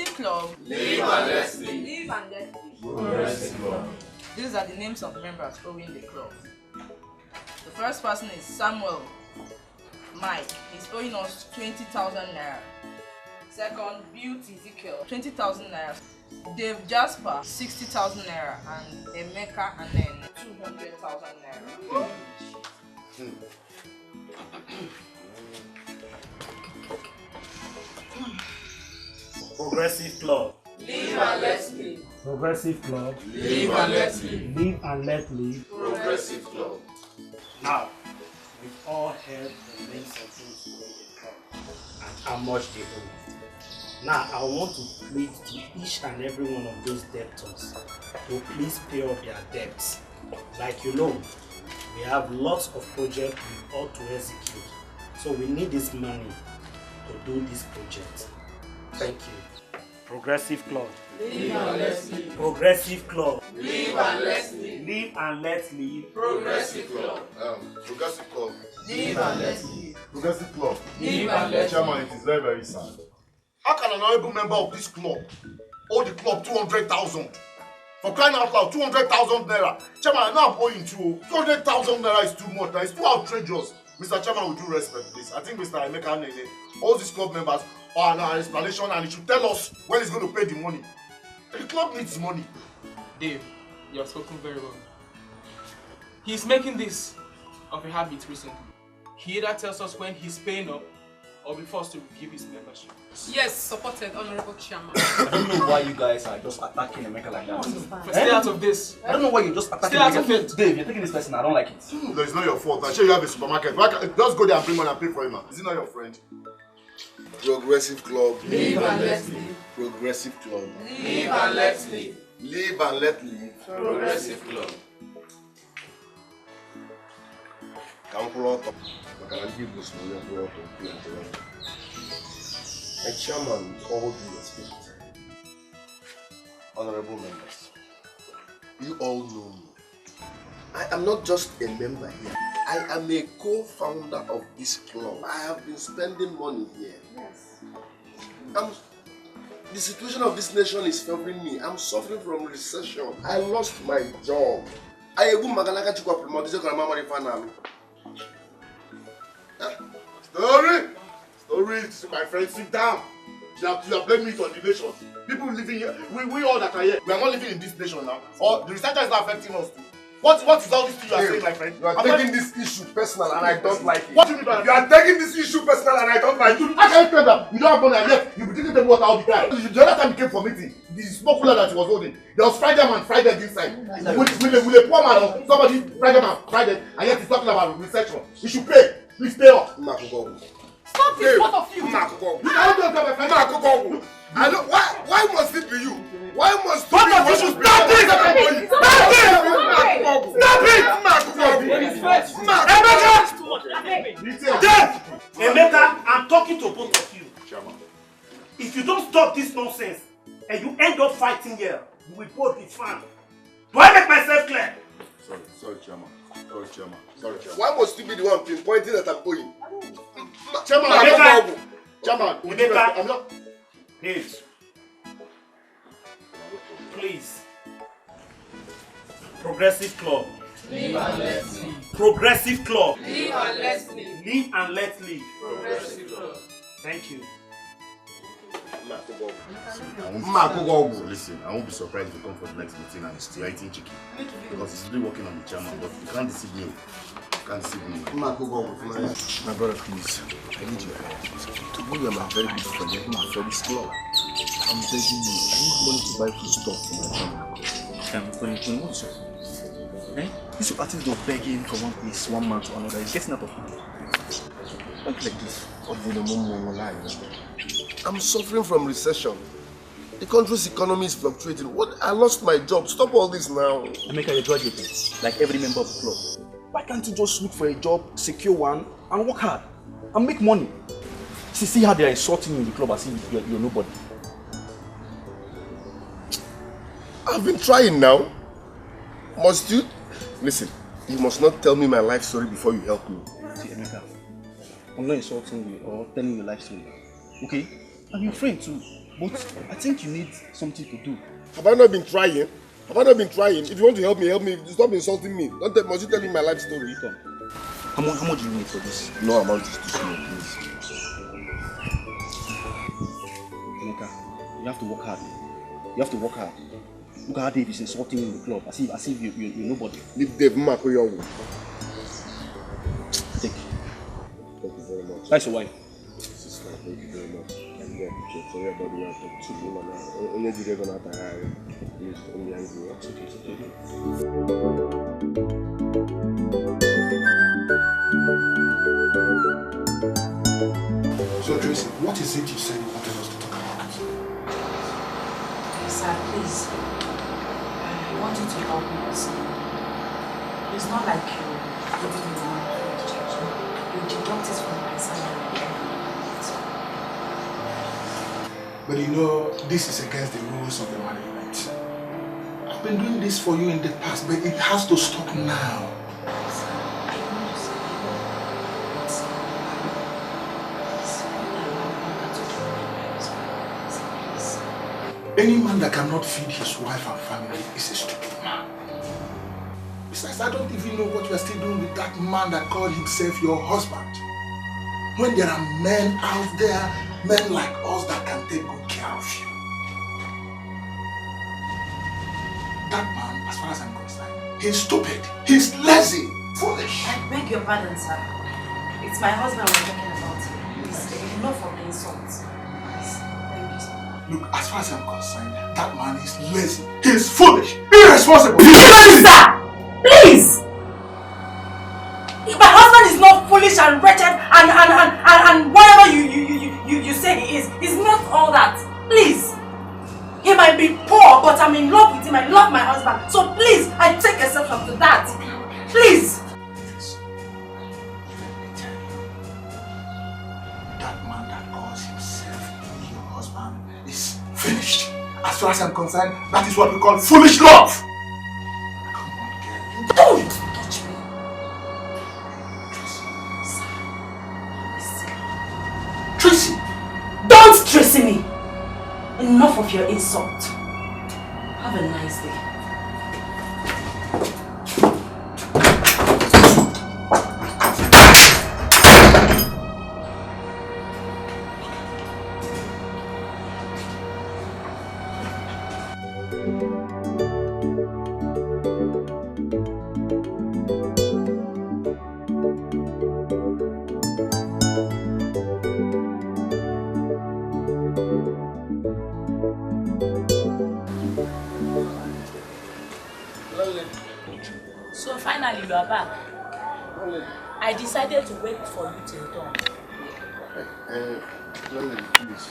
Progressive Club. Live and let live. Live and let live. Progressive Club. These are the names of members owing the club. The first person is Samuel Mike. He's owing us 20,000 naira. Second, Beauty Ezekiel, 20,000 naira. Dave Jasper, 60,000 naira. And Emeka and then 200,000 naira. Progressive Club. Live and let live. Progressive Club. Live and let live. Live and let live. Progressive Club. Now, we've all heard the names of those who own the club and how much they owe. Now, I want to plead to each and every one of those debtors to please pay off their debts. Like you know, we have lots of projects we ought to execute. So we need this money to do this project. Thank you. Progressive Club. Live and let live. Progressive Club. Live and let live. Live and let live. Progressive Club. Progressive Club. Live and let live. Progressive Club. Live and let Chairman, live. it is very, very sad. How can an honorable member of this club owe the club 200,000? For crying out loud, 200,000 naira. Chairman, I know I'm owing too. 200,000 naira is too much. Now it's too outrageous. Mr. Chairman, with due respect, please. I think Mr. Emeka Nene, all these club members are on our explanation and he should tell us when he's going to pay the money. The club needs money. Dave, you have spoken very well. He's making this of a habit recently. He either tells us when he's paying up or be forced to give his membership. Yes, supported, Honorable Chairman. I don't know why you guys are just attacking Emeka like that. Stay out of this. I don't know why you're just attacking Stay out of Emeka. it. Dave, you're taking this person, I don't like it. It's not your fault. I'm sure you have a supermarket. Just go there and bring money and pay for him. Is he not your friend? Progressive Club. Live and let live. Progressive Club. Live and let live. Live and let live. Progressive Club. My chairman, with all due respect, honorable members, you all know me. I am not just a member here. I am a co-founder of this club. I have been spending money here. Yes. The situation of this nation is favoring me. I'm suffering from recession. I lost my job. Story, my friend, sit down. You are blaming it on the nation. People living here, we all that are here, we are not living in this nation now. Or the recession is not affecting us too. What is all this thing you are saying, my friend? You are taking this issue personal and I don't like it. What do you mean by that? You are taking this issue personal and I don't like it. I can't tell that. You don't have money and yet you be taking the water all the time. The other time he came for meeting, the smoke cooler that he was holding, there was fried ham and fried egg inside. With a poor man or somebody fried ham and fried egg, and yet he's talking about recession. You should pay. Please pay up. Stop this, both of you! You cannot talk about my friend. I don't. Why must it be you? Why must Both of you should stop this! Stop it! Dave! Emeka, I'm talking to both of you. If you don't stop this nonsense and you end up fighting here, you will both be found. Do I make myself clear? Sorry, Chairman. Sorry, Chairman. Why must you be the one pinpointing that I'm owing? Chairman, Emeka! Chairman, I'm not. Dave. Please. Progressive Club. Live and let live. Progressive Club. Live and let live. Live and let live. Progressive Club. Thank you. Listen, I won't be surprised if you come for the next meeting and still eating chicken. Because he's still working on the chairman, but you can't deceive me. My brother, please. I need your help. To me, I'm a very good friend. I'm a very club. I'm begging you. I need money to buy food stuff for my family. What's up? Eh? These artists are begging from one place, one man to another. It's getting out of hand. Don't like this. I'm suffering from recession. The country's economy is fluctuating. What? I lost my job. Stop all this now. Emeka, you're graduating, like every member of the club. Why can't you just look for a job, secure one, and work hard, and make money? See how they are insulting you in the club as if you're nobody. I've been trying now. Must you? Listen, you must not tell me my life story before you help me. See, Emeka, I'm not insulting you or telling your life story. Okay? I'm your friend too. But I think you need something to do. Have I not been trying? Have I not been trying? If you want to help me, help me. Stop insulting me. Must you tell me my life story? Come. How much do you need for this? No amount is too small, please. Neka, you have to work hard. You have to work hard. Look at how Dave is insulting you in the club, as if you're nobody. Leave Dave, Marco, your way. Take. Thank you very much. That's your wife. Sister, thank you very much. I'm very appreciative. Sorry about the way I took you, man. Only the gonna tire. Please, only angry. It's okay, it's okay. So, Tracy, what is it you said you wanted us to talk about? Sir, please. I want you to help me with something. It's not like you giving me money for the church. You deduct it from my salary. But you know, this is against the rules of the management. I've been doing this for you in the past, but it has to stop now. Any man that cannot feed his wife and family is a stupid man. Besides, I don't even know what you are still doing with that man that called himself your husband. When there are men out there, men like us that can take good care of you. That man, as far as I'm concerned, he's stupid, he's lazy, foolish. I beg your pardon, sir. It's my husband we're talking about here. Please, enough of the insults. Look, as far as I'm concerned, that man is lazy, he's foolish, irresponsible. Please, sir! Please! My husband is not foolish and wretched and whatever you say he is. He's not all that. Please! He might be poor, but I'm in love with him. I love my husband. So please, I take exception to that. Please! Finished. As far as I'm concerned, that is what we call foolish love. Come on, girl. Don't touch me. Tracy. Don't Tracy me. Enough of your insult. Have a nice day. So finally you are back. I decided to wait for you till dawn. Please.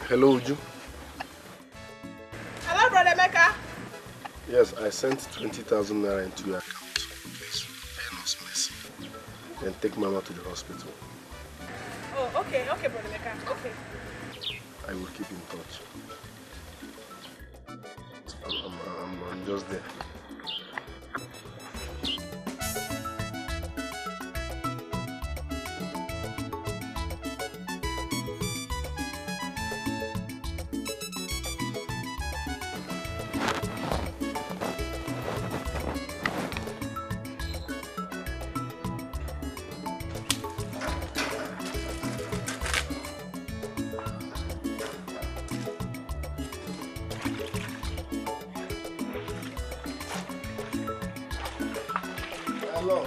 Hello, Uju. Hello, Brother Mecca. Yes, I sent 20,000 naira into your account. Please, pay us mercy. Then take Mama to the hospital. Oh, okay, Brother Mecca. Okay. I will keep in touch. I'm just there. Hello.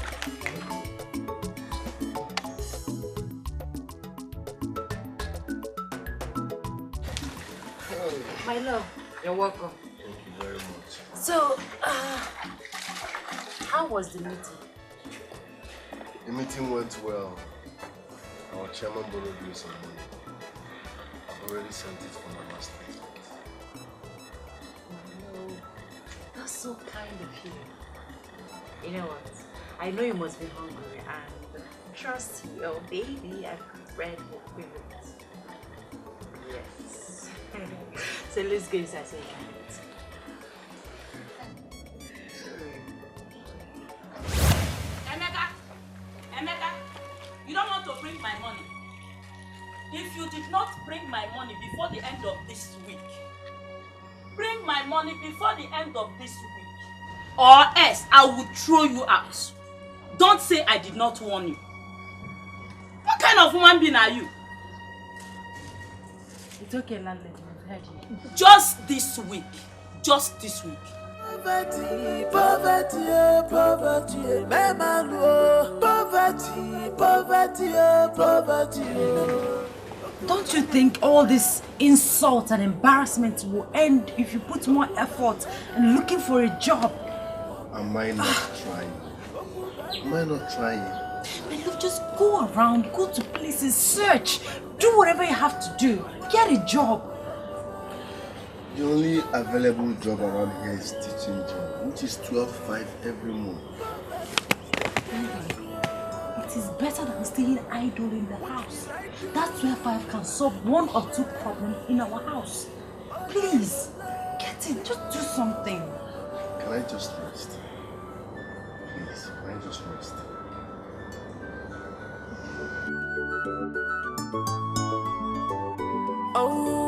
My love, you're welcome. Thank you very much. So, how was the meeting? The meeting went well. Our chairman borrowed me some money. I've already sent it for my last statement. No, that's so kind of you. You know what? I know you must be hungry and trust your baby, I read your favorite. Yes. So let's go inside so you can eat. Emeka, you don't want to bring my money. If you did not bring my money before the end of this week, bring my money before the end of this week, or else I will throw you out. Don't say I did not warn you. What kind of woman being are you? It's okay, landlady. I've heard you. Just this week. Just this week. Poverty, poverty, poverty, poverty, poverty, poverty. Don't you think all this insult and embarrassment will end if you put more effort in looking for a job? Am I not trying? Am I not trying? And look, just go around, go to places, search, do whatever you have to do, get a job. The only available job around here is teaching job, which is 12.5 every month. It is better than staying idle in the house. That 12.5 can solve 1 or 2 problems in our house. Please, get it, just do something. Can I just rest? Please, can I just rest? Oh.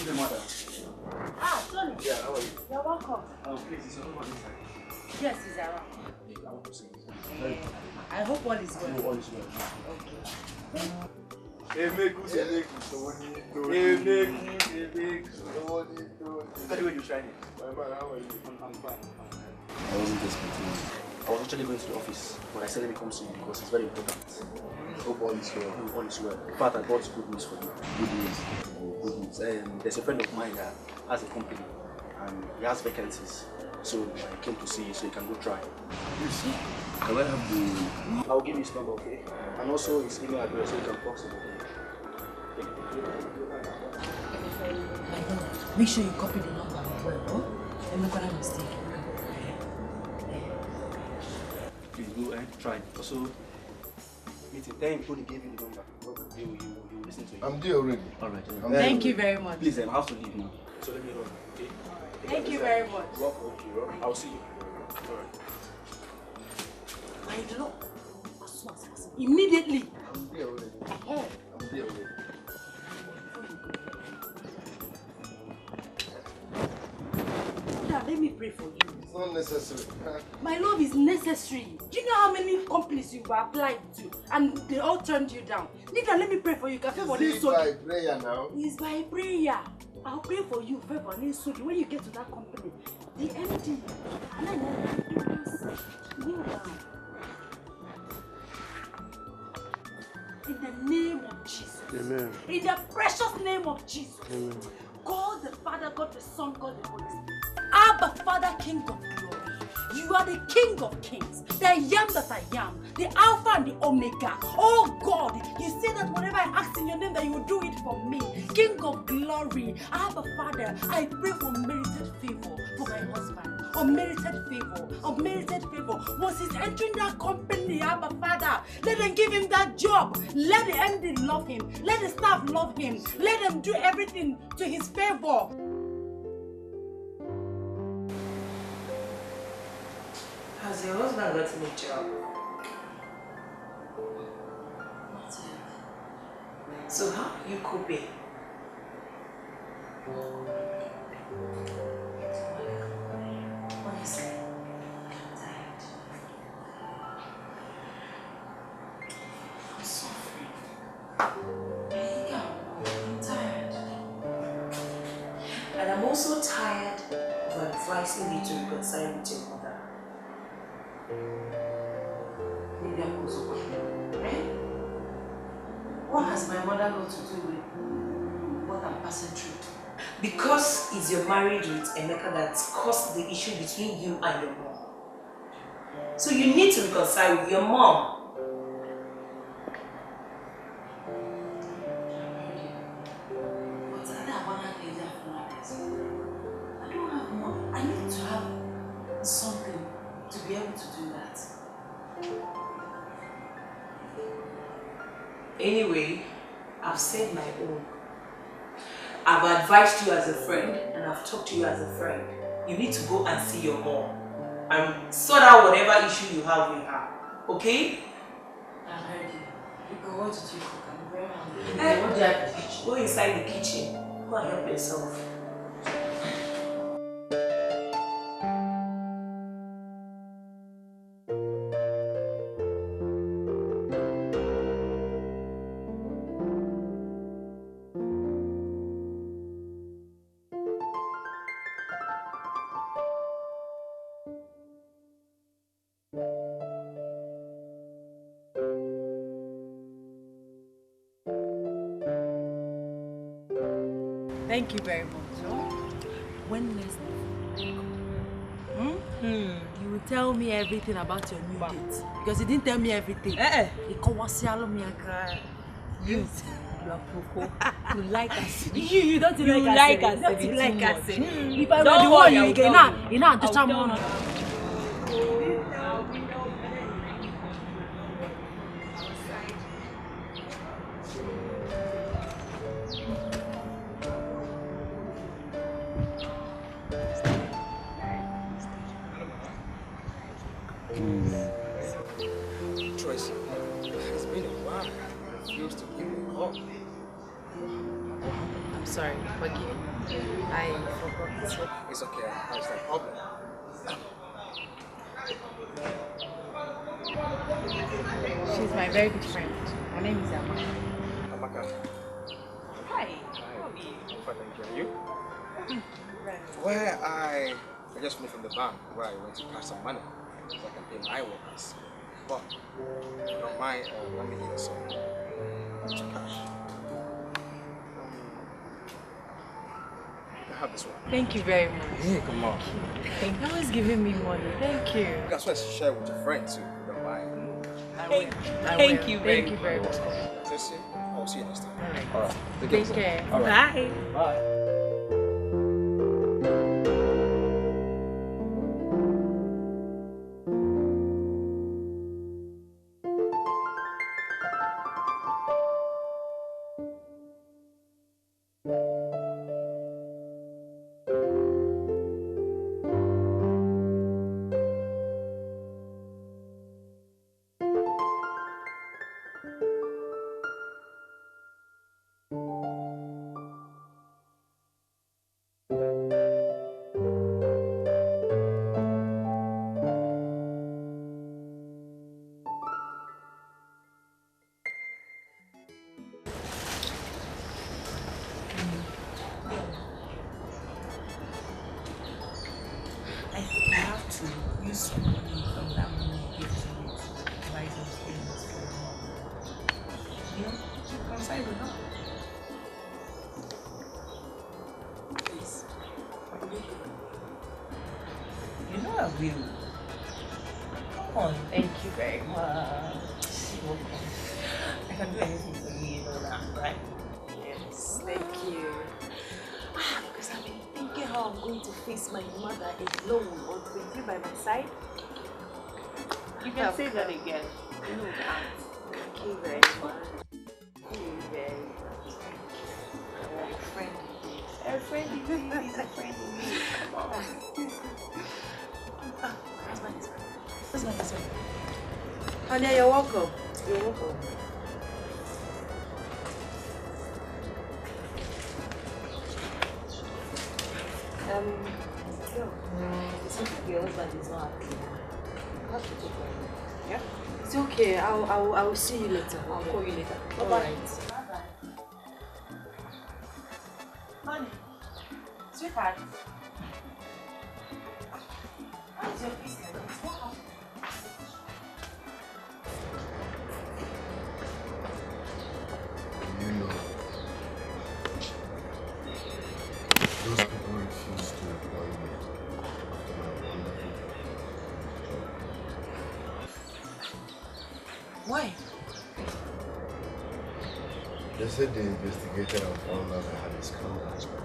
Good mother. Ah, Tony. Yeah, how are you? You're welcome. Please, is your husband inside? Yes, he's around. I want to see you. I hope all is well. All is well. Okay. Very well, you're shining. How are you? I'm fine. I wasn't expecting you. I was actually going to the office, but I said let me come see you because it's very important. Hope all is well. All is well. In fact, I brought good news for you. Good news. Good news. There's a friend of mine that has a company and he has vacancies. So I came to see you so you can go try. Yes. Can I have the... I'll give you his number, okay? And also his email address so you can talk to him. Make sure you copy the number well, oh? And look at that mistake. Please go and try. Also, meeting. Then Tony gave you the number. You listen to him. I'm there already. Alright. Thank you very much. Please, I have to leave now. So let me run, okay? Thank you very much. Welcome. I'll see you. Alright. My lord. Immediately. I'm there already. Oh. I'm there already. Now, let me pray for you. It's not necessary. My love is necessary. Do you know how many companies you were applied to and they all turned you down? Nigga, let me pray for you. Is it by prayer now? It's by prayer. I'll pay for you, favor, and so when you get to that company, the MD, kneel down. In the name of Jesus. Amen. In the precious name of Jesus. Amen. God the Father, God the Son, God the Holy Spirit. Abba, Father, King of glory. You are the King of kings, the I am that I am, the Alpha and the Omega. Oh God, you say that whatever I ask in your name, that you will do it for me. King of glory, Abba, Father, I pray for merited favor for my husband. Unmerited favor, unmerited favor. Once he's entering that company, Abba, Father, let them give him that job. Let the MD love him. Let the staff love him. Let them do everything to his favor. Has your husband gotten a job? Not yet. So how are you coping? Honestly, I'm tired. I'm suffering. I'm tired. And I'm also tired of advising you to reconcile with your mother. Maybe I'm also right? What has my mother got to do with what I'm passing through? Because it's your marriage with Emeka that caused the issue between you and your mom. So you need to reconcile with your mom. I don't have money. I need to have something to be able to do that. Anyway, I've said my own. I've advised you as a friend and I've talked to you as a friend. You need to go and see your mom and sort out whatever issue you have with her. Okay? I've heard you. Because what did you cook? I'm very hungry. What did I cook? Go inside the kitchen. Go and help yourself. Thank you very much. No? When next you will tell me everything about your new date. Because you didn't tell me everything. You are Poco. You like us. You don't like us. Don't you like us? If I were the one, you can not touch someone. Tracy, it's been a while. I refuse to give you a call. I'm sorry, forgive me. I forgot. It's okay. How's that problem? She's my very good friend. Her name is Amaka. Amaka. Hi. How are you? I'm fine, thank you. And you? Well, I just moved from the bank where I went to cash some money so I can pay my workers. But if you don't mind, let me get some cash. I have this one. Thank you very much. Yeah, come on. Thank you. You're always giving me money. Thank you. That's why I share with your friends too, if you don't mind. Thank you very much. Jesse, I'll see you next time. All right. Take care. All right. Bye. Bye. to use some money from that money you give to me to buy those things for your mom. You know, reconcile with her. Please. You know I will. Come on, thank you very much. You're welcome. I can do anything for you, you know that, right? Yes, thank you. Because I've been thinking how I'm going to face my mother alone or with you by my side. You can say that again. You know that. Thank you very much. Thank you very much. You're a friend indeed. A friend indeed is a friend indeed. Come on. My husband is back. Husband is back. Anya, you're welcome. You're welcome. It seems like your husband is not happy. I have to take care of him. Yeah? It's okay. I'll see you later. I'll call you later. Bye bye. Bye-bye. Honey, sweetheart. How is your face like this? What happened? You know, those people refuse to employ me after my wonderful job. Why? They said they investigated and found out I had a scandal as well.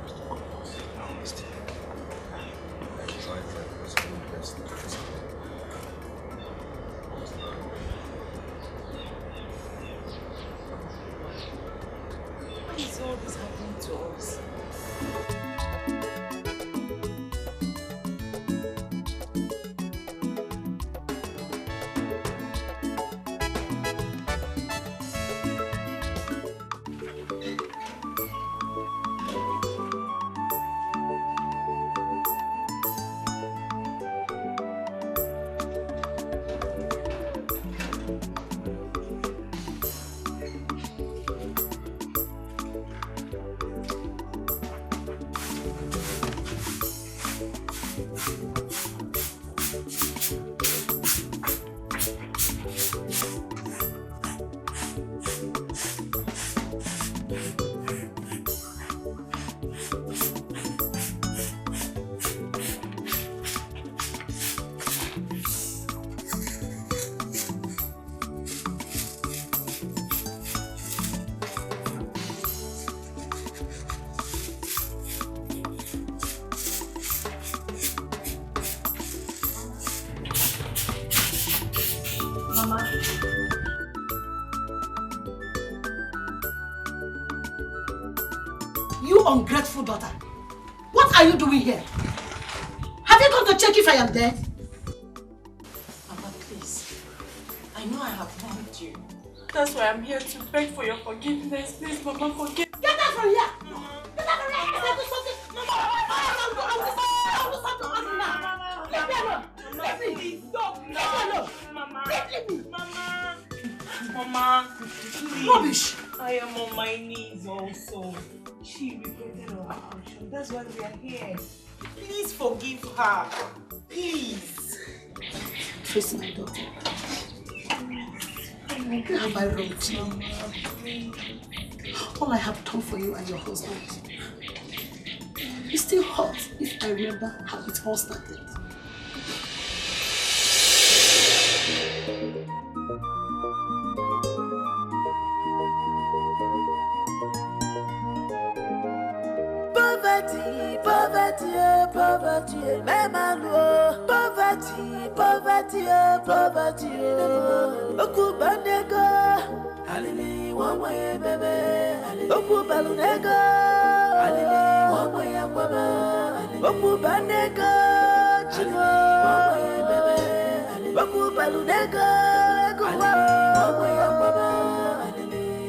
I tried my possible best to fix it. Why is all this happening to us? You ungrateful daughter. What are you doing here? Have you come to check if I am dead? Mama, please. I know I have wronged you. That's why I'm here to beg for your forgiveness. Please, Mama, forgive me. Get out from here! Get out from here! Get out from here! Leave me alone! Leave me! Please, stop Leave me now. alone! Mama. Leave me! Mama, please. Rubbish! I am on my knees also. She regretted her action. That's why we are here. Please forgive her. Please. Tracy, my daughter. What have I wronged you? All I have done for you and your husband. It still hurts if I remember how it all started. Poverty, poverty, oh, poverty, memalo. Poverty, poverty, oh, poverty, oh. Okubanego, alili wamwe bebe. Okubalunego, alili wamwe yakwama. Okubanego, chimo wamwe bebe. Okubalunego, ekuwa wamwe yakwama.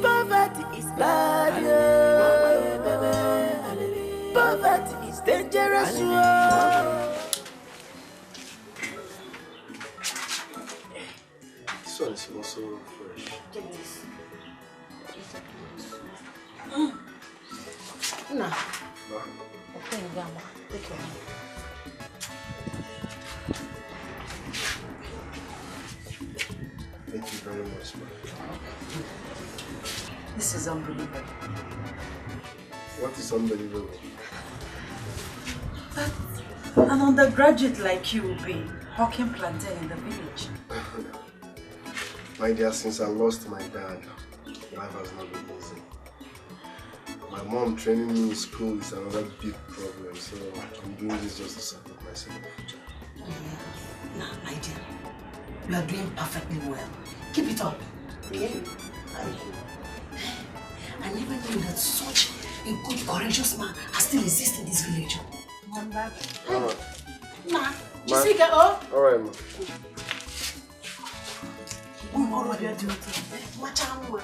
Poverty is bad, wamwe bebe. Poverty is dangerous. This one is also fresh. Nah. Ma? Okay, Grandma. Take care. very much, man. This is unbelievable. What is unbelievable? That an undergraduate like you will be hawking plantain in the village. My dear, since I lost my dad, life has not been easy. My mom training me in school is another big problem, so I'm doing this just to support myself. Nah, my dear, you are doing perfectly well. Keep it up. Yeah. I never knew that such a good, courageous man has still exists in this village. Nah, Jessica, oh? Alright, ma. What are you doing? Watch out, man.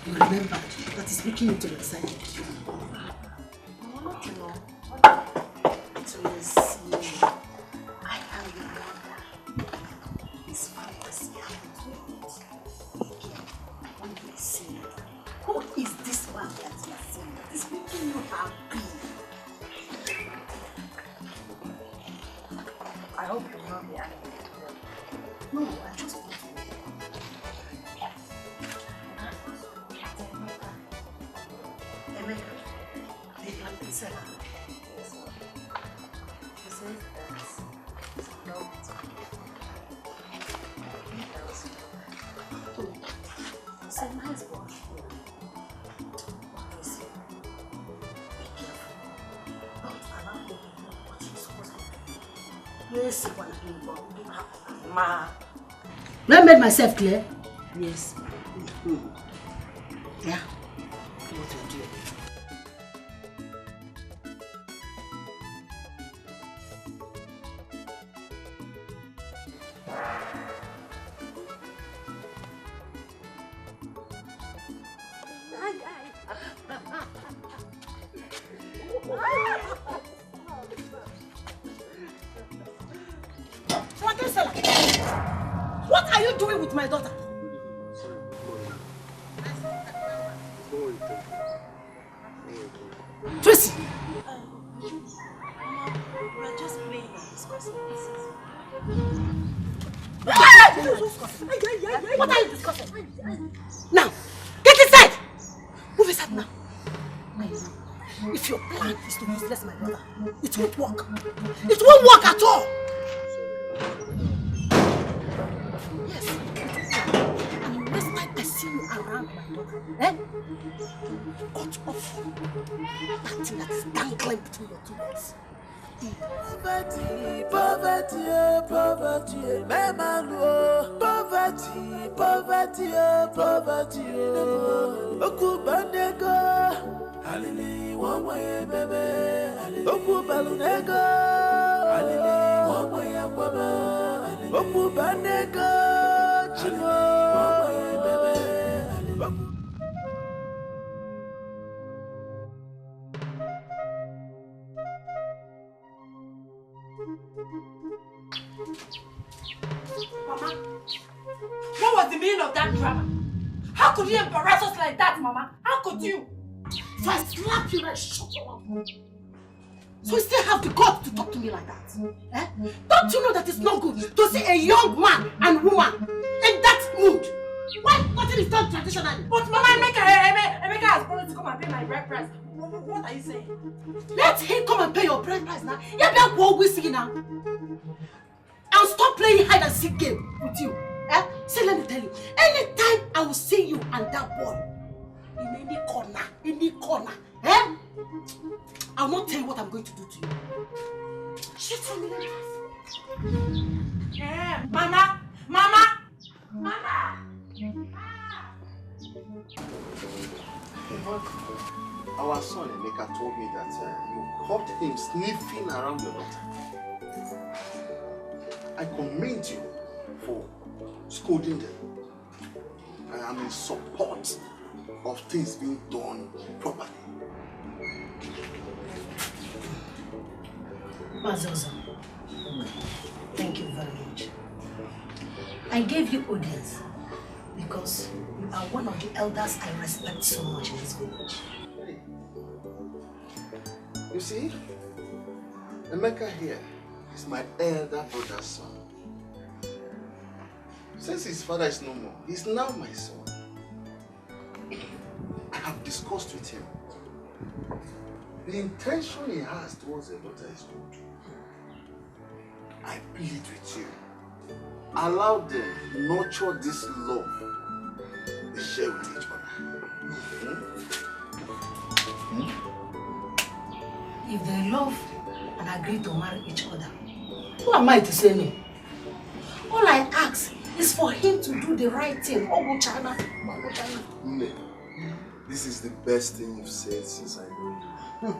Remember that is making you to the side. I want to know. To see, I am the mother. This fantasy happened. When you see, who is this man that you are seeing that is making you happy? I hope you will not be angry. No, I just want to know. Have I made myself clear? Yes. Yeah. What to do? What are you doing with my daughter? Tracy! We're just playing and discussing. What are you discussing? Now, get inside! Move inside now. If your plan is to useless my daughter, it won't work. It won't work at all! Yes, and next time I see you around my daughter, cut off that thing that is dangling between your two legs. Poverty, poverty, poverty, poverty, poverty, poverty, Okubanego, Alili, one way, baby, Okubalunego, Alili, one way, Baba, Okubanego, Chino, one way, baby. Mama, what was the meaning of that drama? How could you embarrass us like that, Mama? How could you? If I slap you, I shut you up. So you still have the guts to talk to me like that? Eh? Don't you know that it's not good to see a young man and woman in that mood? Why nothing is done traditionally? But Mama, Emeka has promised to come and pay my bride price. What are you saying? Let him come and pay your bride price now. You better go whiskey now. I'll stop playing hide and seek game with you. Eh? See, let me tell you, anytime I will see you and that boy in any corner, eh? I will not tell you what I'm going to do to you. Shit from me, yeah, Mama! Our son Emeka told me that you caught him sniffing around your daughter. I commend you for scolding them. I am in support of things being done properly. Mazozo, thank you very much. I gave you audience because you are one of the elders I respect so much in this village. You see, Emeka here is my elder brother's son. Since his father is no more, he's now my son. I have discussed with him. The intention he has towards the daughter is good. I plead with you. Allow them nurture this love they share with each other. If they love and agree to marry each other, who am I to say no? All I ask is for him to do the right thing. This is the best thing you've said since I know you.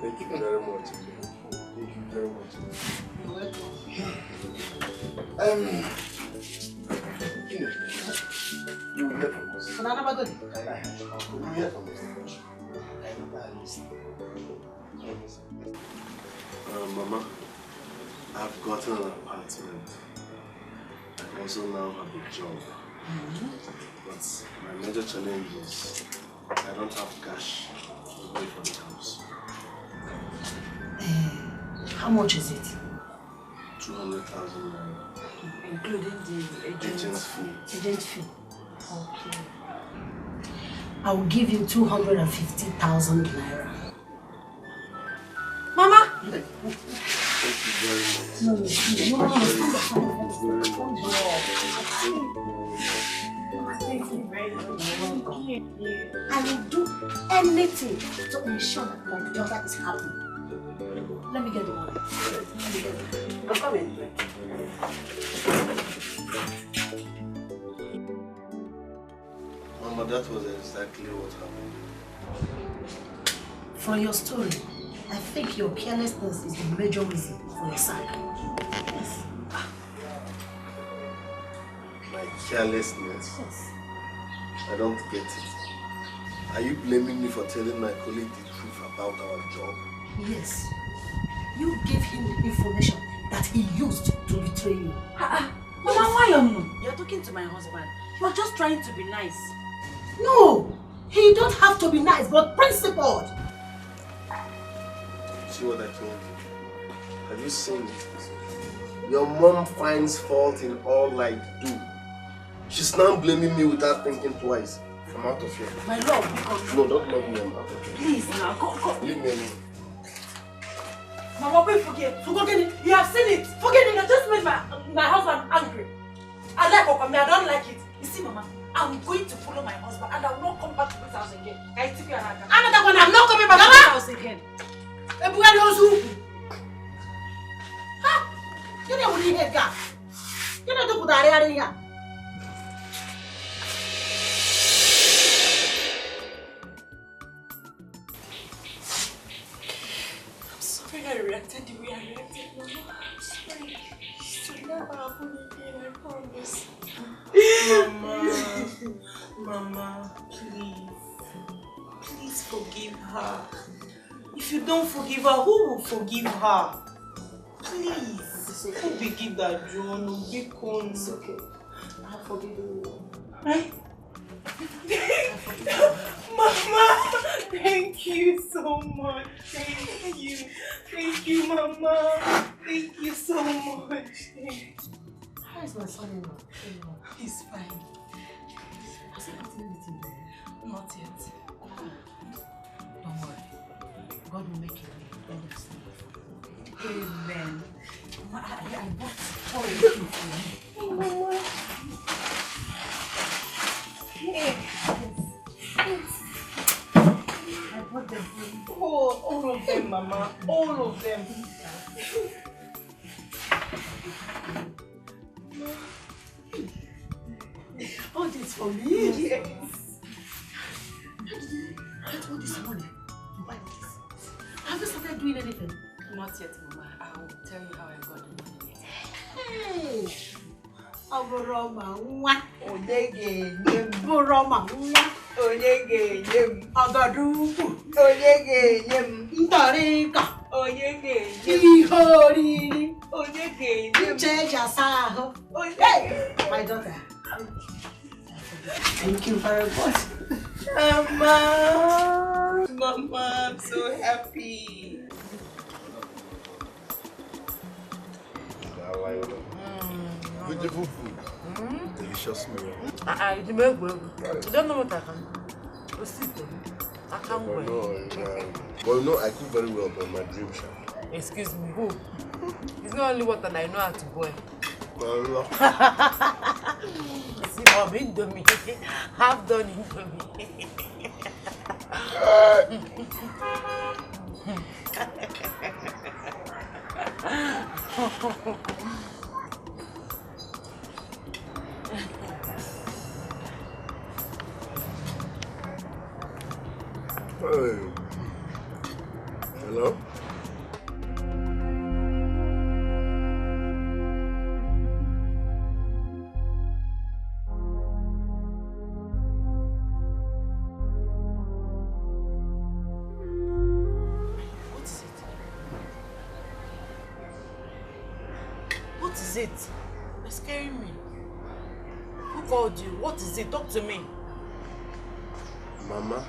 Thank you very much. Thank you very much. You're welcome. You will hear from us. You will hear from us. Mama, I've gotten an apartment. I also now have a job. But my major challenge is I don't have cash to pay for the house. How much is it? 200,000 naira. Including the Agent's fee. Agent fee. Okay. I will give you 250,000 naira. Mama! Thank you very much. No. Thank you very much. I will do anything to ensure that my daughter is happy. Let me get the money. I'm coming. Mama, that was exactly what happened. From your story, I think your carelessness is the major reason for your sack. Yes. My carelessness? Yes. I don't get it. Are you blaming me for telling my colleague the truth about our job? Yes. You gave him the information that he used to betray you. Mama, why you're talking to my husband? You're just trying to be nice. No! He don't have to be nice, but principled. See what I told you? Have you seen it? Your mom finds fault in all I do. She's now blaming me without thinking twice. I'm out of here. My love, because... No, don't love me, I'm out of here. Please now, go. Leave me alone. Mama, please forget. You have seen it. Forget it. You just made my husband angry. I like Okami, I don't like it. You see, Mama, I'm going to follow my husband and I will not come back to this house again. I take you another. Another one, I'm not coming back to this house again. Everybody else who? Ha! You know what he had got? You know what I had here? I reacted the way I reacted, Mama. I'm sorry. It should never happen again, I promise. Mama, please forgive her. If you don't forgive her, who will forgive her? Please, who will give that John? It's okay. I'll forgive you. Right? Mama, thank you so much. Thank you, Mama. Thank you so much. How is my son-in-law? He's fine. Has he gotten anything there? Not yet. Don't worry. God will make it. Amen. Mama, I bought all the things for you. Mama. Yes. I bought them. Oh, all of them, Mama. All of them. All this for me? Yes. get all this money to buy this? Have you started doing anything? Not yet, Mama. I will tell you how I got the money. Hey! Aboroma, nwa, onyege, boroma, nwa, onyege, agadubu, onyege, ntarika, onyege, ihori, onyege, cheja saho. Hey, my daughter. Thank you very much. Mama, I'm so happy. Beautiful food. Delicious meal. You make well. You don't know what I can do. I can't wait. Well, you know, I cook very well, but my dream shop. Excuse me, who? It's not only what I know how to boil. See, Mom, Indomie. Half done Indomie. Hey. Hello? What is it? You're scaring me. Who called you? What is it? Talk to me. Mama?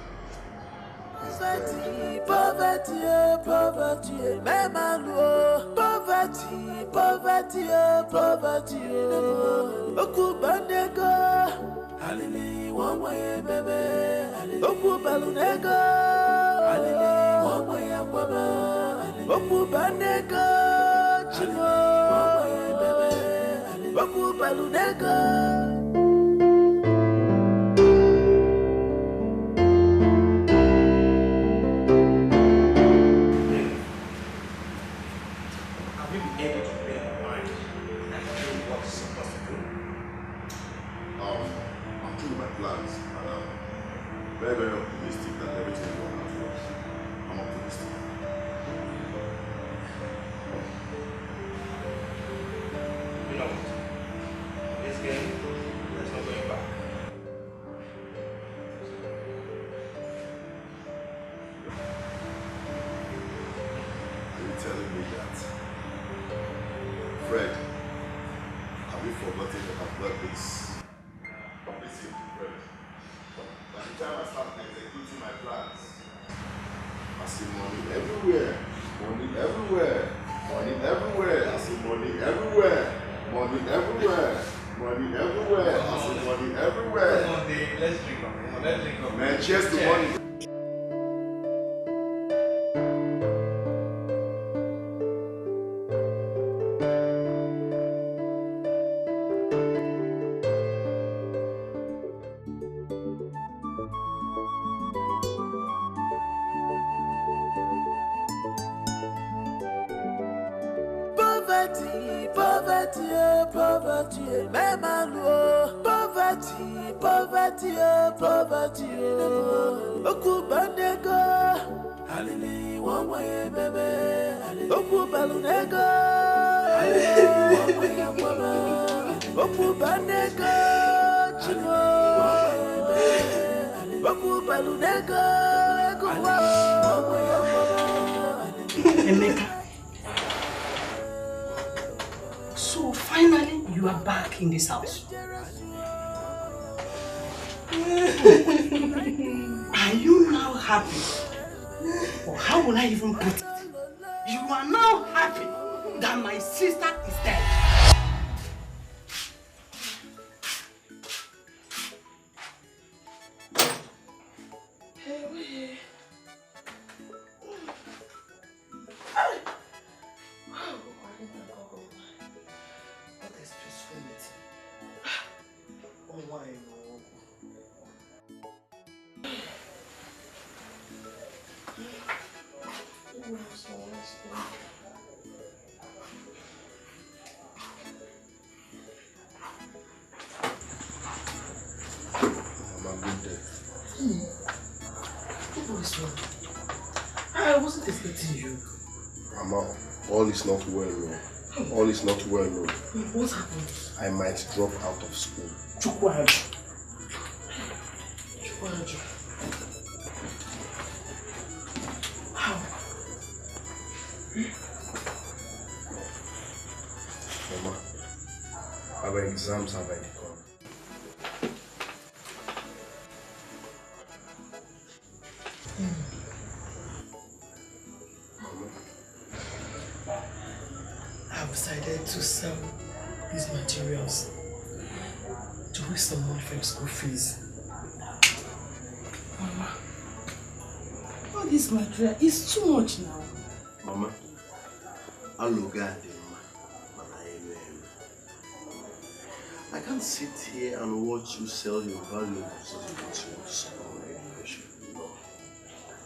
Poverty, poverty, poverty, poverty, poverty, poverty, Okubanego, Alili, one way, baby, Okubalunego, Alili, one way, Aquaba, Okubanego, Chimo, baby, Okubalunego. Very, very optimistic that everything will work out for us. I'm optimistic. You know, this game, there's no going back. Are you telling me that? Fred, have you forgotten that I've got this? Listen, Fred. By the time I start executing my plans, I see money everywhere. Money everywhere. Money everywhere. I see money everywhere. Money everywhere. Money everywhere. I see money everywhere. Come on, Dave. Let's drink up. Let's drink up. Man, cheers to money. Poverty, poverty, poverty, poverty, poverty, poverty, Okubanego, Alili, one way, baby, Okubalunego, Alili, one way, Aquaba, Okubanego, Chimo, Okubalunego, Emeka. So finally, you are back in this house. Are you now happy? Or how will I even put it? You are now happy that my sister is dead. son. I wasn't expecting you. Mama, all is not well, no. All is not well, no. What happened? I might drop out of school. Chukwaju. How? Mama, our exams have already gone. I've decided to sell these materials to raise some money for your school fees. Mama, all this material is too much now. Mama, I'll look at them. I can't sit here and watch you sell your valuables as you want to support my education. No.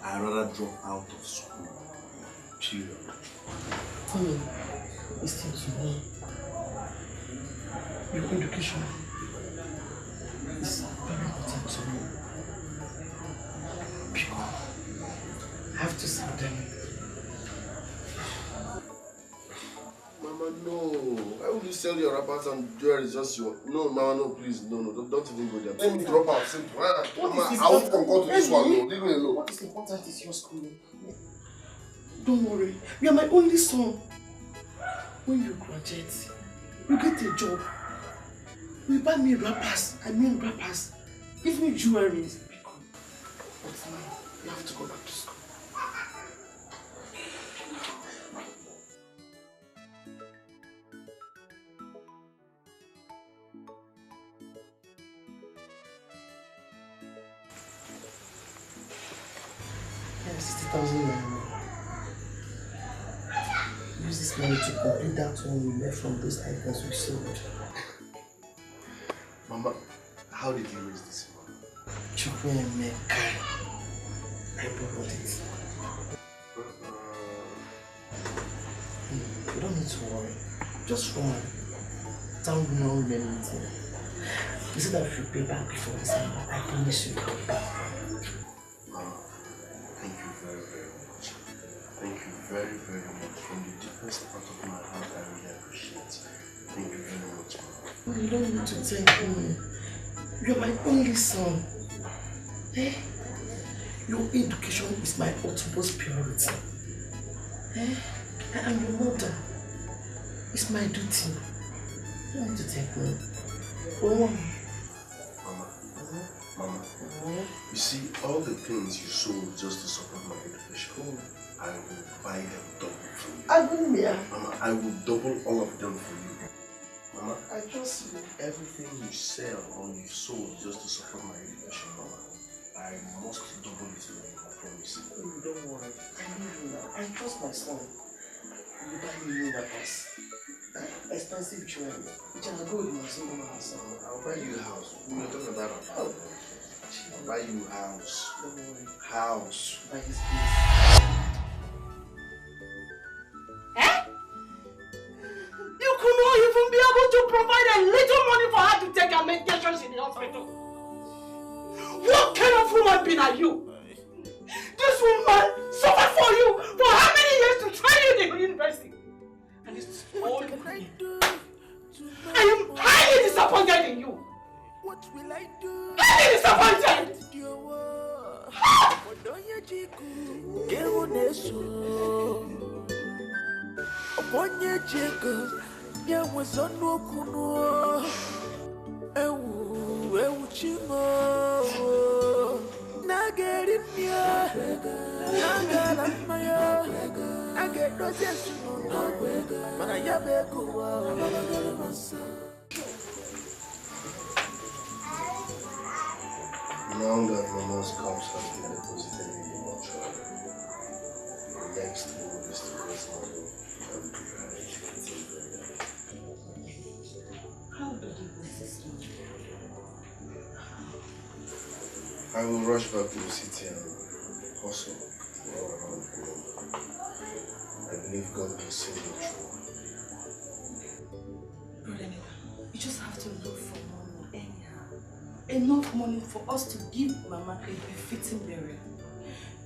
I'd rather drop out of school. Period. Listen to me. Your education is very important to me. Because I have to sell them. Mama, no. Why would you sell your wrappers and jewelry just your... No, Mama, no, please. No, don't even go there. Let me drop out. Simple. Mama, I won't concur to this one. No. Leave me alone. What is important is your school. Don't worry. You are my only son. When you graduate, you get a job. You buy me wrappers. Give me jewelry. But now, you have to go back to school. Yeah, 60,000 naira. Use this money to complete that one we left from those items we sold. Mama, how did you raise this money? Chukwemeka. I borrowed it. You don't need to worry. Just run. Tell me no anything. You said that if you pay back before December, I promise you come back. Mama, thank you very, very much. Thank you very, very much. From the deepest part of my heart, I really appreciate it. Thank you very much, Mama. You don't need to thank me. You're my only son. Eh? Your education is my utmost priority. Eh? I am your mother. It's my duty. You don't need to thank me. Oh. Mama, you see, all the things you sold just to support my education, I will buy them double for you. Mama, I will double all of them for you. Mama, I just need everything you sell or you sold just to support my education, Mama. I must double it for you, I promise. Don't worry. I need you now. I trust my son. You buy me new wrappers. Expensive jewelry. Which I'll go with my son. I'll buy you a house. We're talking about a house. I'll buy you a house. Don't worry. House. Buy this place. You could not even be able to provide a little money for her to take her medications in the hospital. What kind of woman being are you? This woman suffered for you for how many years to train you in the university? And it's all me. I am highly disappointed in you. What will I do? Highly disappointed! Oponye cheko, ya wazono kuno. Ewu chimo. Nageri mia, nagala maya, nagedo jesu no. Mana yabe kuwa. Now that Mama's cups have been deposited in the mortuary, the next move is to raise money and prepare educating burial. How do you raise this money? I will rush back to the city and hustle all around the globe. I believe God will see me through. Brother, you just have to look for money anyhow. Enough money for us to give Mama a befitting burial.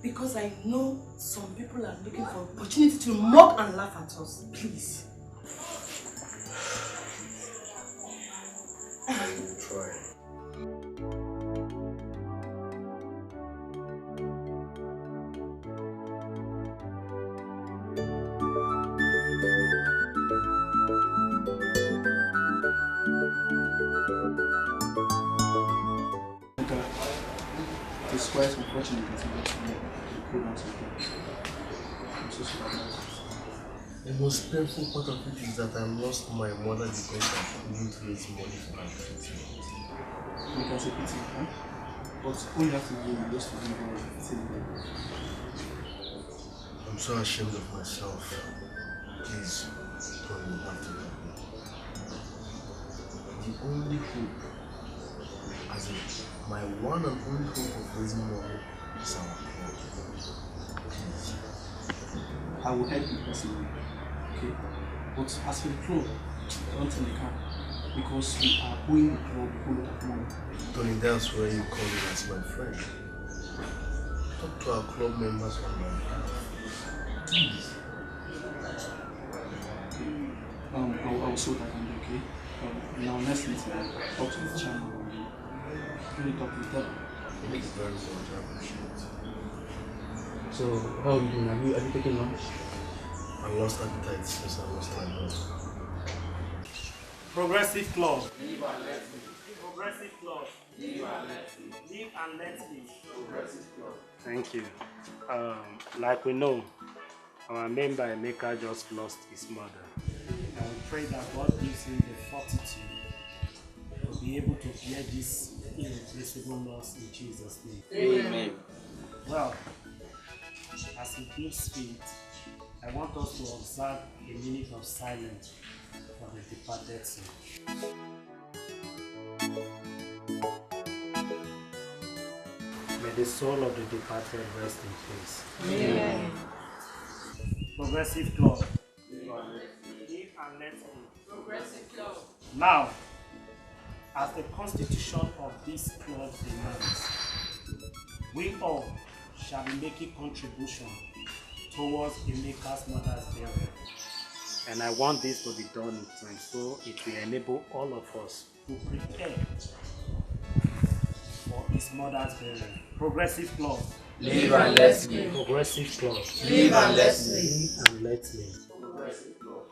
Because I know some people are looking for opportunity to mock and laugh at us. Please. I will try. It's quite unfortunate that you could not support. I'm so sorry. The most painful part of it is that I lost my mother because I couldn't raise money for her treatment. You can say pity, huh? But all you have to do is just to give her I'm so ashamed of myself. Please, don't you have to help me. The only hope, as in my one and only hope of raising money is our club. Please. I will help you personally, okay? But as for the club, don't tell the car. Because we are owing the club a whole lot of money. Tony, that's where you call me as my friend. Talk to our club members on my behalf. Please. Okay. I'll see what I can do, okay? Now next meeting, talk to the chairman. Really talk with them. Thank you very much, I appreciate it. So, how are you doing? Have you taken lunch? I lost appetite since I lost my lunch. Progressive Club. Live and let me. Progressive Club. Live and let me. Live and let me. Progressive Club. Thank you. Like we know, our member Emeka just lost his mother. I will pray that God gives him the fortitude to be able to bear this irreplaceable loss in Jesus' name. Amen. Well, as he gives faith, I want us to observe a minute of silence for the departed soul. May the soul of the departed rest in peace. Amen. Progressive Club. Live and let me. Progressive Club. Now, as the constitution of this club demands, we all shall be making contribution towards Emeka's mother's burial. And I want this to be done in time so it will enable all of us to prepare for his mother's burial. Progressive Club. Live and let me. Progressive Club. Live and let me. Live and let me. Progressive Club.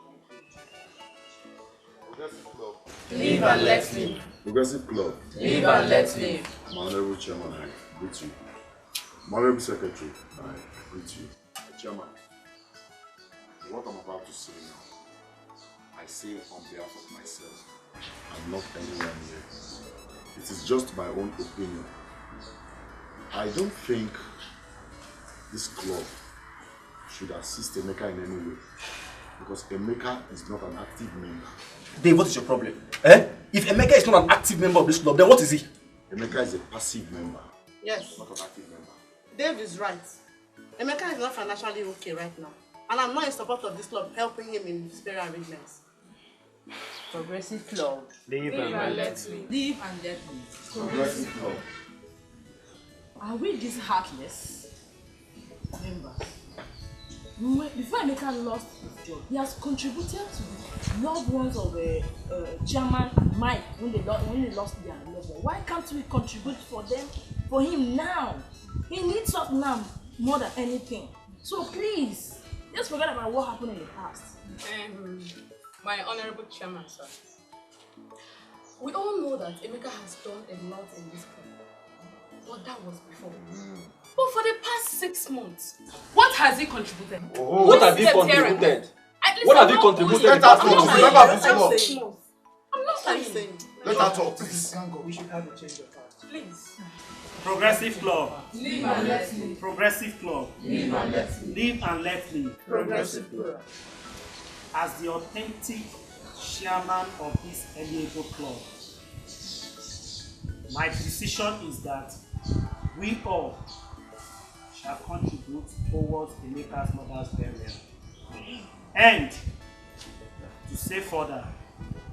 Progressive Club. Live and let me. Progressive Club. Live and let me. My Honorable Chairman, I greet you. My Honorable Secretary, I greet you. Chairman, what I'm about to say now, I say on behalf of myself and not anyone here. It is just my own opinion. I don't think this club should assist Emeka in any way because Emeka is not an active member. Dave, what is your problem? If Emeka is not an active member of this club, then what is he? Emeka is a passive member. Yes. Not an active member. Dave is right. Emeka is not financially okay right now. And I'm not in support of this club helping him in his burial arrangements. Progressive Club. Live and let me. Live and let me. Progressive Club. Are we this heartless? Members. Before Emeka lost his job, he has contributed to the loved ones of Chairman Mike when they lost their loved one. Why can't we contribute for them, for him now? He needs us now more than anything. So please, just forget about what happened in the past. My honorable chairman, sir. We all know that Emeka has done a lot in this club. But that was before. But for the past 6 months, what has he contributed? Oh, what have you contributed? What have you contributed? Let her talk. I'm not saying. Let her talk, please. We should have a change of heart. Please. Progressive Club. Live and let me. Progressive Club. Live and let me. Live and let me. Progressive Club. As the authentic chairman of this Eliego Club, my decision is that we all shall contribute towards Emeka's mother's burial. And to say further,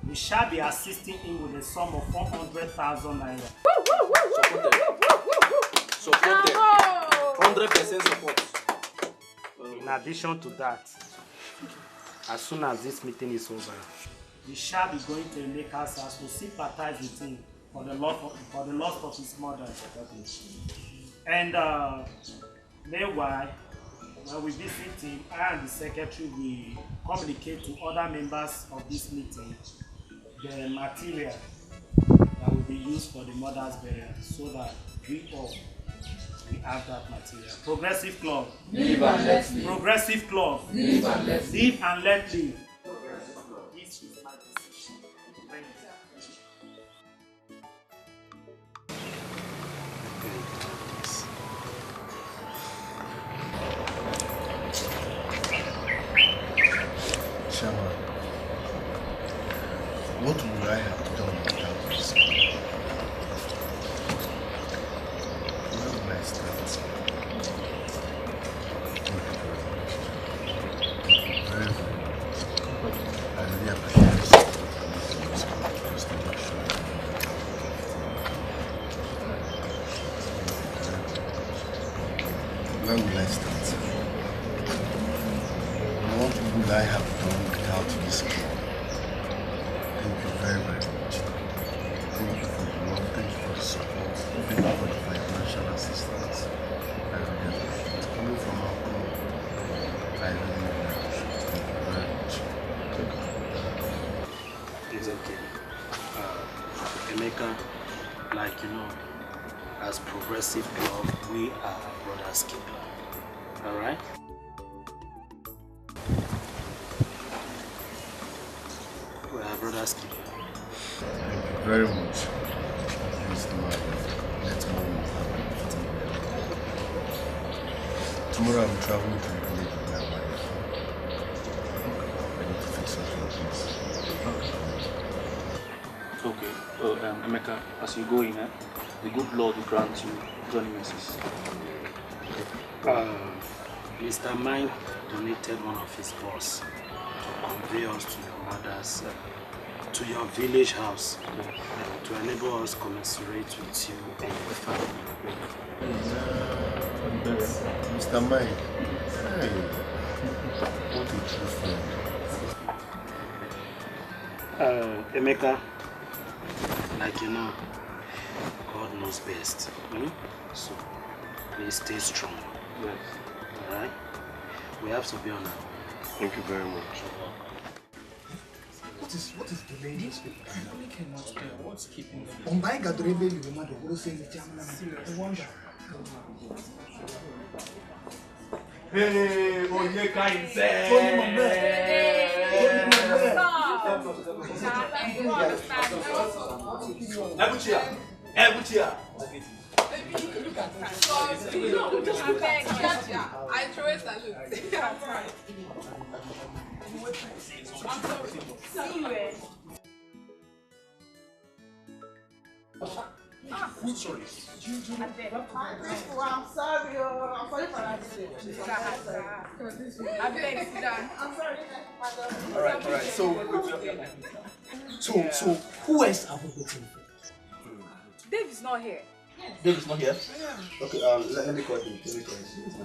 we shall be assisting him with a sum of 400,000 naira. Supported. 100% support. In addition to that, as soon as this meeting is over, we shall be going to Emeka's house to sympathize with him for the loss of his mother. And meanwhile, when we visit him, I and the secretary will communicate to other members of this meeting the material that will be used for the mother's burial, so that we all we have that material. Progressive Club. Live and let live. Progressive Club. Live and let live. Live and let live. This is my decision. Thank you. Shaman, what would I have done without this? Where will I start? Very good. I really appreciate it. Where will I start? What would I have done without this club? Thank you very, very much. Thank you for the love, thank you for the support, thank you for the financial assistance. I really appreciate it. Coming from our club, I really, really appreciate it. Thank you very much. It's okay. Emeka, like you know, as Progressive Club, we are brothers keeper. Alright? We are brothers keeper. Thank you very much. Mr. Marvin, let mommy happen. Tomorrow I'll be traveling to the village with my wife. I need to fix something, please. Okay. Emeka, as you go in, the good Lord will grant you journey mercies. Mr. Mike donated one of his boss to convey us to your mother's, to your village house, to enable us commensurate with you and your family. Mr. Mike, hey, what a true friend. Emeka, like you know, God knows best. So please stay strong. Yes. Alright? We have to be on our way. Thank you very much. What is delaying this people? We cannot tell what's keeping them. On my God, the woman who will say the German. I wonder. Hey, Onyeka himself. Ebuchia. I throw a salute. I'm sorry. I'm sorry. I'm sorry for that. I'm sorry. All right. So who else are we waiting for? Dave is not here. Dave is not here? Okay, let me call him.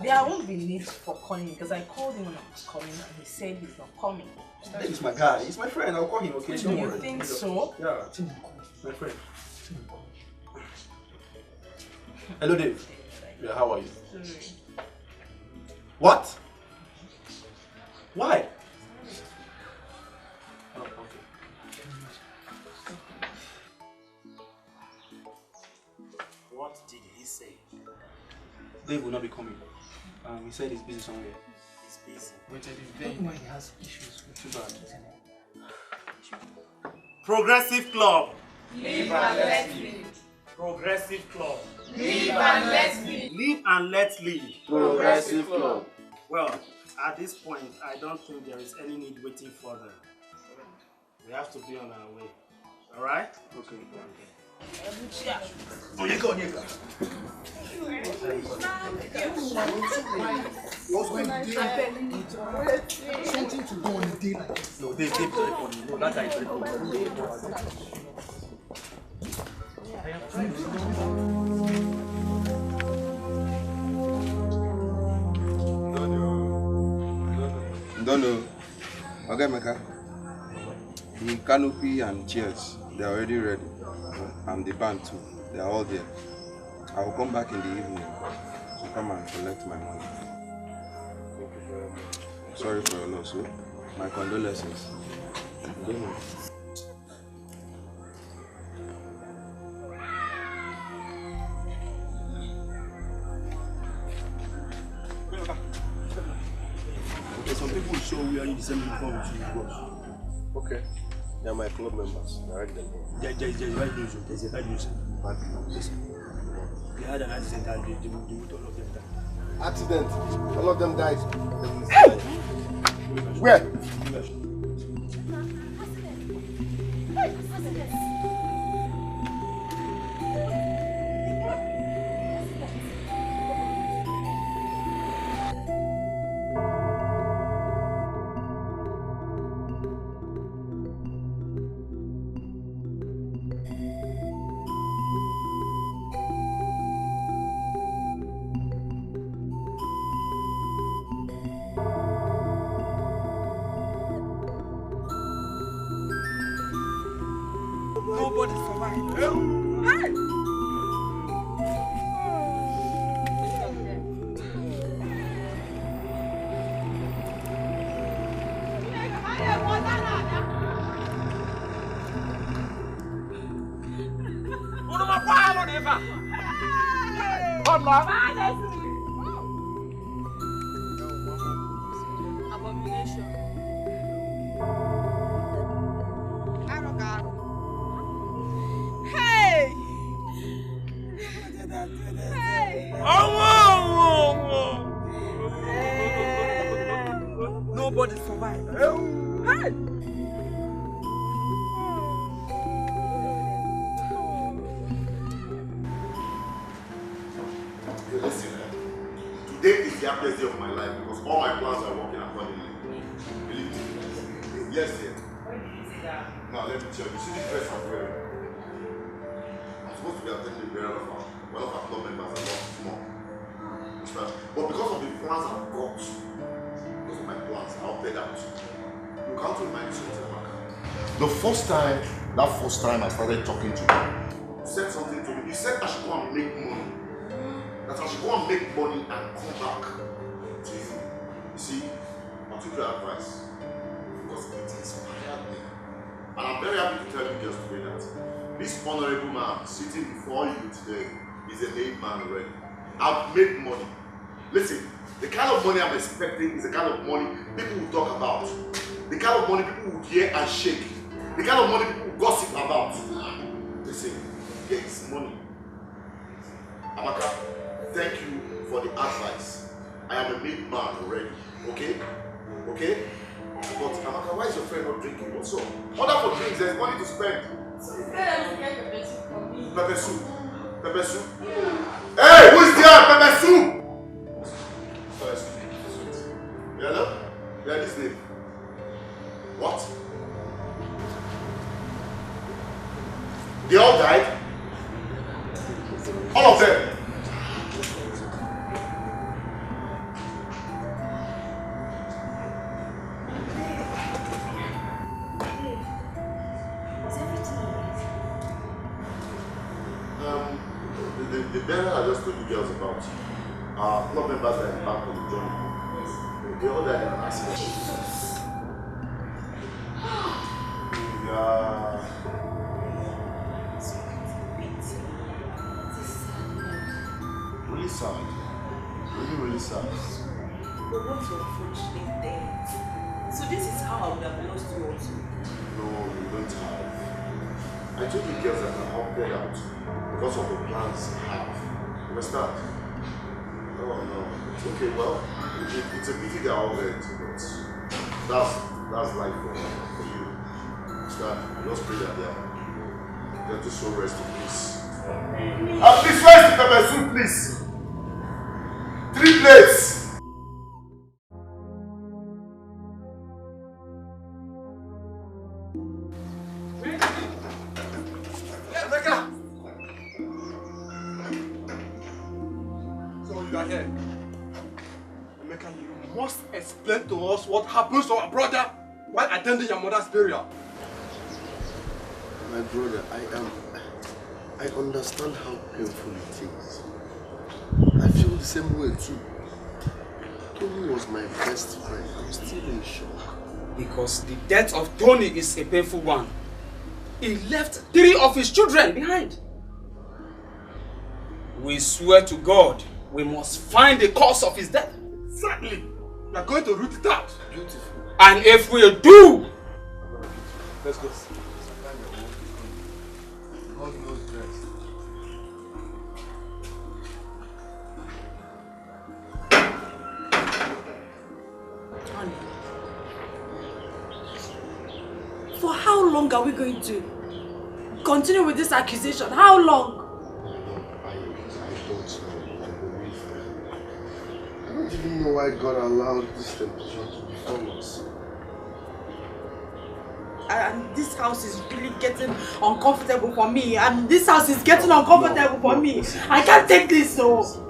There won't be need for calling because I called him when I was coming and he said he's not coming. Dave is my guy. He's my friend. I'll call him, okay? Do you think so? Yeah, my friend. Hello, Dave. Yeah, how are you? What? Why? Oh, okay. What did he say? Dave will not be coming. He said he's busy somewhere. He's busy. But I don't know why he has issues with Too bad. Progressive Club. Live and let live. Progressive Club. Live and let live. Live and let live. Progressive Club. Well, at this point, I don't think there is any need waiting further. We have to be on our way. Alright? Okay. Onyeka. What's going on? Something to go on a day like this. No, Dave is very funny. No, that guy is very funny. No. Okay, Mecca. The canopy and chairs, they are already ready. And the band too. They are all there. I will come back in the evening to come and collect my money. Sorry for your loss, oh. My condolences. Don't worry. Okay, some people show we are in the same uniform with you, boss. Okay. They are my club members. I read them. There's bad news. There's a bad news. Bad news. They had an accident and they moved all of them down. Accident. All of them died. Where? Nobody survived. Hey! Abomination. Hey! Hey! Nobody survived. Hey! Listen, today is the happiest day of my life because all my plans are working accordingly. Believe me. Yes, dear. Now let me tell you, see this dress I'm wearing? I'm supposed to be attending the burial of one of our club members and lost small. But because of the plans I've got, because of my plans, I'll pay that too. You can't remind me something, Amaka. The first time I started talking to you, you said something to me. You said I should go and make money. That I should go and make money and come back to you. You see, I took your advice because it inspired me. And I'm very happy to tell you just today that this honorable man sitting before you today is a made man already. I've made money. Listen, the kind of money I'm expecting is the kind of money people will talk about. The kind of money people will hear and shake. The kind of money people will gossip about. Listen, here is money. Amaka, thank you for the advice. I am a made man already. Okay? Okay? But Amaka, why is your friend not drinking? What's up? Order for drinks, there's money to spend. So you better get pepper soup for me. Pepper soup. Pepper soup. Hey, who is there? Pepper soup! Sorry, sweet. Hello? Yeah, this name. What? They all died? All of them? The burial I just told you girls about, club members that are back on the journey. They all died in an accident. Yeah. Really sad. Really sad. But what's your unfortunate death? So this is how I would have lost you also. No, you don't have. I told you girls that I opted out because of the plans I have. Understand? Oh no. It's okay, well, it's a pity they're all dead, but that's life for you. Understand? I just pray that they're just so rest in peace. Please rise the pepper soup, please. 3 plates. So you are here. Emeka, must explain to us what happened to our brother while attending your mother's burial. My brother, I understand how painful it is. I feel the same way too. Tony was my best friend. I'm still in shock. Because the death of Tony is a painful one. He left 3 of his children behind. We swear to God, we must find the cause of his death. Exactly. We are going to root it out. Beautiful. And if we do, let's go. God knows best. Honey, for how long are we going to continue with this accusation? How long? I don't even know why God allowed this temptation to befall us. And this house is really getting uncomfortable for me. And this house is getting uncomfortable for me. I can't take this, so.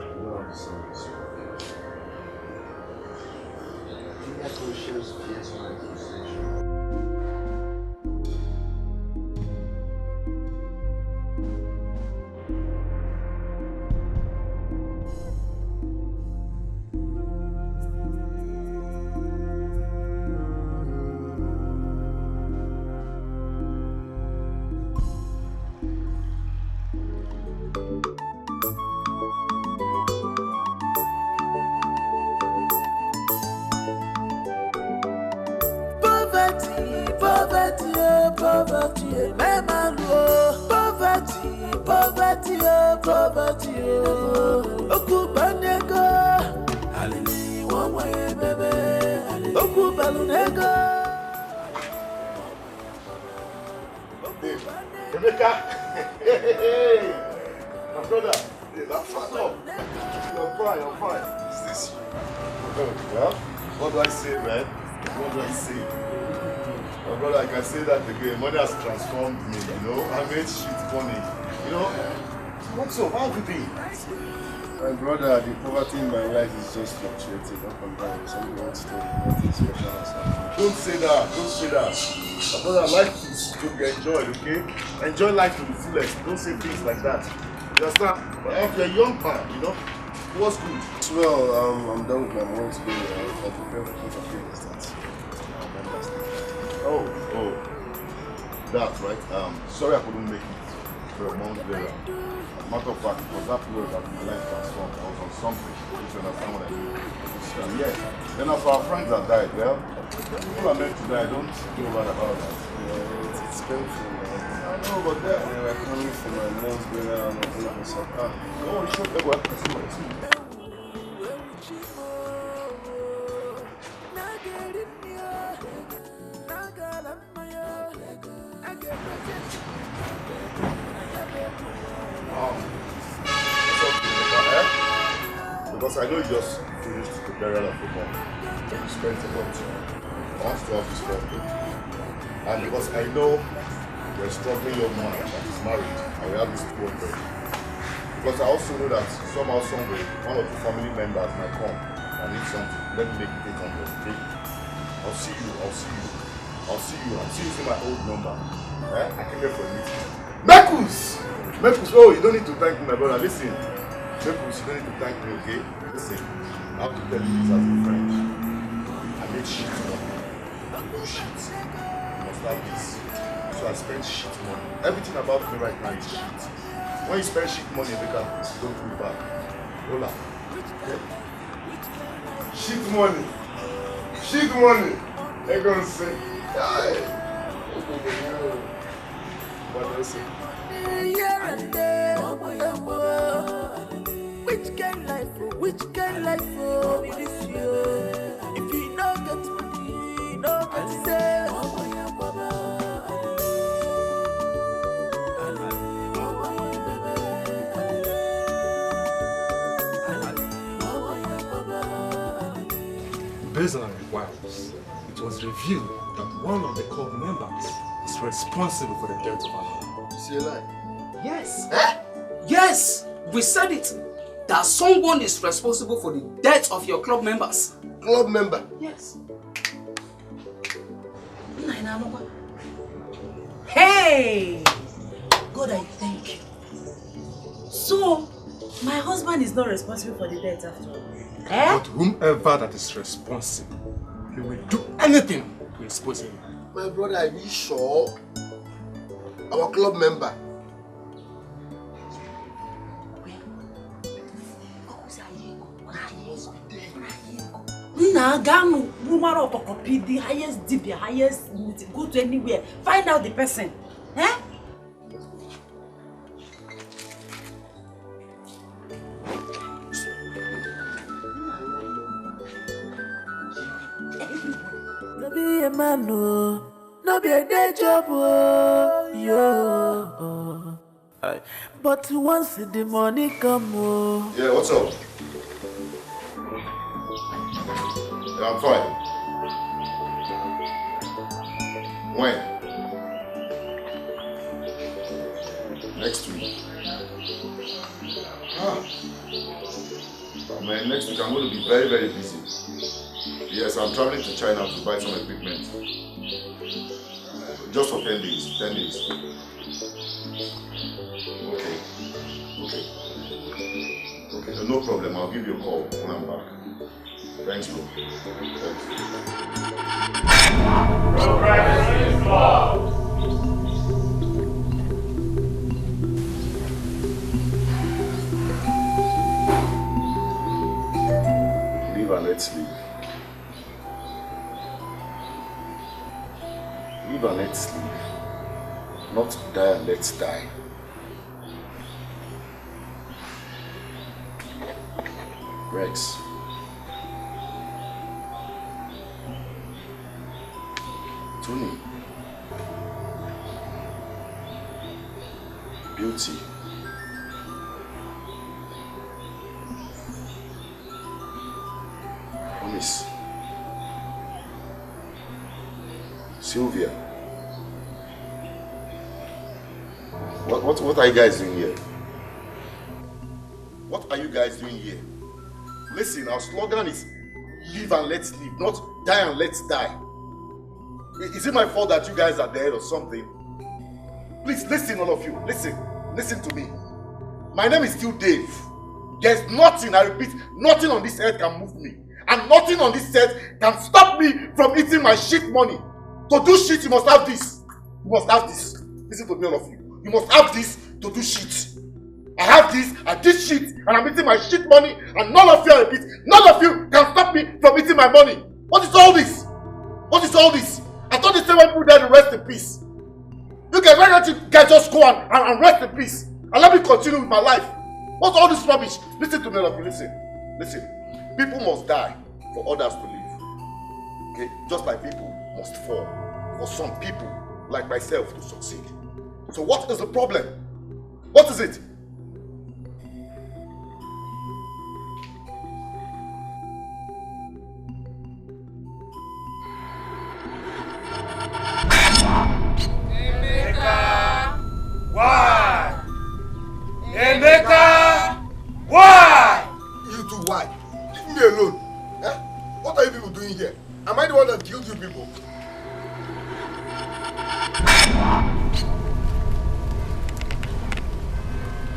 My brother, that's what's up. You're fine. Is this you? Well, what do I say, man? What do I say? My brother, I can say that again. Money has transformed me, you know. I made shit funny, you know. What's up? How have you been? My brother, the poverty in my life is just fluctuating up and down. Something wants to nothing special has happened. Don't say that. My brother, life is to be enjoyed, okay? Enjoy life to the fullest. Don't say things like that. You understand? But if you're a young man, you know, what's good? Well, I'm done with my mom's burial. I'll prepare for the things that Oh, that, right? Sorry I couldn't make it for a month burial. Matter of fact, it was that period that my life transformed. I was on something. You understand what I mean? Yeah. Then after our friends that died, well, people are meant to die. Don't feel bad about that. Yeah, it's painful, man. I know, but then they were coming for my mom's burial and all of us. Oh, sure. See. Because I know you just finished the burial of football. You spent a lot of months to have this problem. And because I know you're a struggling young man that is married and we have this poor girl. Because I also know that somehow, someway, one or two family members might come and need something. Let me make it 800. Okay? I'll see you. I'm seeing you my old number. I came here for a meeting. Mekus! Oh, you don't need to thank me, my brother. Listen. Mekus, you don't need to thank me, okay? Listen. I have to tell you this as a friend. I made shit money. Shit. You must have this. So I spend shit money. Everything about me right now is shit. When you spend shit money, don't look back. Hola. Okay? Shit money. They're gonna say, what do I say? Which kind life for this year? If you don't get money, no get say. Based on our inquiries, it was revealed that one of the club members is responsible for the death of our mother. See a lie? Yes. Yes, we said it. that someone is responsible for the death of your club members. Club member? Yes. Hey! God, I thank you. So, my husband is not responsible for the death after all. Eh? But whomever that is responsible, he will do anything to expose him. My brother, are you sure? Our club member. The highest deep, the highest, go to anywhere, find out the person. Eh? No be a man, no. No be a day job, oh, yo. Aye. But once the money come, oh. Yeah, what's up? Yeah, I'm fine. When? Next week. Ah. Oh, man, next week I'm going to be very, very busy. Yes, I'm traveling to China to buy some equipment. Just for 10 days. 10 days. Okay. Okay, no problem. I'll give you a call when I'm back. Thanks, bro. Thanks. Progress is love. Live and let's live. Live and let's live. Not die and let's die. Rex. Tony. Beauty. Promise. Sylvia. What are you guys doing here? What are you guys doing here? Listen, our slogan is live and let's live, not die and let's die. Is it my fault that you guys are dead or something? Please listen, all of you. Listen to me. My name is still Dave. There's nothing, I repeat, nothing on this earth can move me. And nothing on this earth can stop me from eating my shit money. To do shit, you must have this. You must have this. Listen to me, all of you. You must have this to do shit. I have this, I did shit, and I'm eating my shit money, and none of you, I repeat, none of you can stop me from eating my money. What is all this? What is all this? I thought the same when people died to rest in peace. You guys, why don't you guys just go and rest in peace? And let me continue with my life. What's all this rubbish? Listen to me, all of you, listen. People must die for others to live. Okay? Just like people must fall for some people, like myself, to succeed. So what is the problem? What is it? Why? Emeka! Why? You two, why? Leave me alone. Eh? What are you people doing here? Am I the one that killed you people?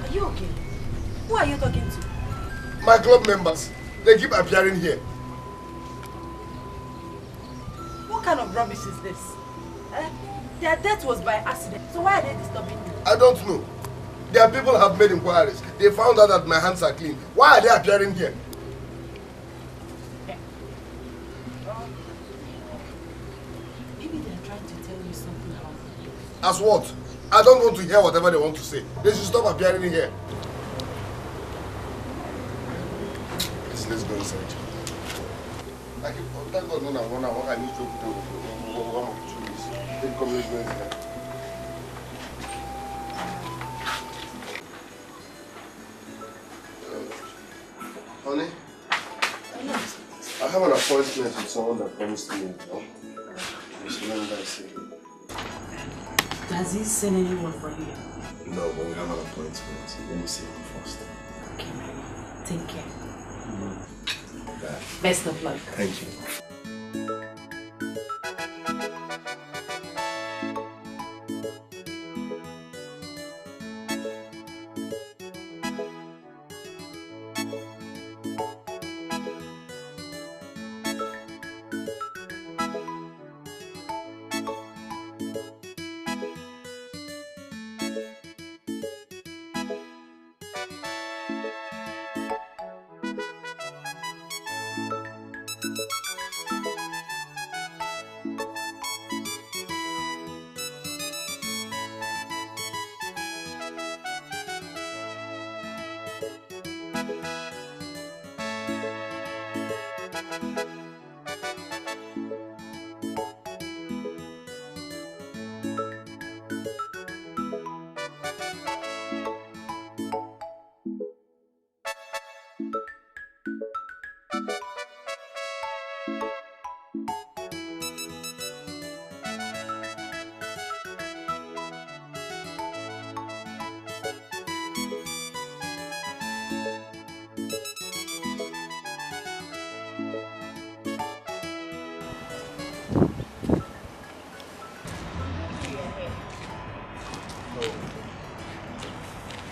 Are you okay? Who are you talking to? My club members. They keep appearing here. What kind of rubbish is this? Eh? Their death was by accident. So why are they disturbing you? I don't know. Their people have made inquiries. They found out that my hands are clean. Why are they appearing here? Maybe they're trying to tell you something harmful. As what? I don't want to hear whatever they want to say. They should stop appearing here. Let's go inside. Like, thank God, no, what I need to do. One of the trees. Then come inside. Honey? Yes. I have an appointment with someone that promised me, remember I said. Does he send anyone for you? No, but we have an appointment. Let me see him first. Okay. Take care. Mm. Best of luck. Thank you.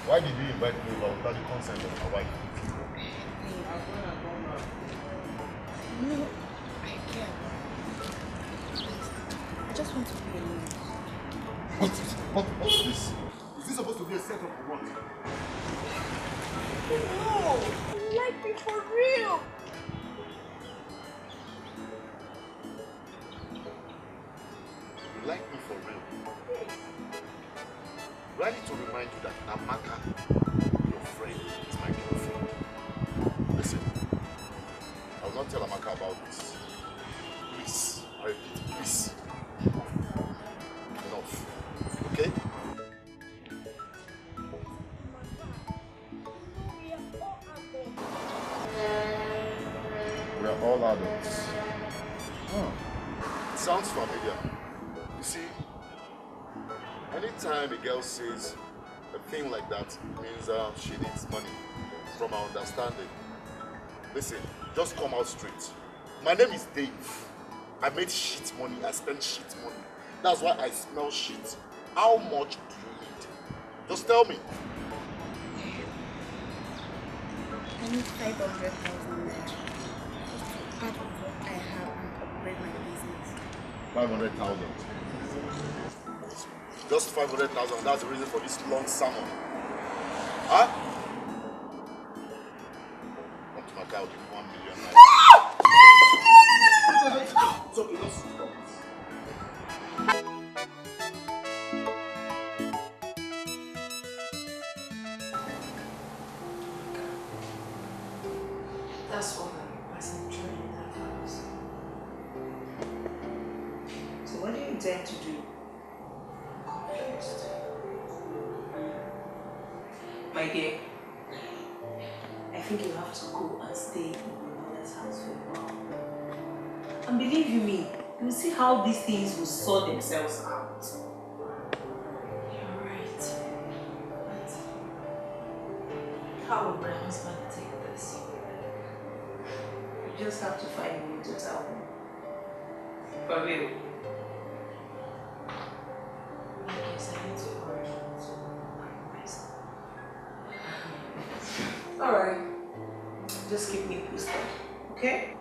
Why did you invite me over without the consent of my wife? No, I care. I just want to be alone. What's this? Is this supposed to be a setup or what? No! You like me for real! You like me for real? Do I need to remind you that Amaka, your friend, is my girlfriend? Listen, I will not tell Amaka about this. Please, I repeat, please. Enough. Okay? We are all adults. It sounds familiar. You see, anytime a girl says a thing like that, it means she needs money. From our understanding. Listen, just come out straight. My name is Dave. I made shit money. I spent shit money. That's why I smell shit. How much do you need? Just tell me. I need 500,000 naira just to add what I have and upgrade my business. 500,000. Just 500,000. That's the reason for this long sermon. Huh? Come to my car, I'll give you 1 million naira. It's okay, just stop. That's all I'm concentrating in that house. So what do you intend to do? Confused. My dear, I think you have to go and stay in your mother's house for a while. And believe you me, you'll see how these things will sort themselves out. You're right. But how will my husband take this? You just have to find a way to tell him. For real. Yes, I need to hurry to rest. Alright. Just keep me posted, okay?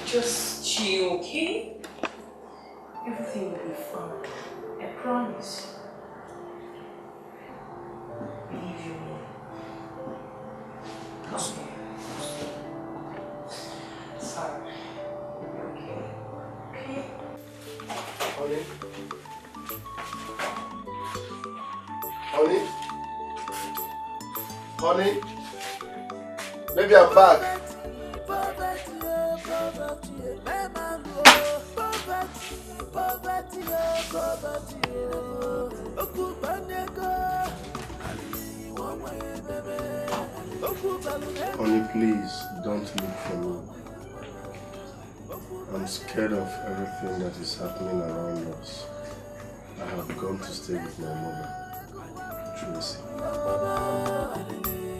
Just chill, okay? Everything will be fine. I promise. Believe you me. Come here. Sorry. Okay. Okay? Honey? Honey? Honey? Maybe I'm back. Honey, please don't look for me. I'm scared of everything that is happening around us. I have gone to stay with my mother. Tracy.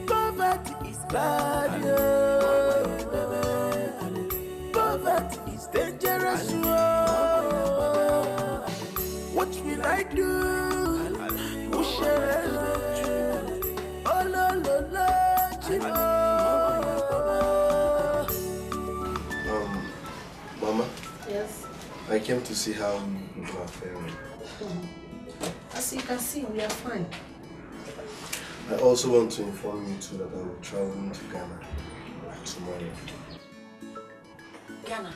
Poverty is bad, poverty is dangerous. What will I do? Who shall I go to? Oh, la, la, la, Mama? Yes? I came to see how you are faring. As you can see, we are fine. I also want to inform you too that I will travel to Ghana tomorrow. Ghana?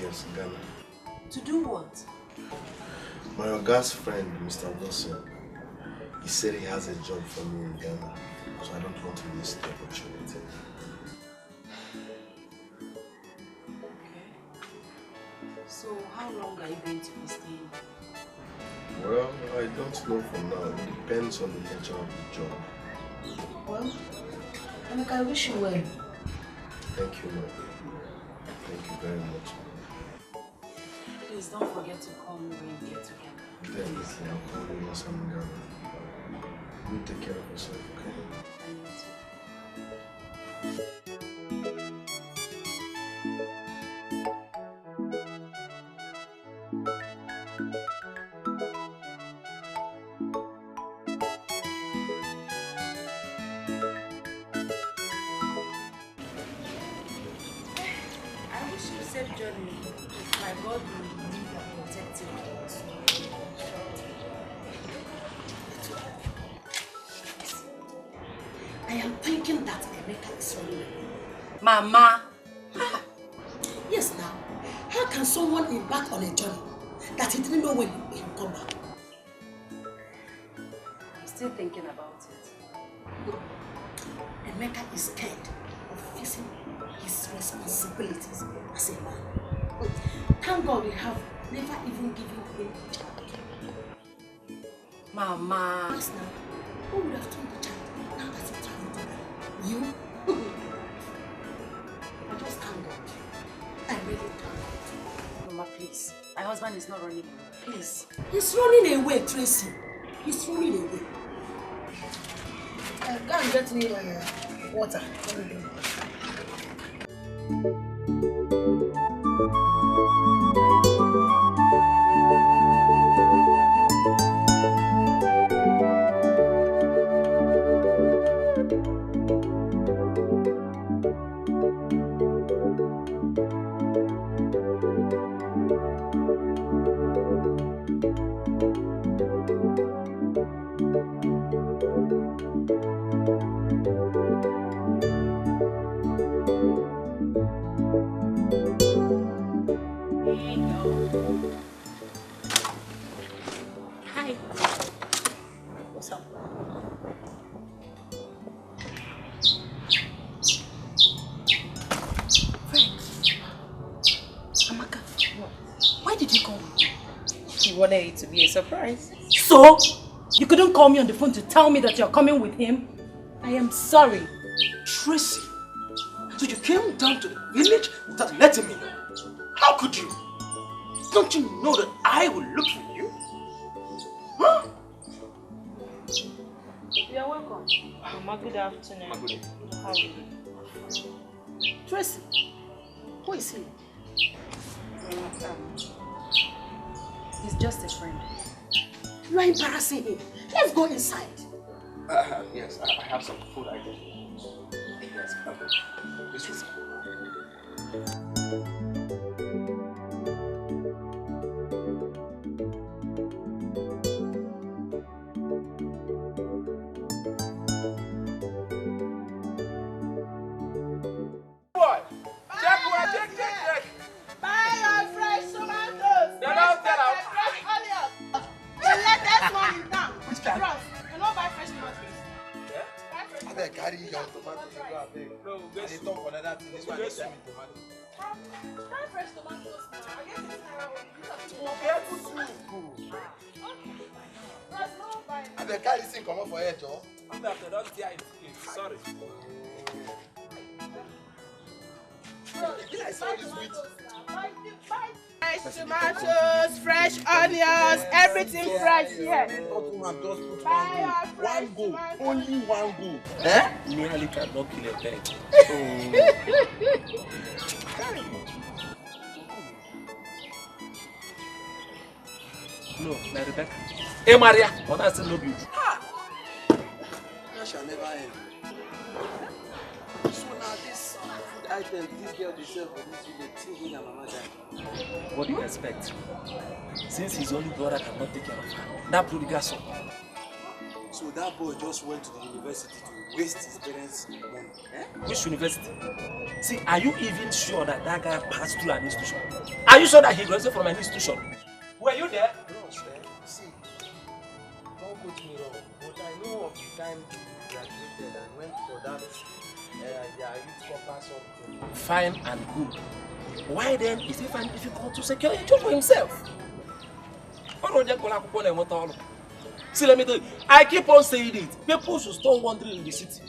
Yes, Ghana. To do what? My August friend, Mr. Wilson, he said he has a job for me in Ghana, so I don't want to miss the opportunity. Okay. So how long are you going to be staying? Well, I don't know for now. It depends on the nature of the job. Well, I wish you well. Thank you, Mom. Thank you very much. Please don't forget to call me when you get to Ghana. Definitely, I'll call you once I'm in Ghana. You take care of yourself, okay? And you too. I wish you safe journey. My God will protect you. I am thinking that Emeka is running away. Mama! Ah. Yes, now. How can someone embark on a journey that he didn't know when he will come back? I'm still thinking about it. Emeka is scared of facing his responsibilities as a man. Thank God we have never even given him a child. Mama! Yes, now. Who would have told the child now that he traveled to Ghana? You? I just thank God. I really thank God. Mama, please. My husband is not running away. Please. He's running away, Tracy. He's running away. Go and get me water. Let me drink. Hi. What's up? Amaka, why did you call me? He wanted it to be a surprise. So? You couldn't call me on the phone to tell me that you're coming with him? I am sorry. Tracy, so you came down to the village without letting me know? How could you? Don't you know that I will look for you? Huh? You're welcome. Mama, good afternoon. Good evening. How are you? Tracy, who is he? He's just a friend. You are embarrassing him. Let's go inside. Yes, I have some food I can. Yes, this is. Check. Buy your fresh tomatoes. They're not there now. Fresh onions. The latest one is now. Which kind? Bros, you know buy fresh tomatoes. Buy fresh I beg, carry your tomatoes. No, I dey talk for another thing. This one is send me tomato. Buy fresh tomatoes now. I guess it's Naira when you have to Get soup. Bros, no buy. I beg, carry this thing come up for here, Joe. After don't tear it. Sorry. Bros, Be like buy so this tomatoes sweet. now. Fresh tomatoes, fresh onions, everything fresh here. One go, only one go. Eh? Nearly cannot kill a bird. No, na Rebecca. Hey Maria, what I still love you. I shall never end. So now this food item, this girl they sell for this village, think her mama died. What do you expect? Since his only brother cannot take care of her, that prodigal son. So that boy just went to the university to waste his parents' money. Eh? Which university? See, are you even sure that that guy passed through an institution? Are you sure that he graduated from an institution? Were you there? No, sir. See, don't quote me wrong, but I know of the time he graduated and went for that youth corps something. Fine and good. Why then is it fine difficult to secure a job for himself? See, let me tell you, I keep on saying it. People should stop wandering in the city,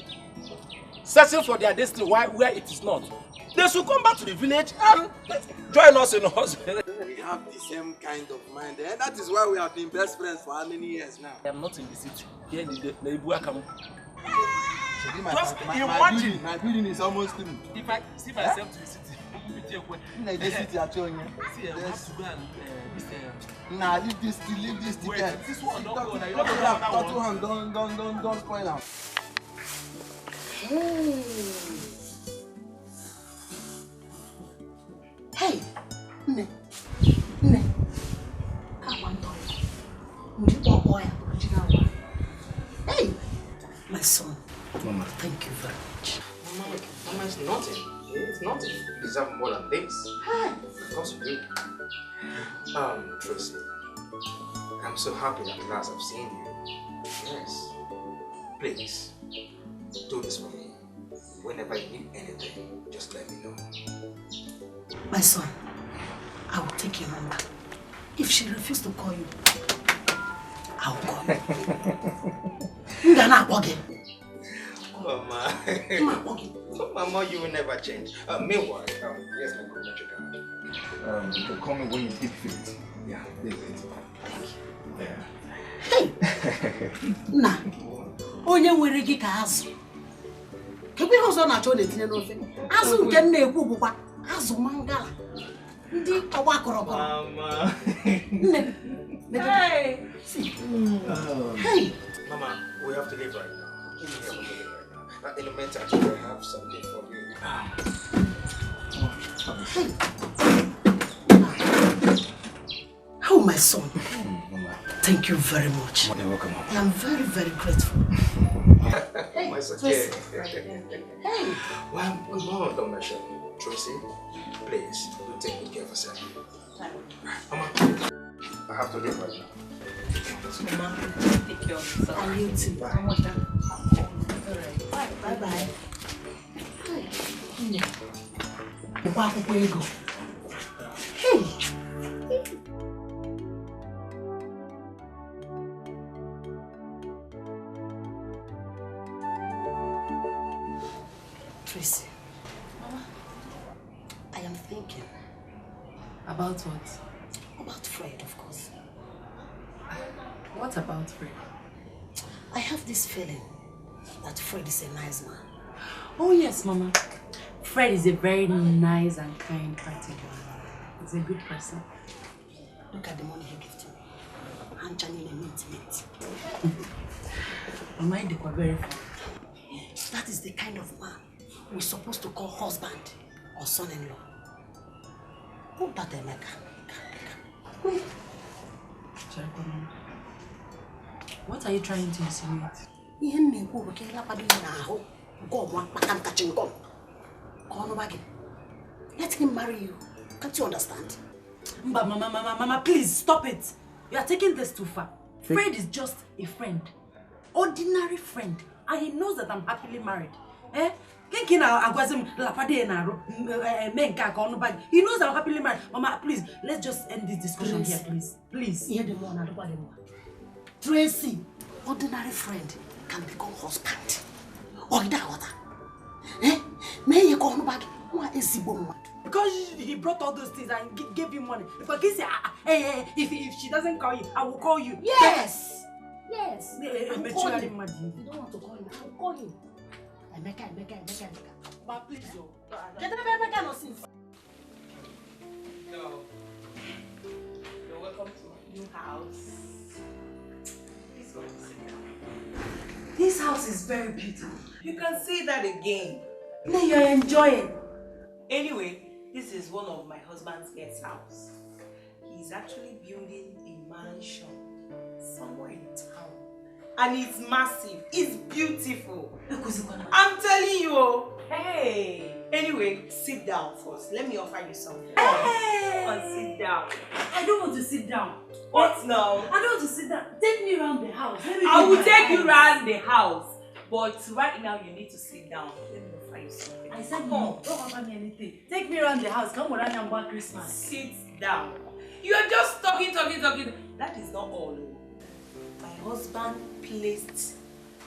searching for their destiny where it is not. They should come back to the village and join us in us. We have the same kind of mind, and that is why we have been best friends for how many years now? I am not in the city. Here in the Ibuakamu. Just imagine. My building is almost through. If I see myself to the city, this city at all, yeah. See, I have to go and nah, leave this ticket. This one don't go. Don't spoil am. Hey, ne. Come on, hey, my son. Mama, thank you very much. Mama, it's nothing. It's nothing. You deserve more than this. Hey. Of course you do. Tracy, I'm so happy that at last I've seen you. Yes. Please, do this for me. Whenever you need anything, just let me know. My son, I will take your number. If she refuses to call you, I will call you. Mama, you will never change. Meanwhile, yes, my good magic card. You can call me when you deep fit. Yeah, this is it. Thank you. Yeah. Hey! Nah. Onye nwere gị ka azụ. Kekwe ihe ọzọ na-achọ na-etinye n'ofe. Azụ nke m na-ekwu bụkwa azụ mangala. Ndị ọgba kọrọkọrọ. Mama. Nne. Hey! See. Hey! Mama, we have to leave right now. We have to leave right now. In the meantime, I have something for you. Hey! Oh, my son. Thank you very much. You're welcome. I am very, very grateful. Hey, my son. Hey! Well, Mama, don't mention Tracy. Please, do take good care of yourself. Mama, I have to leave right now. Mama, take care of yourself. And you too. Bye. Bye-bye. Hey! Tracy. Mama, I am thinking. About what? About Fred, of course. What about Fred? I have this feeling that Fred is a nice man. Oh yes, Mama. Fred is a very nice and kind-hearted man. He's a good person. Look at the money he gave to me. I'm channeling a mint. Mama, they were very fun. That is the kind of man we're supposed to call husband or son-in-law. Put that in my What are you trying to insinuate? Let him marry you. Can't you understand? Mama, please stop it. You are taking this too far. Fred is just a friend. Ordinary friend. And he knows that I'm happily married. Eh? He knows I'm happily married. Mama, please, let's just end this discussion here, please. Please. Tracy, ordinary friend can become husband. Or that water. Eh? May you go back? What is the woman? Because he brought all those things and gave you money. Because he said, hey, if she doesn't call you, I will call you. Yes! Yes! I'm You calling. don't want to call you, I will call you. Emeka. But please, yo. Get up, Emeka, no sin. No. You're welcome to my new house. Please go and sit down. This house is very beautiful. You can see that again. No, you're enjoying. Anyway, this is one of my husband's guest house. He's actually building a mansion somewhere in town. And it's massive. It's beautiful. I'm telling you. Hey. Anyway, sit down first. Let me offer you something. Hey. Come on, sit down. I don't want to sit down. What now? I don't want to sit down. Take me around the house. I will take you around the house. But right now you need to sit down. Let me offer you something. I said no. Don't offer me anything. Take me around the house. Come on, I'm about Christmas. Sit down. You are just talking. That is not all. My husband placed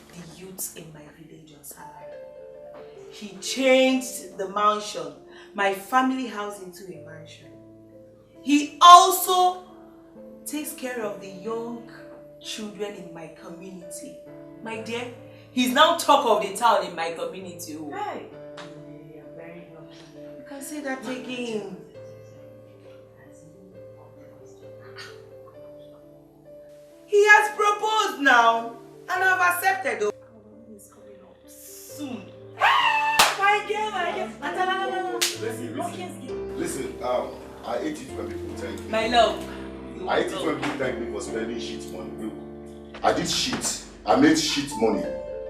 the youth in my village on salary. He changed the mansion, my family house, into a mansion. He also takes care of the young children in my community. My dear, he's now talk of the town in my community. Hey, you're very lucky. You can say that again. He has proposed now, and I've accepted. Oh, he's coming up soon. My girl. Listen, I hate it when people thank me. My love. I hate it when people thank me for spending shit money. Look, I did shit. I made shit money.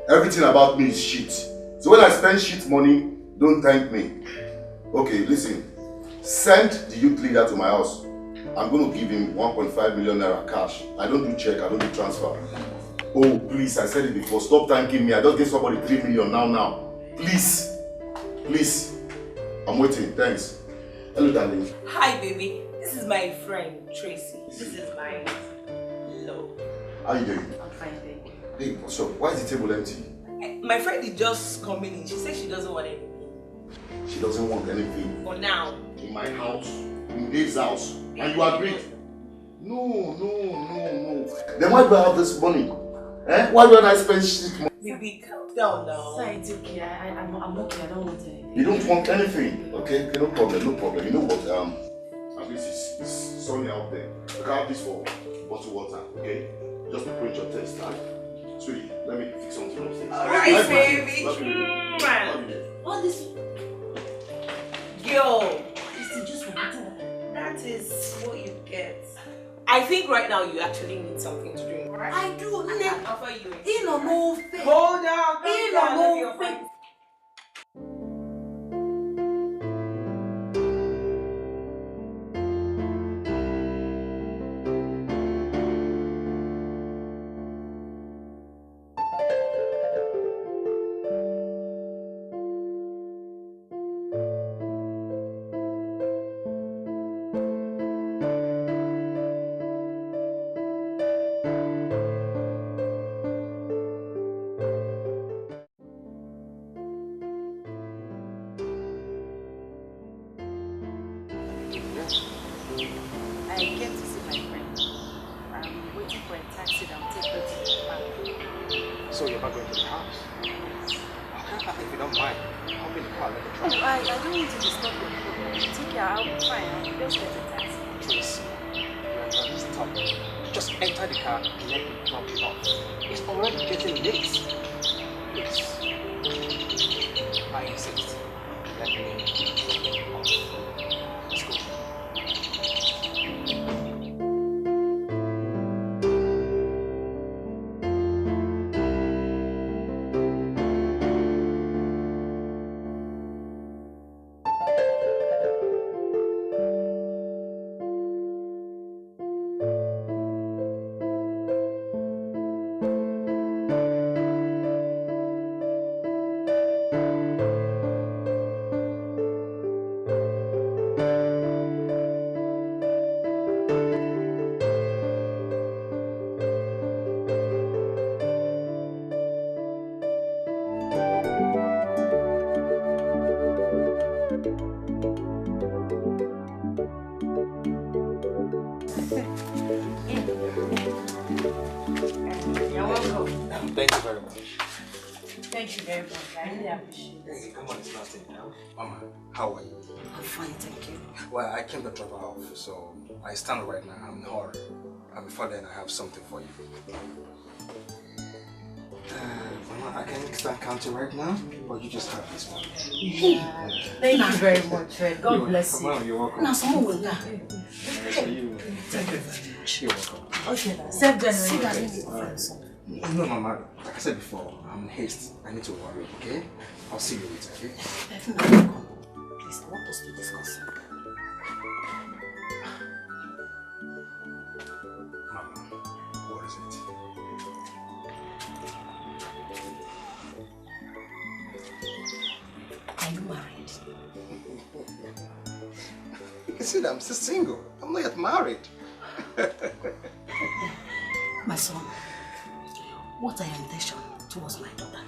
Everything about me is shit. So when I spend shit money, don't thank me. Okay, listen. Send the youth leader to my house. I'm going to give him 1.5 million naira cash. I don't do check, I don't do transfer. Oh, please, I said it before. Stop thanking me. I just gave somebody 3 million now. Please. Please. I'm waiting. Thanks. Hello, darling. Hi, baby. This is my friend, Tracy. This is my love. How you doing? I'm fine, thank you. Hey, what's up? Why is the table empty? My friend is just coming in. She said she doesn't want anything. She doesn't want anything. For now. In my house. In Dave's house. And you agreed? No. Then why do I have this money? Why don't I spend shit money? Baby, calm down now. Sorry, it's okay. I'm okay. I don't want anything. You don't want anything? Okay, no problem. You know what? At least it's sunny out there. Look, I have this for bottled water, okay? Just to quench your thirst, right? Sweetie, let me fix something upstairs. Alright, baby. Love you. All this. Yo. This is just for bottled water. That is what you get. I think right now you actually need something to drink, right? I do. I can offer you. In or no faith. Hold on. In or no faith. I came to see my friend. I'm waiting for a taxi that will take her to the park. So you're not going to the house? If you don't mind, hop in the car, let me Oh, try. I don't want to disturb your problem. It's okay, I'll be fine. I'll just get a taxi. Tracy, you're not stubborn. Just enter the car and let me drop you off. It's already getting late. Please. I insist. Let me drop you off. Let's go. Thank you very much. Thank you very much. I really appreciate it. Hey, come on, it's nothing now. Mama, how are you? I'm fine, thank you. Well, I came to drop her off, so I stand right now. I'm in a hurry. And before then, I have something for you. Mama, I can start counting right now, but you just have this one. Yeah. Thank you very much, Fred. God bless you. Mama, you're welcome. Now, someone will die. For you. Thank you very much. You're welcome. Okay, now. Self-generation. No, Mama, like I said before, I'm in haste. I need to worry, okay? I'll see you later, okay? Definitely. Please, I want us to discuss something. Mama, what is it? Are you married? You can see that I'm still single. I'm not yet married. My son, what are your intentions towards my daughter?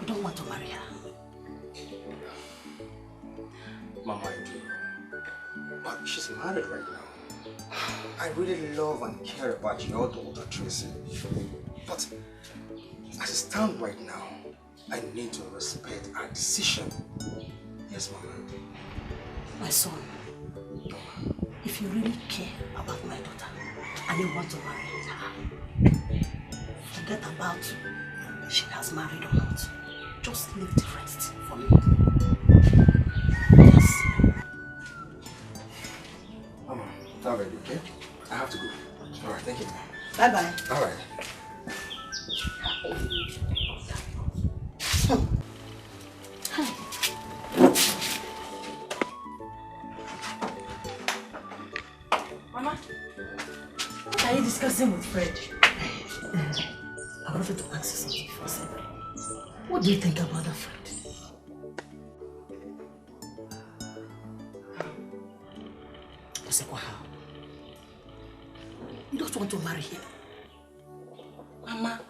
You don't want to marry her. Mama, I do. But she's married right now. I really love and care about your daughter, Tracy. But as it stands right now, I need to respect her decision. Yes, Mama. My son, if you really care about my daughter and you want to marry her, forget about she has married or not. Just leave the rest for me. Yes. Mama, not ready, okay? I have to go. Alright, thank you. Bye-bye. Alright. Mama, what are you discussing with Fred? I wanted to ask you something first. What do you think about that Fred? How? You don't want to marry him? Mama,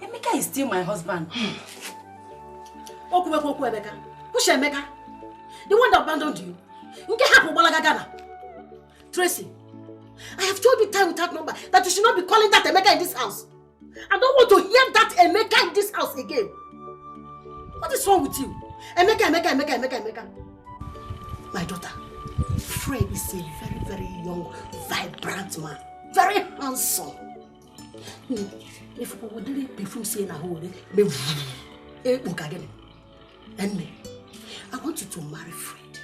Emeka is still my husband. Emeka. Who's Emeka? The one that abandoned you. Tracy, I have told you time without number that you should not be calling that Emeka in this house. I don't want to hear that Emeka in this house again. What is wrong with you? Emeka. My daughter, Fred is a very, very young, vibrant man. Very handsome. If we would really perfume saying a whole day, and I want you to marry Fred.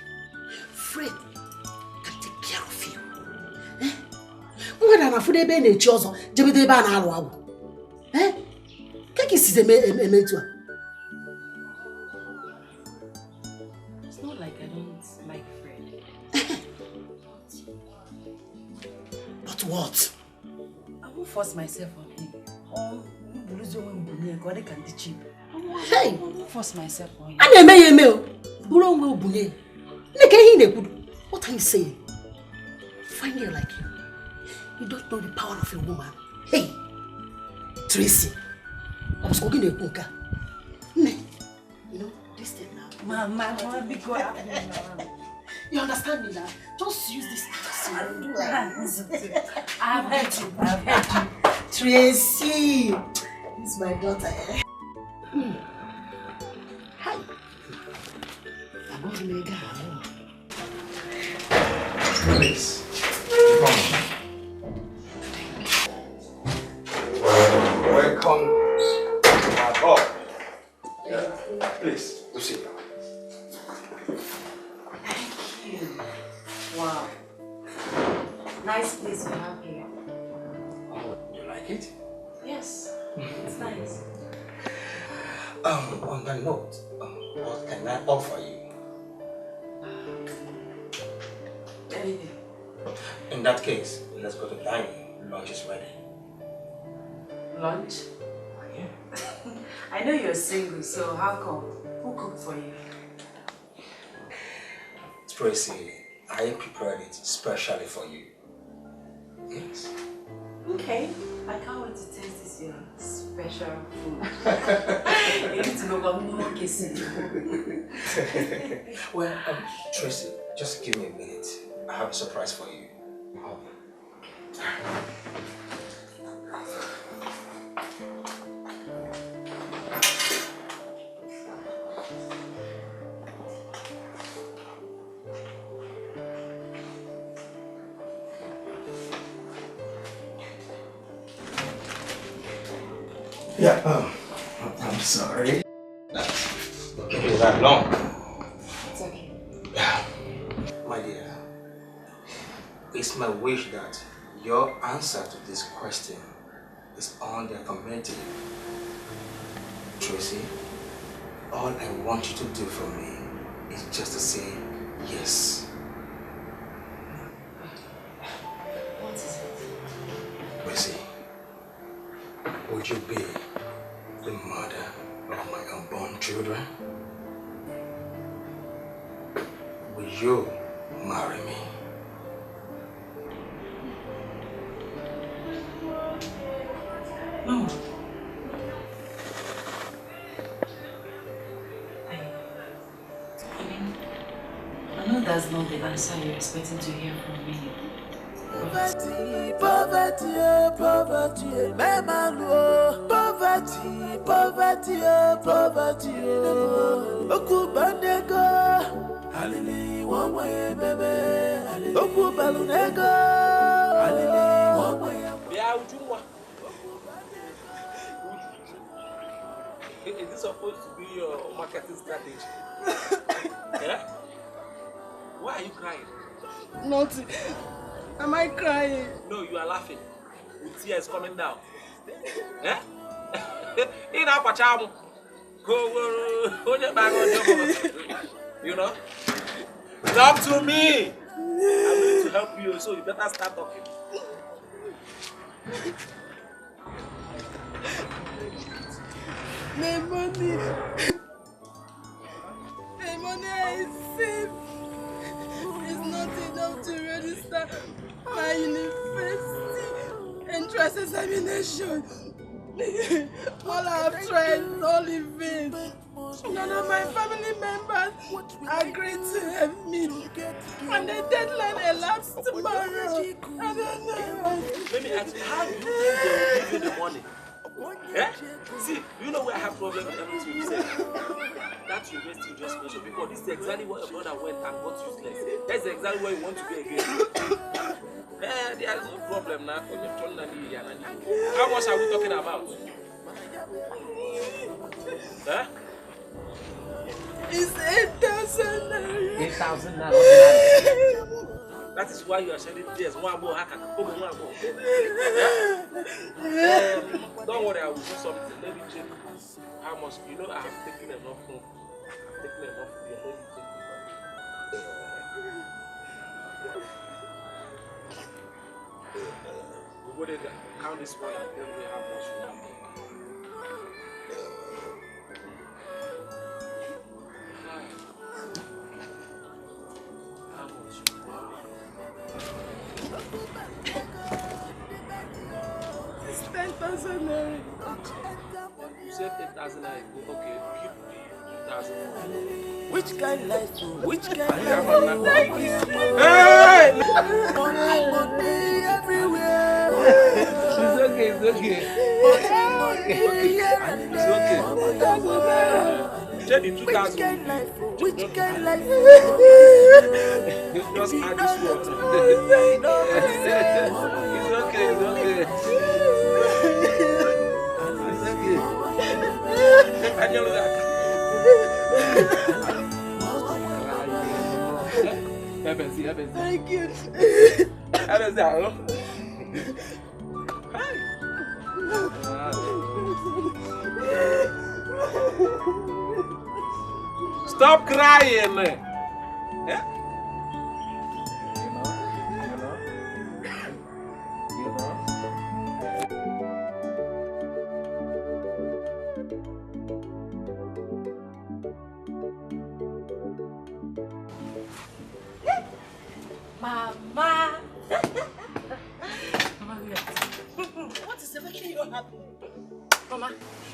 Fred can take care of you. It's not like I don't like Fred. But what? I won't force myself on him. Hey! I won't force myself on him. What are you saying? Find her like you. You don't know the power of a woman. Hey! Tracy! I was cooking a cooker. You know, this thing now. Mama, be quiet. You understand me now? Just use this. I have heard you. Tracy! This is my daughter. Hi. I'm going to make her. Please, come. Welcome to my home. Please, go sit down. Thank you. Wow. Nice place you have here. Oh, you like it? Yes, it's nice. On that note, what can I offer you? Anything. In that case, let's go to dining. Lunch is ready. Lunch? Yeah. I know you're single, so how come? Who cooked for you? Tracy, I prepared it specially for you. Yes. Okay. I can't wait to taste this your special food. You need to go more kissing. Well, Tracy, just give me a minute. I have a surprise for you. Yeah, I'm sorry. Okay, that long. It's okay. My dear, it's my wish that your answer to this question is on the affirmative. Tracy, all I want you to do for me is just to say yes. What is it? Tracy, would you be the mother of my unborn children? Will you marry me? No. I know that's not the answer you're expecting to hear from me. Poverty, poverty, poverty, poverty, poverty, poverty, Okubanego, Alili, one way, baby, Okubalunego, Alili, one way. Is this supposed to be your marketing strategy? Yeah? Why are you crying? Nothing. Am I crying? No, you are laughing. With tears coming down. Yeah? In our pacham. You know? Talk to me. I'm going to help you, so you better start talking. My money I saved is not enough to register my university entrance examination. All I've tried is all in vain. None of my family members agreed to help me. And the deadline elapsed tomorrow. I don't know. Let me ask you, how do you think they will give you the money? Yeah? See, you know where I have problem with everything you said. That university you just mentioned, because this is exactly what your brother went and got useless. That's exactly what you want to be again. There's no problem now. How much are we talking about? Huh? It's 8,000 naira. 8,000 naira. That is why you are shedding tears. Don't worry, I will do something. Let me check how much. You know, I have taken enough from. Let me check. We go there, count this one and tell me how much you have. It's 10,000 naira. You said 10,000 naira. Okay, keep 2,000. Which kind life? Which kind life? Thank you. Hey! Money everywhere. It's okay, it's okay. It's okay. Check the 2,000. Which kind life? Just add this one. It's okay, it's okay. Thank you. Stop crying. Yeah? Mama. What is making you happy? Mama,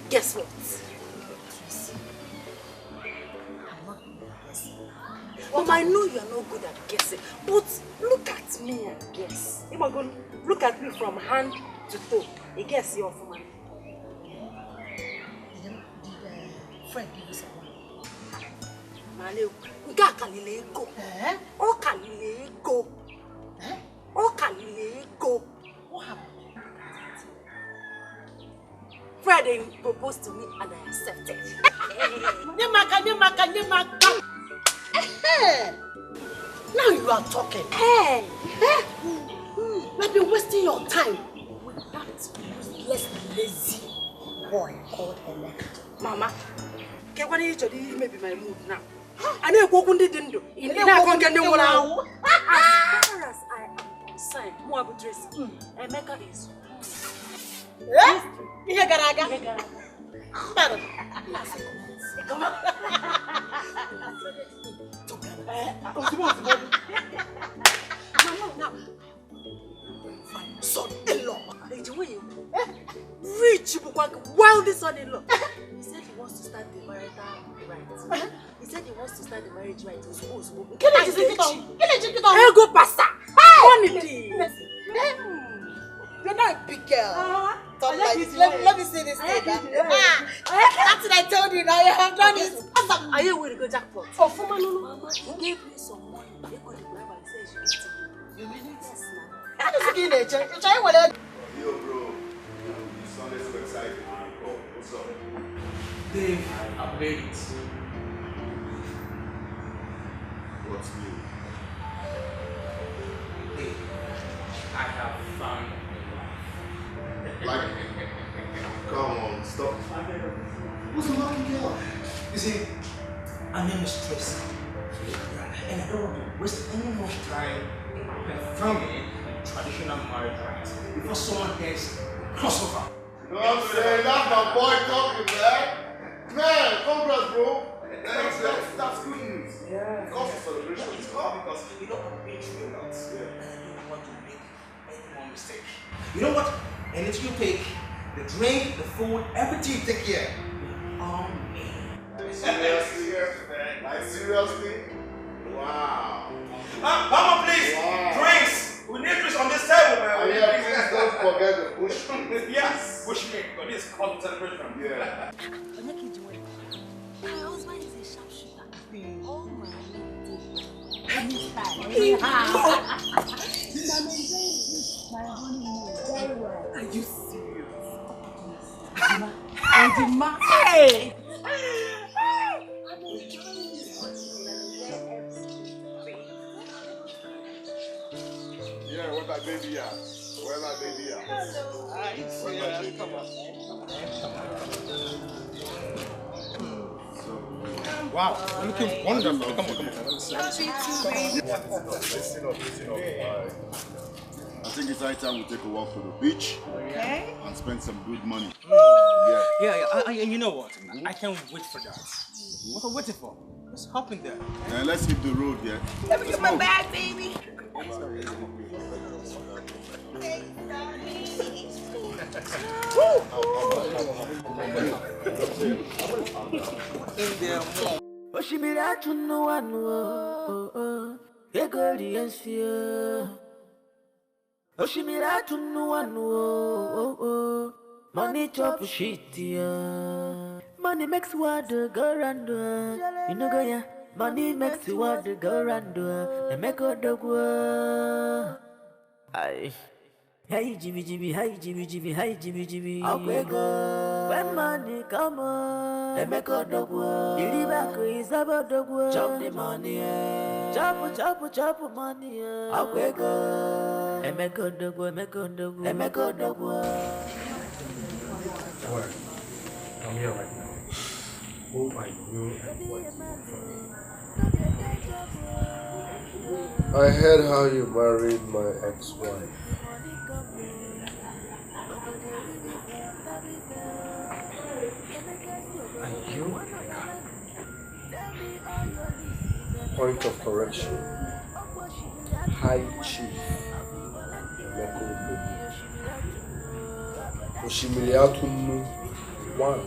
guess what? Mama, I know you are not good at guessing, but look at me and guess. If I'm going to look at me from hand to toe, you guess you're for me. Did Fred give you some money? Male, nga kalile go. O kalile go. O kalile go. What happened? Friday proposed to me and I accepted. Now you are talking. Hey! I've been wasting your time with that useless, lazy boy called Emeka. Mama, what are you doing? Maybe my mood now. I know what you didn't do. As far as I am concerned, Moabu dress, Emeka is. Eh? Yegaraga. Come on. Now. Son-in-law. Rich, wealthy son-in-law. He said he wants to start the marital rights. He said he wants to start the marriage rights. Go pasta. You're not a big girl. Let me see this thing. That's what I told you. Now you have done it. Are you willing to go jackpot? Oh, for Mama, he gave me some money. He got the Bible and said you need to. How does he get it? You're trying what? Yo, bro. You sound so excited. What's up? Dave, I made it. What's new? Dave, I have found like, come on, stop. Who's the lucky girl? You see, I'm in stress. And I don't want to waste any more time confirming traditional marriage rights before someone else crossover. You know what I'm saying? That's my boy talking, man. Man, congrats, bro. That's good news. Yeah. Cause for celebration. It's all because you don't want to be true out. And I don't want to make any more mistake. You know what? Anything you take, the drink, the food, everything you take here. On me. Seriously? Like seriously? Wow. Mama, please. Wow. Drinks. We need drinks on this table, man. Oh, yeah, please don't forget the push. Yes, push me. But this is called celebration. Yeah. My husband is a sharpshooter. Oh my God. Are you serious? Hey! Yeah, where that baby at? Where that baby at? Hello. Where that baby Come on. Wow, you're looking wonderful. Come on. Listen up. I think it's high time we take a walk to the beach and spend some good money. Yeah. You know what? I can't wait for that. What are we waiting for? Let's hop in there. Yeah, let's hit the road, yeah. Let me get my bag, baby. In there more. Oshimira tunu wanu, egoli ensia. Oshimira tunu wanu, money chop shit ya. Money makes world go round. You know go ya. Money makes the world go round. They make all the world. Aye. Hey Jimmy, hey Jimmy, hey Jimmy. When money come on, they make all the world. The river is about the world. Chop the money, chop money. They make all the world, make all the world. They make all the world. I'm here right now. Hope I know and what you want from me. I heard how you married my ex-wife. And you? Point of correction. High Chief Oshimiliatunu one.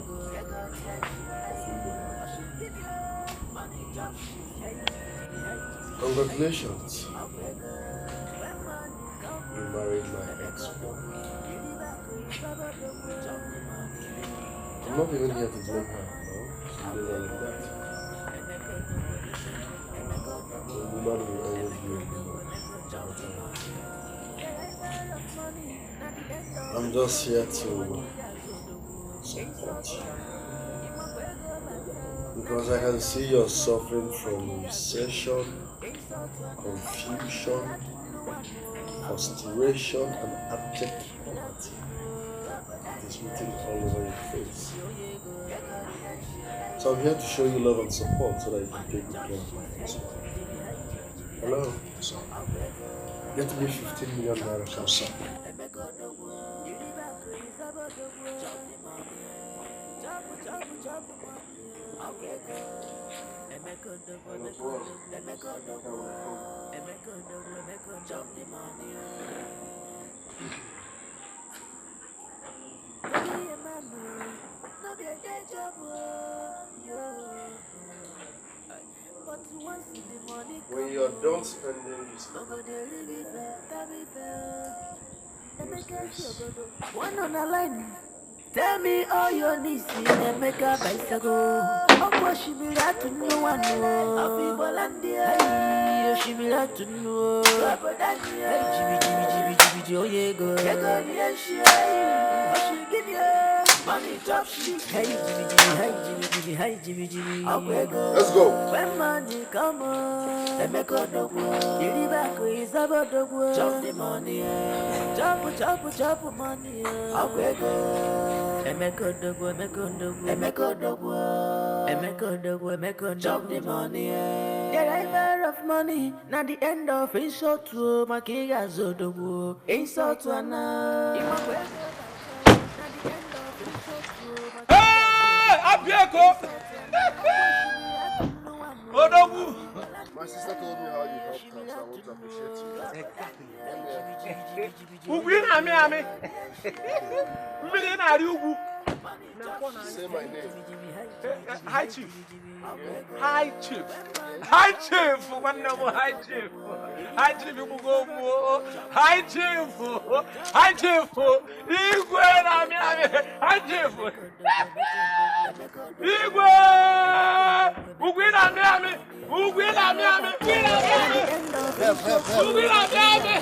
Congratulations. You married my ex-wife. I'm not even here to blame her, no? She did all of that. A woman will always be a woman. I'm just here to support about you. Because I can see you're suffering from recession, confusion, frustration, and abject poverty. It is written all over your face. So I'm here to show you love and support so that you can take good care of my face. Hello? So, get me 15 million naira from son. When you're done spending this One on a line. Tell me all your needs in a make a bicycle. Of course, she be right to no one. I'll be Volandia. She be right to know. Hey, Jimmy, oh, yeah, go. She give you money, drop shit. Hey, Jimmy. Let's go. When money come on, they make a dog. You back is about the world. Chop the money. Chop money. I'll go. Chop the money. The driver of money, not the end of insult to my king as Zodobo. Insult to Anna. Hey! Abieko! Odogu! My sister told me how you helped her, so I want to appreciate you. Ugwi na ami. Mmiri na ari ugwu. Say my name. High Chief. High Chief. High Chief. High Chief. High Chief Mugogo. High Chief. High Chief. Igwe na ami. High Chief. Igwe. Ugwi na ami. Ugwi na ami. Ugwi na ami. Ugwi na ami.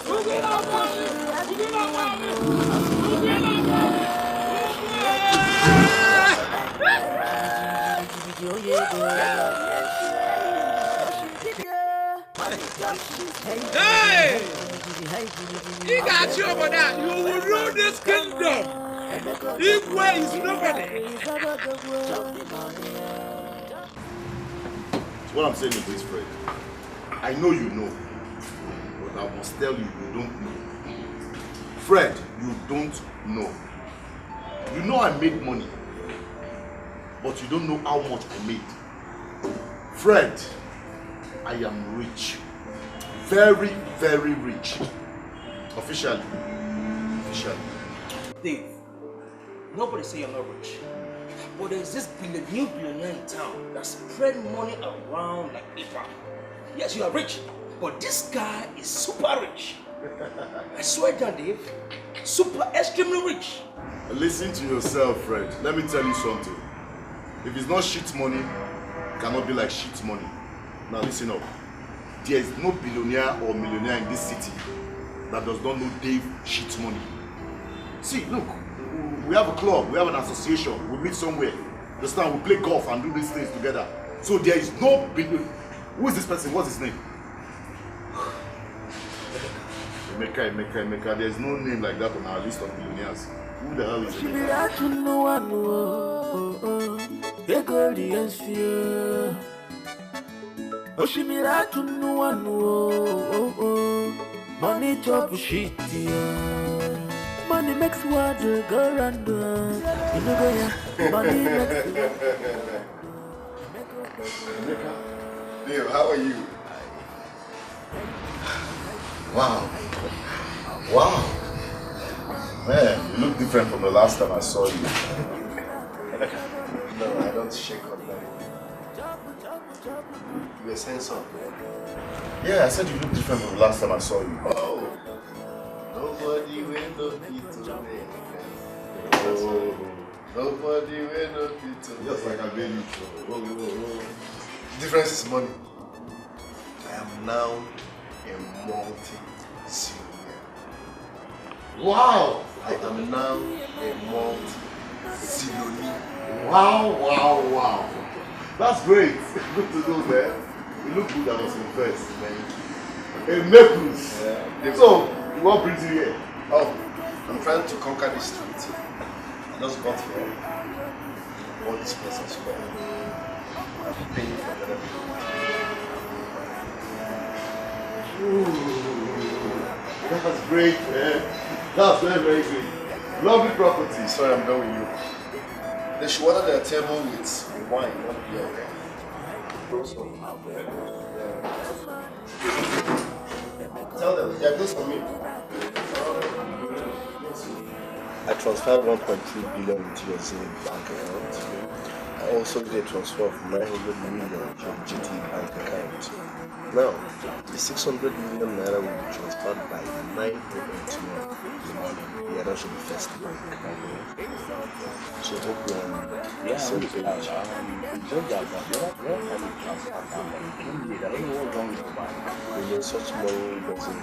Ugwi na ami. Ugwi na ami. Hey! You got you over there. You will rule this kingdom. Igwe is nobody. What I'm saying is this, Fred. I know you know, but I must tell you, you don't know. Fred, you don't know. You know I made money, but you don't know how much I made. Fred, I am rich. Very, very rich. Officially. Dave, nobody say you're not rich. But there's this new billionaire in town that spread money around like paper. Yes, you are rich, but this guy is super rich. I swear down, Dave. Super, extremely rich. Listen to yourself, Fred. Let me tell you something. If it's not shit money, it cannot be like shit money. Now listen up. There is no billionaire or millionaire in this city that does not know Dave shit money. See, look, we have a club, we have an association, we meet somewhere. Understand? We play golf and do these things together. So there is no billionaire. Who is this person? What's his name? Emeka. There is no name like that on our list of billionaires. Who the hell is Money chop shit, money makes water go round. You know, money makes. Dave, how are you? Wow. Man, you look different from the last time I saw you. No, I don't shake on that. You were saying something? Yeah, I said you look different from the last time I saw you. Oh. Nobody will not be today. Oh. Nobody will not be today. Just like I made you. The difference is money. I am now a multi-millionaire. Wow! I am now a multi-millionaire. Wow. That's great. Good to know, man. You look good, I was impressed, man. A necklace. Yeah. So, what brings you here? Oh, I'm trying to conquer this street. I just got here. All this place as well. I'll be paying for the That's great, man. That's very great. Lovely property. Sorry, I'm done with you. They should order their table with wine, not beer. Tell them, they're good for me. I transferred 1.3 billion into your Zubby bank account. I also did a transfer of 900 million from GT bank account. Now, the 600 million naira will be transferred by 9 a.m. tomorrow morning. Yeah, that should be first bank. So hope we're on the same page. It's just that you're having transfer account. I don't know what's wrong with the bank. You know, such money doesn't.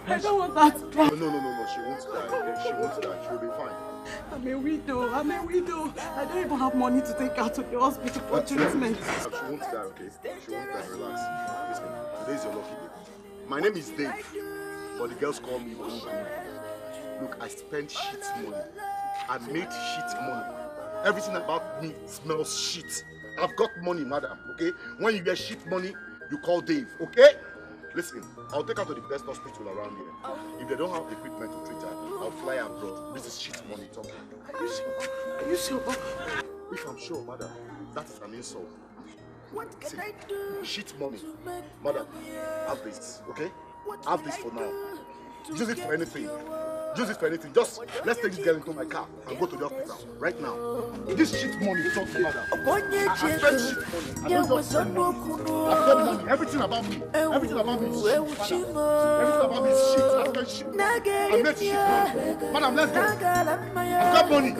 I don't want that to die. No. She won't die. She won't die. She'll be fine. I'm a widow. I don't even have money to take her to the hospital for treatment. She won't die, okay? She won't die. Relax. Listen, today's your lucky day. My name is Dave, but the girls call me Uncle. Look, I spent shit money. I made shit money. Everything about me smells shit. I've got money, madam, okay? When you get shit money, you call Dave, okay? Listen, I'll take her to the best hospital around here. If they don't have equipment to treat her, I'll fly her abroad. This is shit money talking. Are you sure? If I'm sure, madam, that is an insult. See, shit money. Madam, have this, okay? Have this for now. Use it for anything. Just let's take this girl into my car and go to the hospital right now. This shit money, talk to madam. I spent shit money. I don't just spend money. I spend money. Everything about me is shit. Everything about me is shit. I spent shit money. I made shit money. Madam, let's go. I've got money.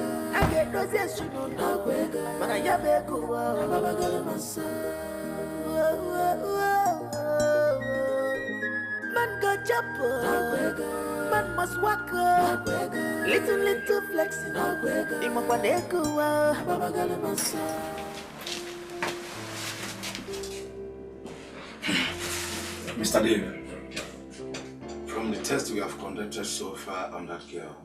Man go jump, man must walk, little flexing, Mr. David, from the test we have conducted so far on that girl,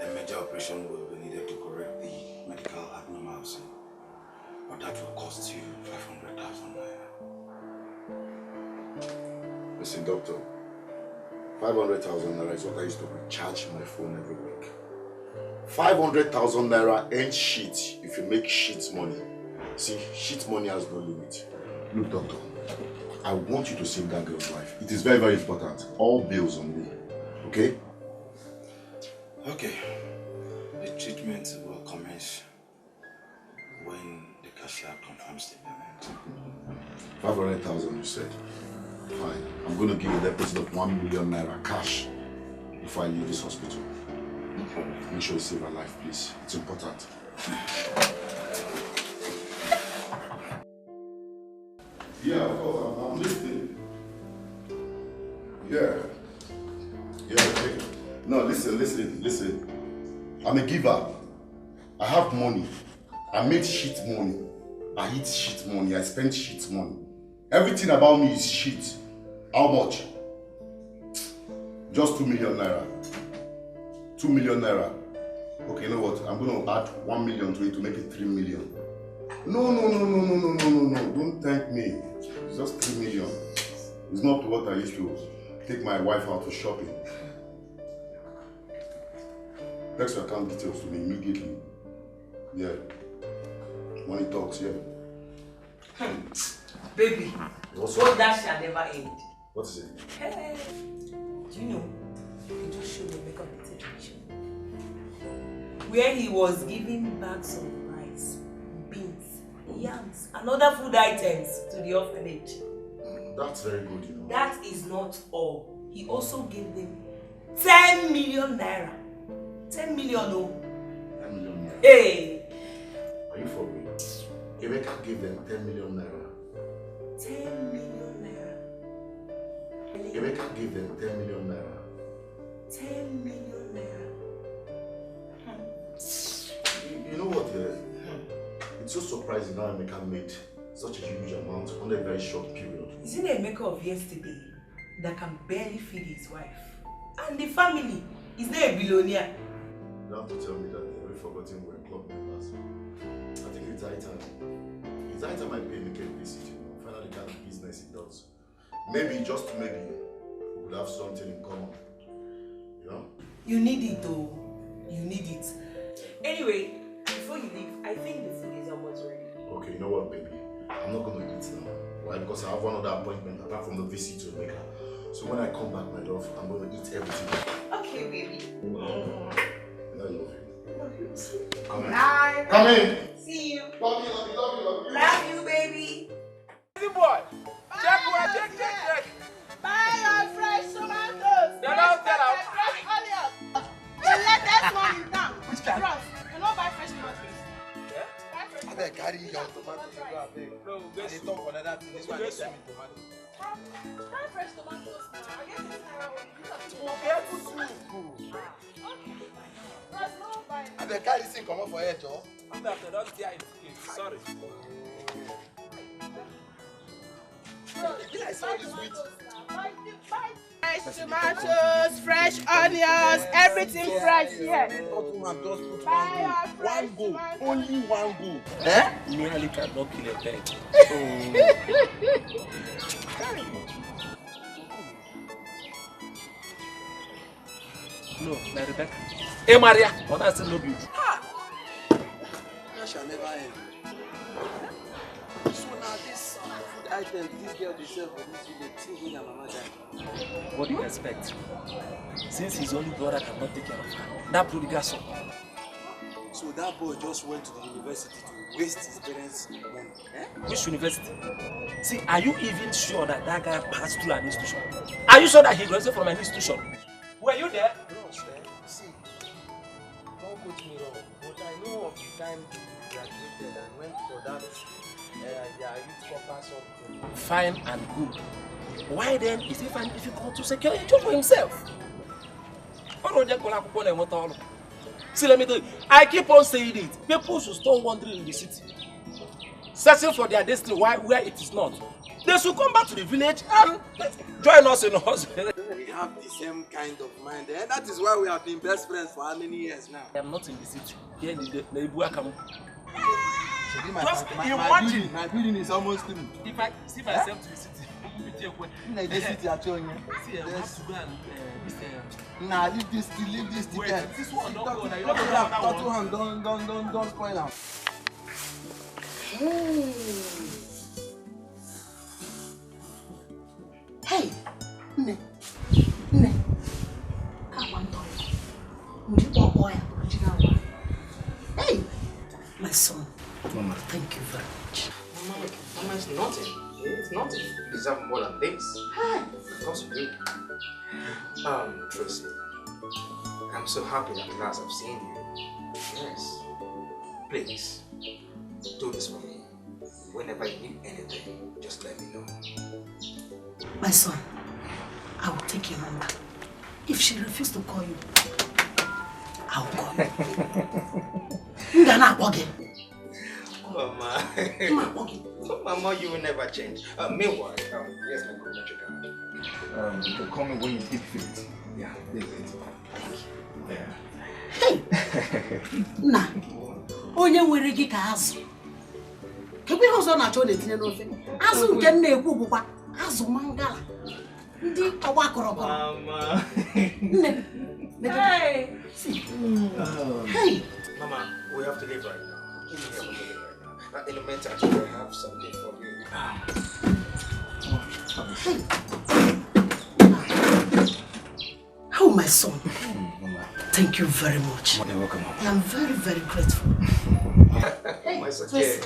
a major operation will be needed to correct the medical abnormality, but that will cost you 500,000 naira. Listen, doctor, 500,000 naira is what I used to recharge my phone every week. 500,000 naira ain't shit if you make shit money. See, shit money has no limit. Look, doctor, I want you to save that girl's life. It is very, very important. All bills on me, okay? Okay. The treatment will commence when the cashier confirms the payment. 500,000, you said. Fine. I'm going to give you a deposit of 1 million naira cash before I leave this hospital. No problem. Make sure you save her life, please. It's important. Yeah, of course. I'm listening. Yeah. Yeah, okay. No, listen. I'm a giver. I have money. I made shit money. I eat shit money. I spend shit money. Everything about me is shit. How much? Just 2 million naira. 2 million naira. Okay, you know what? I'm going to add 1 million to it to make it 3 million. No. Don't thank me. It's just 3 million. It's not what I used to take my wife out for shopping. Text your account details to me immediately. Yeah. Money talks, yeah. Baby, what that shall never end. What is it? Hey, do you know? He just showed the makeup situation. Where he was giving bags of rice, beans, yams, and other food items to the orphanage. That's very good, you know. That is not all. He also gave them 10 million naira. 10 million, oh. 10 million naira. Hey! Are you for me? Emeka gave them 10 million naira. 10 million naira. Emeka gave them 10 million naira. 10 million naira. You know what? It's so surprising how Emeka made such a huge amount under a very short period. Isn't it Emeka of yesterday that can barely feed his wife? And the family is not a billionaire. You don't have to tell me that we've forgotten we're club members. I think it's high time. It's high time I pay Emeka a visit, you know, find out the kind of business he does. Maybe, just maybe, we would have something in common. You know? You need it though. You need it. Anyway, before you leave, I think the food is almost ready. Okay, you know what, baby? I'm not going to eat now. Why? Because I have one other appointment apart from the visit to Emeka. So when I come back, my love, I'm going to eat everything. Okay, baby. I love you. Love you too. Come in. Bye. Come in. See you. Love you, love you, love you, love you. Love you, baby. Easy boy. Check. Buy your fresh tomatoes. They don't tell us. Fresh onions. The latest one in town. Which kind? Bros, you don't buy fresh tomatoes. I beg carry your tomatoes to go abeg. No, we dey talk for another thing. This one dey sell me tomatoes. Buy fresh tomatoes now. I guess it's Naira one. Get soup. Bros, no buy. I beg carry this thing comot for here, Joe. After they don't tear it. Sorry. I saw this with. Fresh tomatoes, fresh onions, everything fresh here. One go, only one go. Nearly cannot kill a pig. No, na Rebecca. Hey Maria, what I still love you. That shall never end. So now this food items, this girl they sell for this village, thinking her mama died. What do you expect? Since his only brother cannot take care of her, that prodigal son. So that boy just went to the university to waste his parents' money. Which university? See, are you even sure that that guy passed through an institution? Are you sure that he graduated from an institution? Were you there? No, sir. See, don't quote me wrong, but I know of the time he graduated and went for that youth corps something. Fine and good. Why then is it fine difficult to secure a job for himself? See, let me tell you, I keep on saying it. People should stop wandering in the city, searching for their destiny where it is not. They should come back to the village and join us in us. We have the same kind of mind, and that is why we have been best friends for how many years now? I am not in the city. Here in the Ibuakam. Just imagine. My building is almost through. If I see myself to the city, in the city at all. See, I have to go and nah, leave this to wait, get. this one don't go. Don't spoil am. Hey, Nne. Hey, my son. Mama. Thank you very much. Mama is nothing. It's nothing. You deserve more than this. Because of you. Tracy, I'm so happy that at last I've seen you. Yes. Please, do this for me. Whenever you need anything, just let me know. My son, I will take your number. If she refuses to call you, I will call you. Mama, you will never change. Meanwhile, yes, my good magic. You can call me when you keep fit. Yeah, this is it. Thank you. Yeah. Hey! Nah. Onye nwere gị ka azụ. Kekwe ihe ọzọ na-achọ na-etinye n'ofe. Azụ nke m na-ekwu bụkwa azụ mangala. Ndị ọgba kọrọkọrọ. Mama. Nne, Hey! See. Hey! Mama, we have to leave right now. We have to leave right now. In the meantime, I have something for you. Oh, my son. Thank you very much. You're welcome. I am very, very grateful. Hey, it's okay.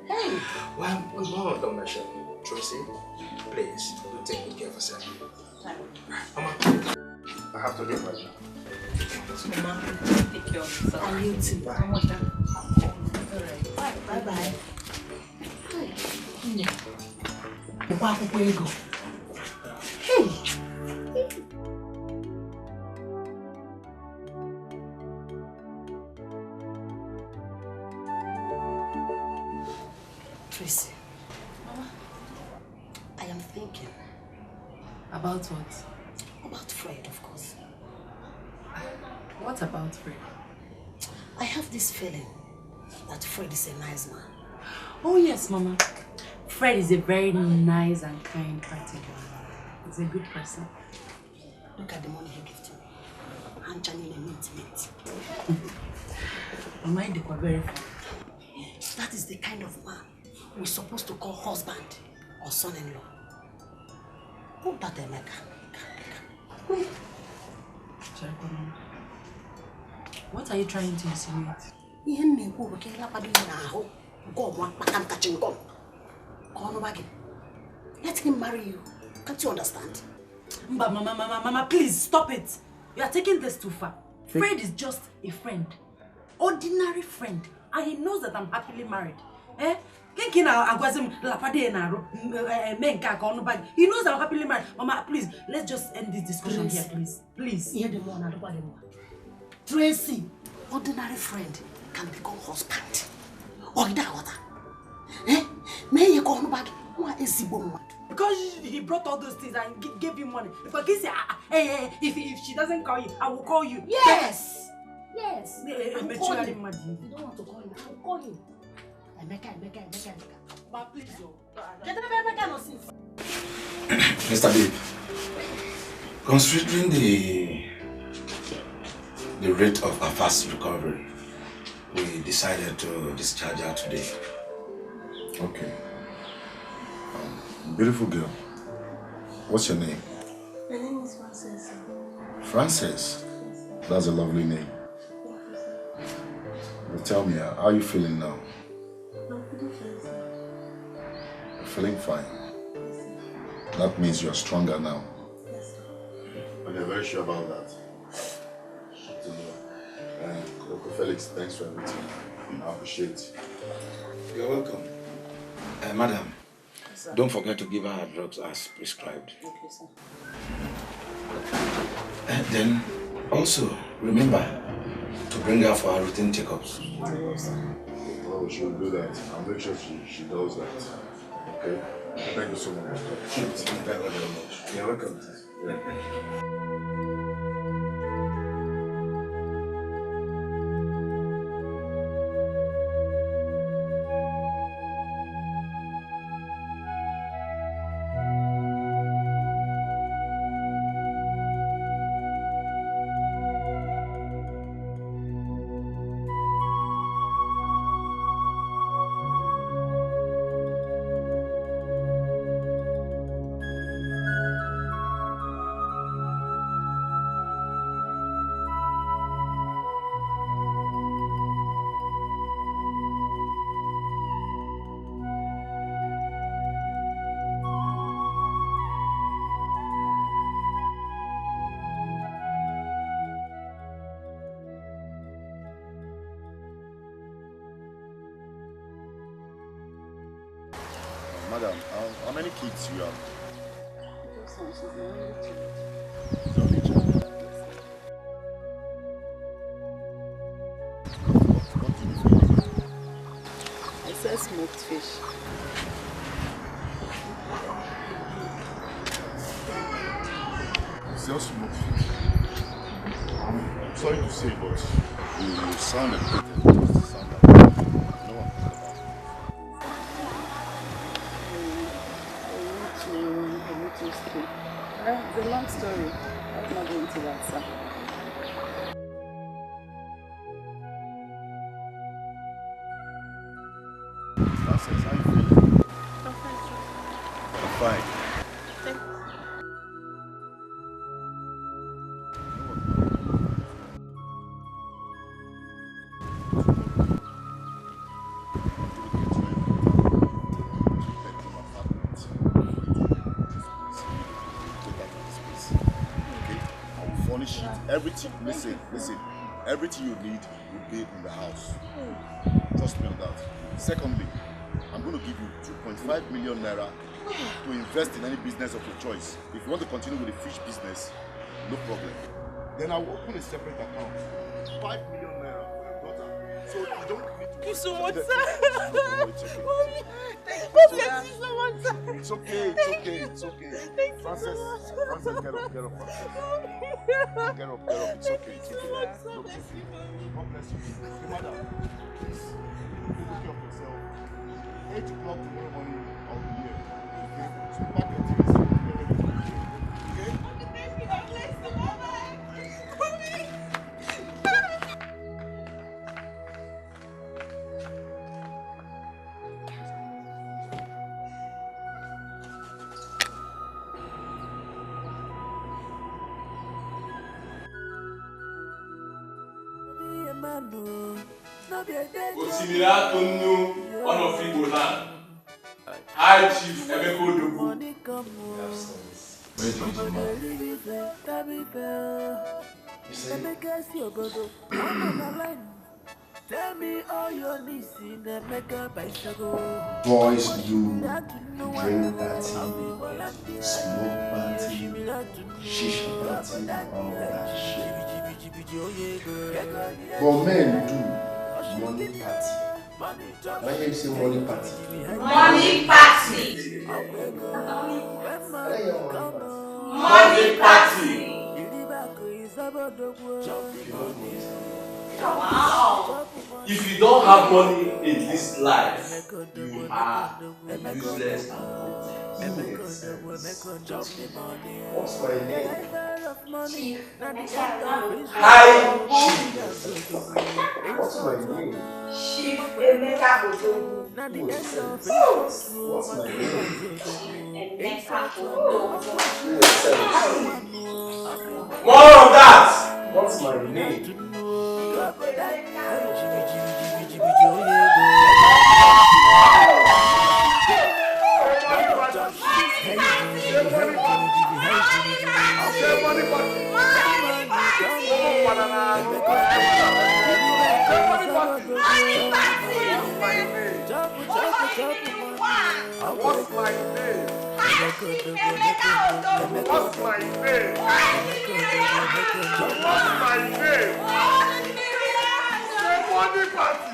Hey. Well, Mama, don't mention Tracy. Please, do take good care of yourself. Mama, I have to leave right now. Mama, take care of yourself. And you too. Bye. Bye-bye. Hey! Tracy. Mama. I am thinking. About what? About Fred, of course. What about Fred? I have this feeling that Fred is a nice man. Oh yes, Mama. Fred is a very nice and kind-hearted man. He's a good person. Look at the money he gave to me. I'm channeling a mint. Mama, they were very fun. That is the kind of man we're supposed to call husband or son-in-law. Put that Emeka. What are you trying to insinuate? Let him marry you. Can't you understand? Mama, please stop it. You are taking this too far. Fred is just a friend. Ordinary friend. And he knows that I'm happily married. Eh? He knows I'm happily married. Mama, please, let's just end this discussion here, please. Please. Tracy, ordinary friend can become husband. Or eh? May you go back? Because he brought all those things and gave you money. Because he said, hey, if she doesn't call you, I will call you. Yes! Yes! I'm You call don't want to call him, I will call you. Emeka. But please, Mr. Babe, considering the rate of her fast recovery, we decided to discharge her today. Okay. Beautiful girl. What's your name? My name is Frances. Frances. That's a lovely name. But tell me, how are you feeling now? I'm feeling fine, sir. You're feeling fine. That means you're stronger now. Yes, sir. And you're very sure about that? Good to know. And Dr. Felix, thanks for everything. I appreciate it. You're welcome. Madam, don't forget to give her her drugs as prescribed. Okay, sir. And then, also, remember to bring her for her routine checkups. Well, she will do that. I'll make sure she does that. Okay? Thank you so much. Thank you very much. You're welcome. Madam, how many kids you have? I said smoked fish. You sell smoked fish? I'm sorry to say, but you sound a bit It's a long story. I'm not going to that, sir. fine. Everything, listen, everything you need will be in the house. Trust me on that. Secondly, I'm going to give you 2.5 million naira to invest in any business of your choice. If you want to continue with the fish business, no problem. Then I'll open a separate account. 5 million naira for your daughter. So you don't need to... Thank you so much, sir. Mommy, bless you so much, sir. It's okay. Frances, get up. Get up. It's okay. Look, God bless you. Hey, madam, please, take care of yourself. 8 o'clock tomorrow morning, I'll be here. Okay? So pack your things. Get ready for the day. Okay? Thank you. God bless you. Bye-bye. Osimiri Atunu, one of Igbo land. Hardship, Emekodogu. Where did you Tell me all your needs in the makeup by Shago. Boys do drink party, smoke party, shisha party, all that shit. But men do money party. Why do you say money party? Money party. Money party. Wow. If you don't have money in this life, you are useless and hopeless. What's my name? Chief. Hi, Chief. What's my name? Chief Emeka Odogu. What's my name? Emeka Odogu. More of that. What's my name? What's my name? What's my name? What's my name? Say money party.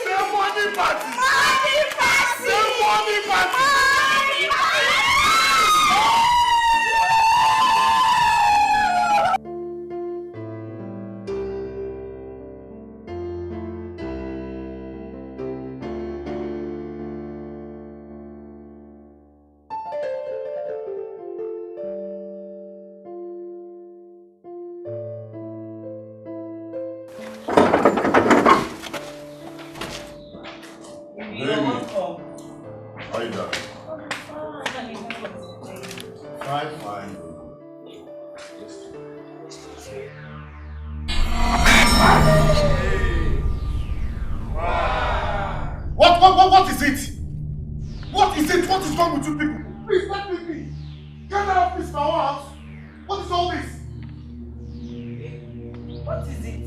Say money party. Say money party. How you doing? Fine. What is it? What is it? What is wrong with you people? Please let me be. Get out of this house. What is all this? What is it?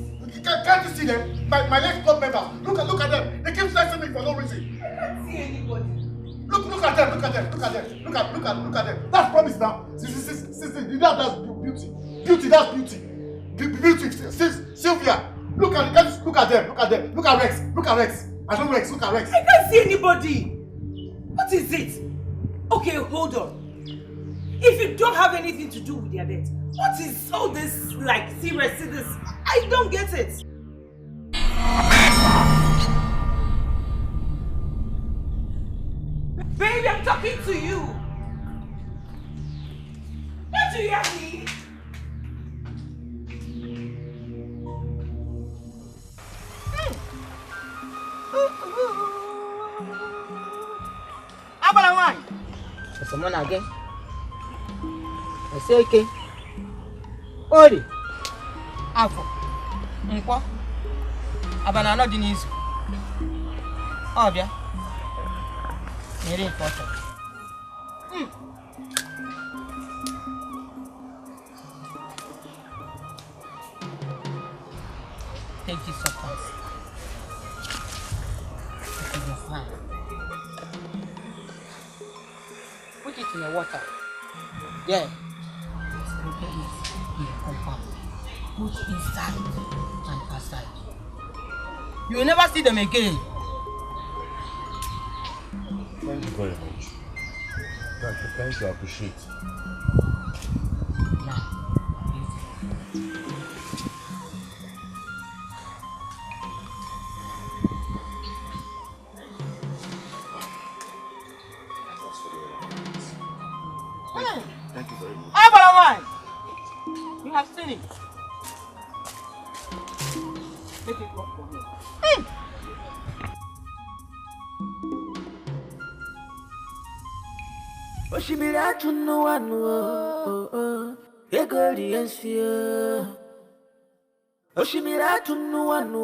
Can't you see them? My next club members. Look at them. They keep stressing me for no reason. I can't see anybody. Look at them. Look at them. That's promise now. See, that's beauty. Beauty, that's beauty. Beauty, Sylvia. Look at them. Look at Rex. I don't Rex. Look at Rex. I can't see anybody. What is it? Okay, hold on. If you don't have anything to do with their death, what is all this like seriousness? I don't get it. Baby, I'm talking to you. Don't you hear me? Abalawan, money again. I say, okay. Ori. Afọ. Nkwo. Abana no dị n'izu. Ọbịa. Very important. Take this surprise. It is fine. Put it in the water. Yeah. Prepare it in the compound. Put inside and outside. You will never see them again. Thank you very much. Thank you, I appreciate. Thank you very much. You have seen it. Make it work for me. Oshimira tunu wanu egori ensia. Oshimira tunu wanu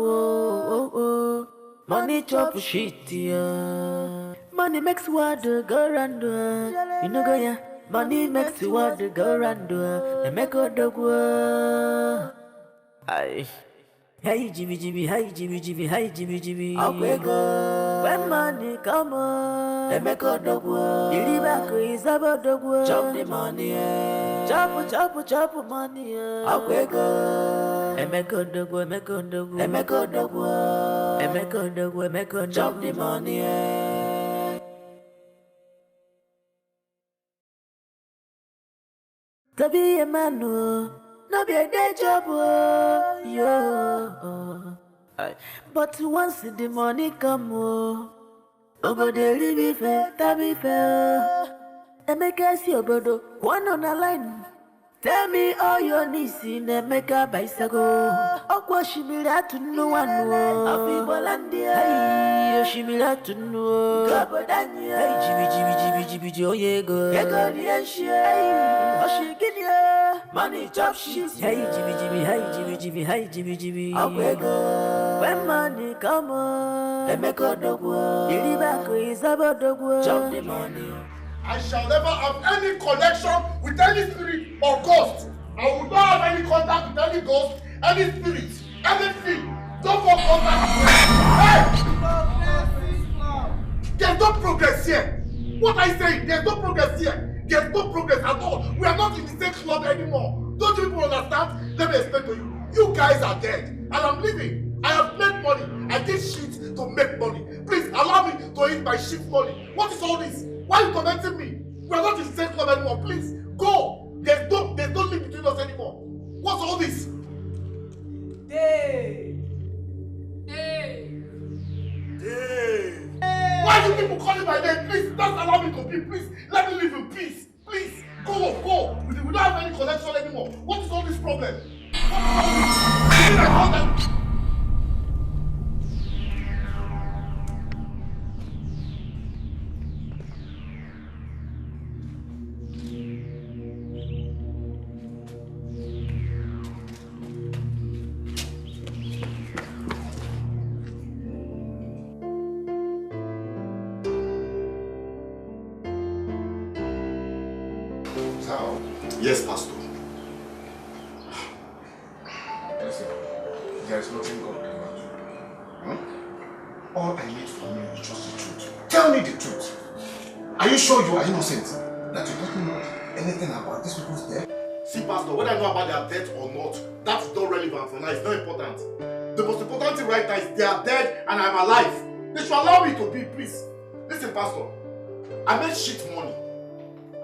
money chop shit ya. Money makes world go round. You know go ya. Money makes the world go round. And make all the world. Aye. Hey Jimmy, hey Jimmy, hey Jimmy. Akwego. When money come on, they make all the world. The river is about the world. Chop the money, chop money. Akwego. They make all the world, make all the world. They make all the world. They make all the world, make all the world. Chop the money. To be a man, no be a day job, yo. But once the money come, over the live fair, tabi fair. And make us your brother, one on a line. Tell me all your needs in a make a bicycle. Okwa shimira to no one, Afi Bolandia. Hey, shimira to no. Kabodania. Hey, Jimmy, oh, yeah, go. Money chop shit. Hey Jimmy. Akwego. When money come on, they make all the world. The river is about the world. Chop the money. I shall never have any connection with any spirit or ghost. I will not have any contact with any ghost, any spirit, anything. Don't fall contact with me. Hey! There's no progress here. What I say, there's no progress here. There's no progress at all. We are not in the same club anymore. Don't you people understand? Let me explain to you. You guys are dead, and I'm leaving. I have made money. I did shit to make money. Please allow me to eat my shit money. What is all this? Why are you tormenting me? We are not in the same club anymore. Please go. There's no link between us anymore. What's all this? Why do people calling my name? Please, just allow me to be. Please, let me live in peace. Please, go. We don't have any connection anymore. What is all this problem? What is all this? You mean I call them? Yes, Pastor. Listen, there is nothing God cannot do. All I need from you is just the truth. Tell me the truth. Are you sure you are innocent? That you don't know anything about these people's death? See, Pastor, whether I know about their death or not, that's not relevant for now. It's not important. The most important thing right now is they are dead and I'm alive. They should allow me to be, please. Listen, Pastor, I made shit money.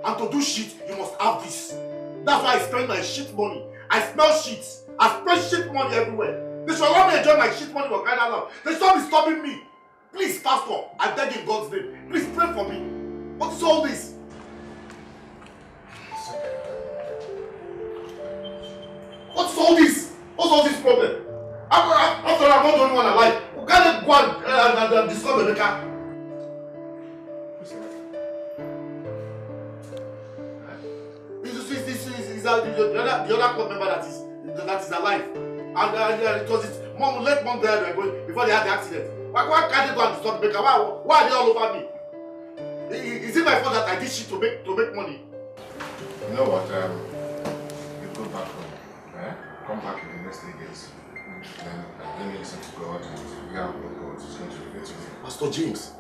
And to do shit, you must have this. That's why I spend my shit money. I smell shit. I spend shit money everywhere. They should allow me to enjoy my shit money for crying out loud. They should not be stopping me. Please, Pastor, I beg in God's name. Please pray for me. What is all this? What's all this? What's all this problem? After all, I'm not the only one alive. Who can't go and discover the car? the other club member that is alive. And it was his mom, late mom there going before they had the accident. Why can't they go and stop Baker? Why are they all over me? Is it my fault that I did shit to make money? You know what? You go back home. Come back in the next 3 days. Then you listen to God and hear what God is going to reveal to you. Pastor James,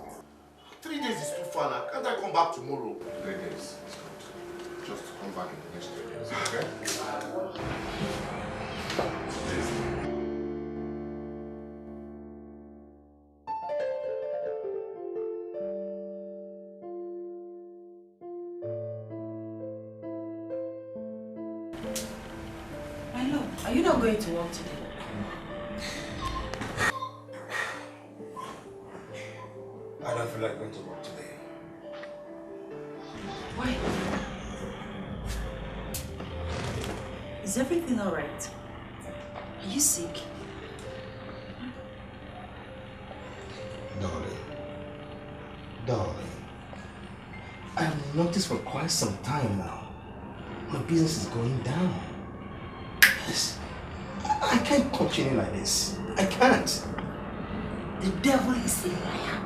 3 days is too far now. Can't I come back tomorrow? 3 days is good. Just come back in the next 3 days, okay? My love, are you not going to work today? I don't feel like going to work today. Why? Is everything alright? Are you sick? Darling, I've noticed for quite some time now, my business is going down. Yes, I can't continue like this. I can't. The devil is a liar.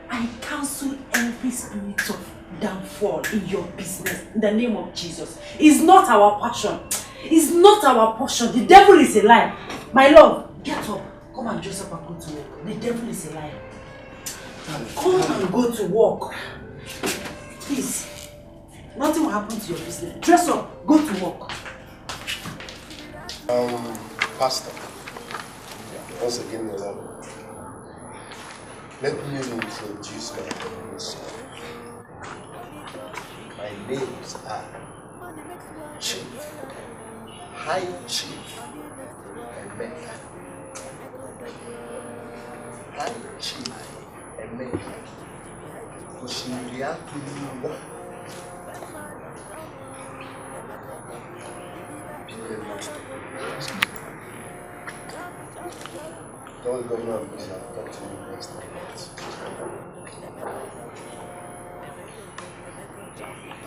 I cancel every spirit of downfall in your business in the name of Jesus. It's not our passion. It's not our portion. The devil is a liar. My love, get up. Come and dress up and go to work. The devil is a liar. Come and go to work. Please. Nothing will happen to your business. Dress up. Go to work. Pastor. Once again, let me introduce myself. My names are Chief, High Chief, Emeka. High Chief, Emeka. Oshimiriakuliwa. Don't go now because I'll talk to you next time.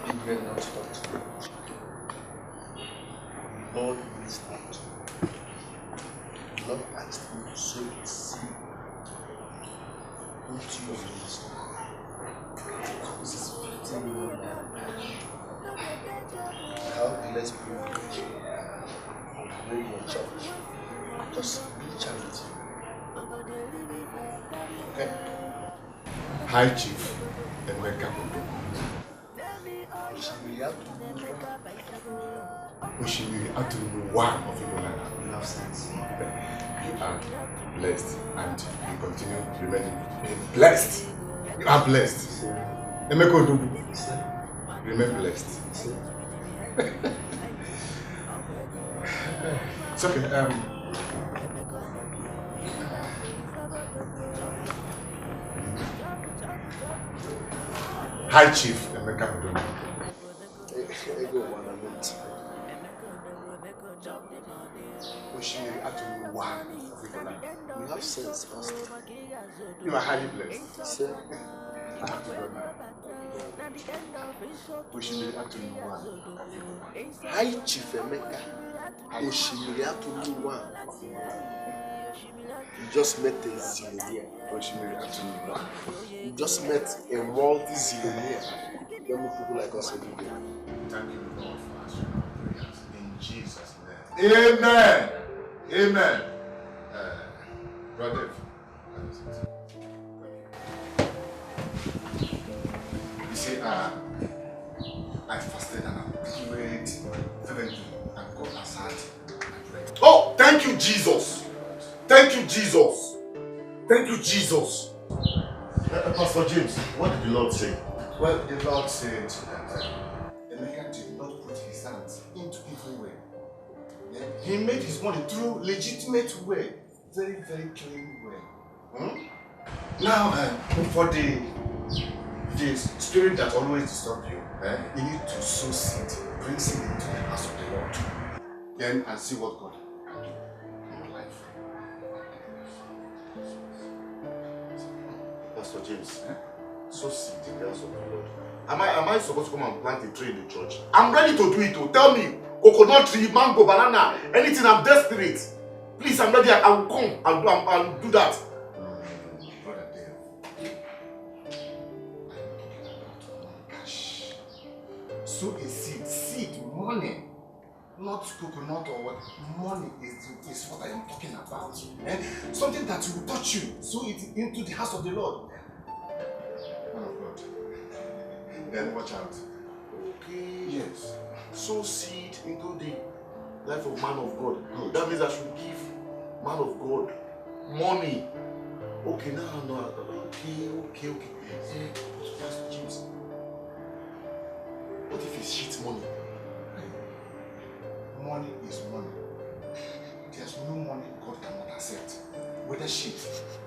Big man not talk to you. Lord reached out. Lord asked me to sow a seed into your ministry. This is 15 million naira. How blessed privilege of bring your church. Just be charity. Okay? High Chief Emeka Oshimiri Atulubu, one of Igboland. You have sense. You are blessed and you continue remaining blessed. You are blessed. Emeka Odubu, remain blessed. It's okay. High Chief Emeka Odubu. Oshimiri Atulubu, one of Igboland. You have sense, Pastor. You are highly blessed. Sir. Oshimiri Atulubu, one of Igboland. High Chief Emeka Oshimiri Atulubu, one of Igboland. You just met a zillionaire. Oshimiri Atulubu. You just met a multi-zillionaire. Young people like us every day. Thank you, Lord, for answering our prayers. In Jesus' name. Amen. Amen. Brother, you see, I fasted and I prayed fervently, and God answered my prayer. Oh, thank you, Jesus. Thank you, Jesus. Thank you, Jesus. Pastor James, what did the Lord say? Well, the Lord said that Emeka did not put his hands into evil way. Yeah? He made his money through legitimate way, very, very clean way. Now, for the spirit that always disturbs you, you need to sow seed, bring seed into the house of the Lord, then and see what God can do in your life. Pastor James, So seed in the house of the Lord. Am I supposed to come and plant a tree in the church? I'm ready to do it. Oh. Tell me, coconut tree, mango, banana, anything. I'm desperate. Please, I'm ready. I will come and do that. Brother Dave, cash. So a seed, money, not coconut or what. Money is what I am talking about. Eh? Something that will touch you, so it into the house of the Lord. Man of God. Then watch out. Okay. Yes. Sow seed into the life of man of God. Good. That means I should give man of God money. Okay, now. Okay. Pastor James, what if it's shit money? Money is money. There's no money God cannot accept. Whether shit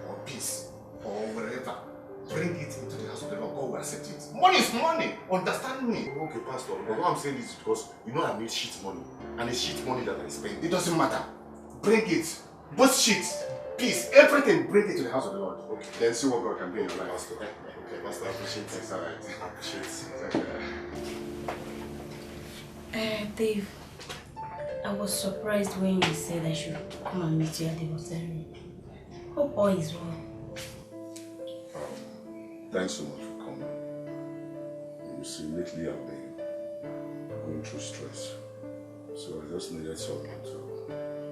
or peace or wherever. Bring it into the house of the Lord, God will accept it. Money is money. Understand me? Okay, Pastor. But what I'm saying is because you know I made shit money. And it's shit money that I spend. It doesn't matter. Bring it. Both shit, peace, everything, bring it to the house of the Lord. Okay. Then see what God can do in your life. Pastor. Okay, Pastor, I appreciate it. It's alright. I appreciate it. Dave, I was surprised when you said I should come and meet you at the hotel room. Hope all is well. Thanks so much for coming. You see, lately I've been going through stress. So I just needed someone to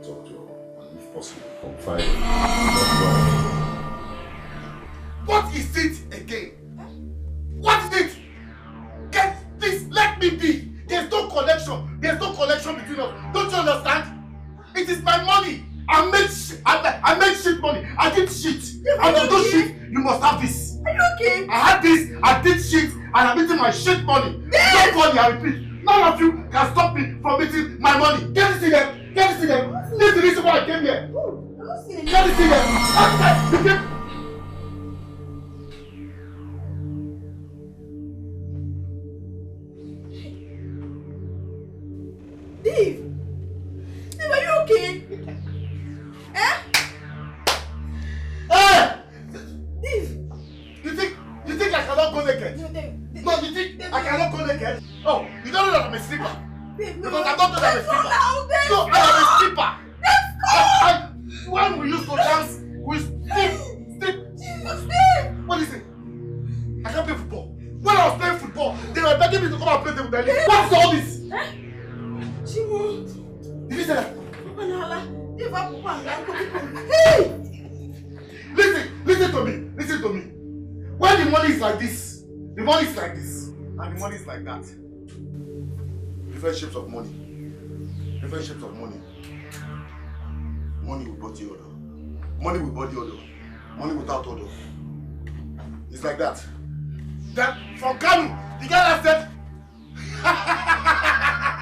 talk to and if possible, confide in. What is it again? What is it? Get this, let me be. There's no connection. There's no connection between us. Don't you understand? It is my money. I made shit money. I did shit. And to do shit, you must have this. Are you okay? I had this, I did shit, and I'm eating my shit money. No money, I repeat. None of you can stop me from eating my money. Get this in there. Get this in there. This is the reason why I came here. Get this in there. Dave! Dave, are you okay? Eh? Hey! Dave! You think I cannot go naked? No, Dave. No, you think I cannot go naked? Oh, you don't know that I'm a stripper. Dave, no. Because I don't know that I'm a stripper. Dave, No, I am a stripper. When we used to dance, we strip. Jesus, Dave! What is it? I can't play football. When I was playing football, they were begging me to come and play table tennis. What's all this? Chimo. Did you say that? Hey! Listen to me. When the money is like this, the money is like this, and the money is like that. Different shapes of money. Different shapes of money. Money with body odor. Money with body odor. Money without odor. It's like that. Then from Kanu, the guy that said, ah!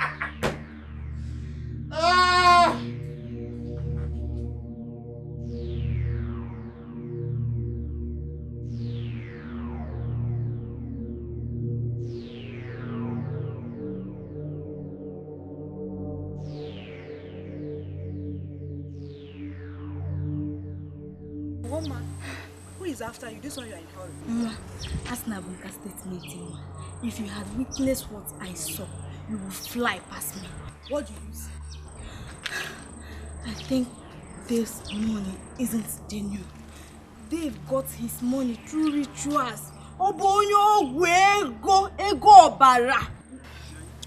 Woman, who is after you? This one you are in hurry. Mama, ask Nabuka statement. If you had witnessed what I saw, you will fly past me. What do you say? I think this money isn't genuine. Dave got his money through rituals. Obonyo ego bara.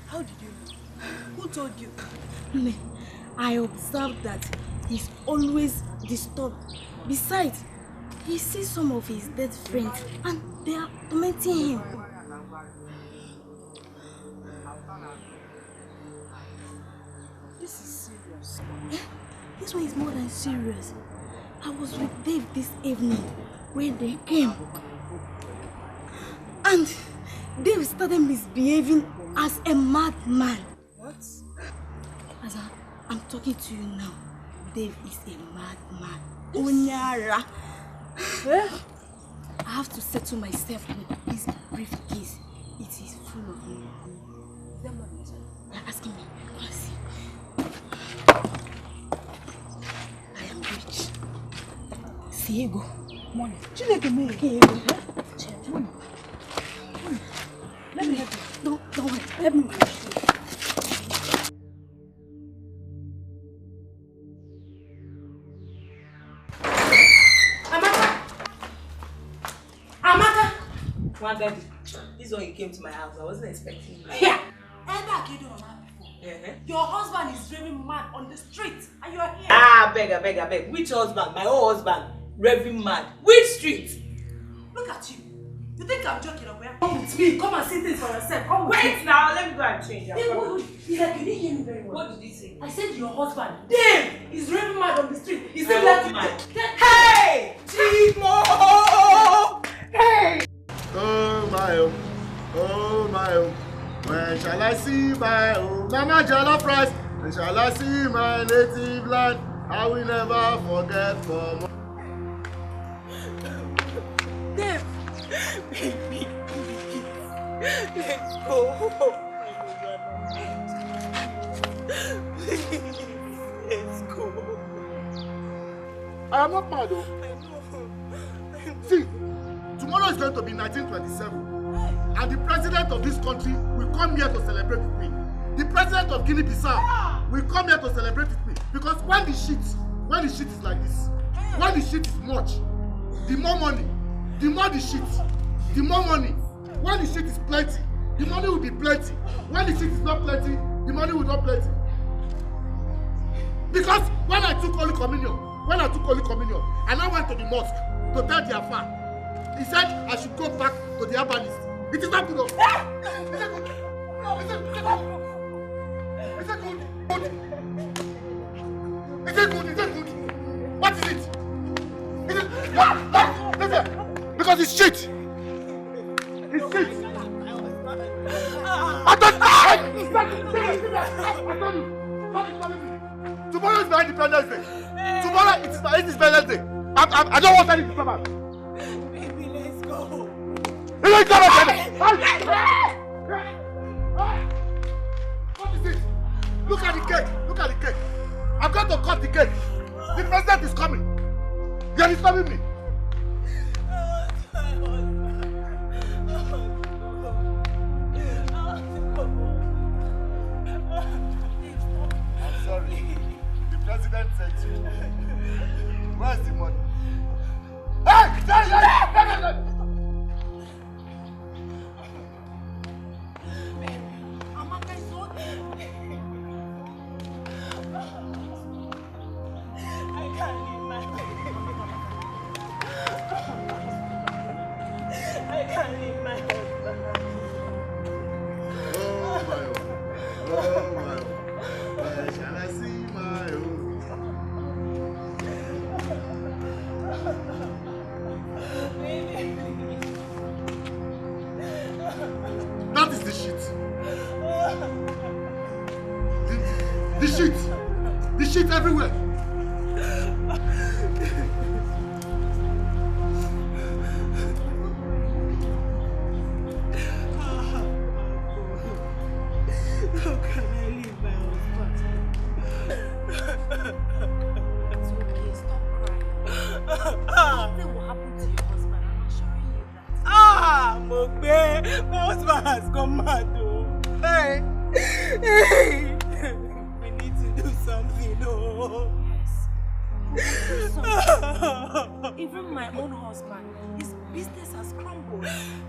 How did you know? Who told you? Me, I observed that he's always disturbed. Besides, he sees some of his dead friends and they are tormenting him. This is serious. This one is more than serious. I was with Dave this evening when they came. And Dave started misbehaving as a madman. What? As I'm talking to you now, Dave is a madman. Onyara. I have to settle myself with this briefcase. It is full of money. Is there money inside? You're asking me. Come and see. I am rich. See, go. Money. Chineke me. Money. Let me help you. Don't worry. Help me. Amaka! One daddy, this is when you came to my house. I wasn't expecting you. Here! Ever Ikeduba before? Your husband is raving mad on the street and you are here. Ah, beg. Which husband? My own husband. Raving mad. Which street? Look at you. You think I'm joking or where? Come with me. Come and see things for yourself. Come with Wait me. now, let me go and change. Hey, wait. You didn't hear me very well. What did you say? I said your husband, Dave, is raving mad on the street. He's My like husband. Hey! Timo! Hey! Oh my oh, when shall I see my oh Mama Jollof rice? When shall I see my native land? I will never forget for Dave! Baby, let's go. Let's go. I am not mad though. See, tomorrow is going to be 1927. And the president of this country will come here to celebrate with me. The president of Guinea-Bissau will come here to celebrate with me. Because when the shit is like this, when the shit is much, the more money, the more the shit, the more money. When the shit is plenty, the money will be plenty. When the shit is not plenty, the money will not plenty. Because when I took Holy Communion, and I went to the mosque to tell the Afar, he said I should go back to the herbalist. It is not good. Is it good? No, is it good? Is it good? Is it good? Is it good? What is it? Is it? Listen, because it's shit. It's shit. I told you. Tomorrow is my Independence Day. Tomorrow it is my Independence Day. I don't want any disturbance. Baby, let's go. Let's go. What is it? Look at the cake. Look at the cake. I'm going to cut the cake. The president is coming. They are disturbing me. I'm sorry. The president said so. Where's the money? Hey! That is the shit. The shit everywhere. How can I leave my husband? It's okay, stop crying. Nothing will happen to your husband, I'm assuring you that. Mogbe, my husband has gone mad though. Hey! We need to do something, no. Yes. Do something. Even my own husband, his business has crumbled.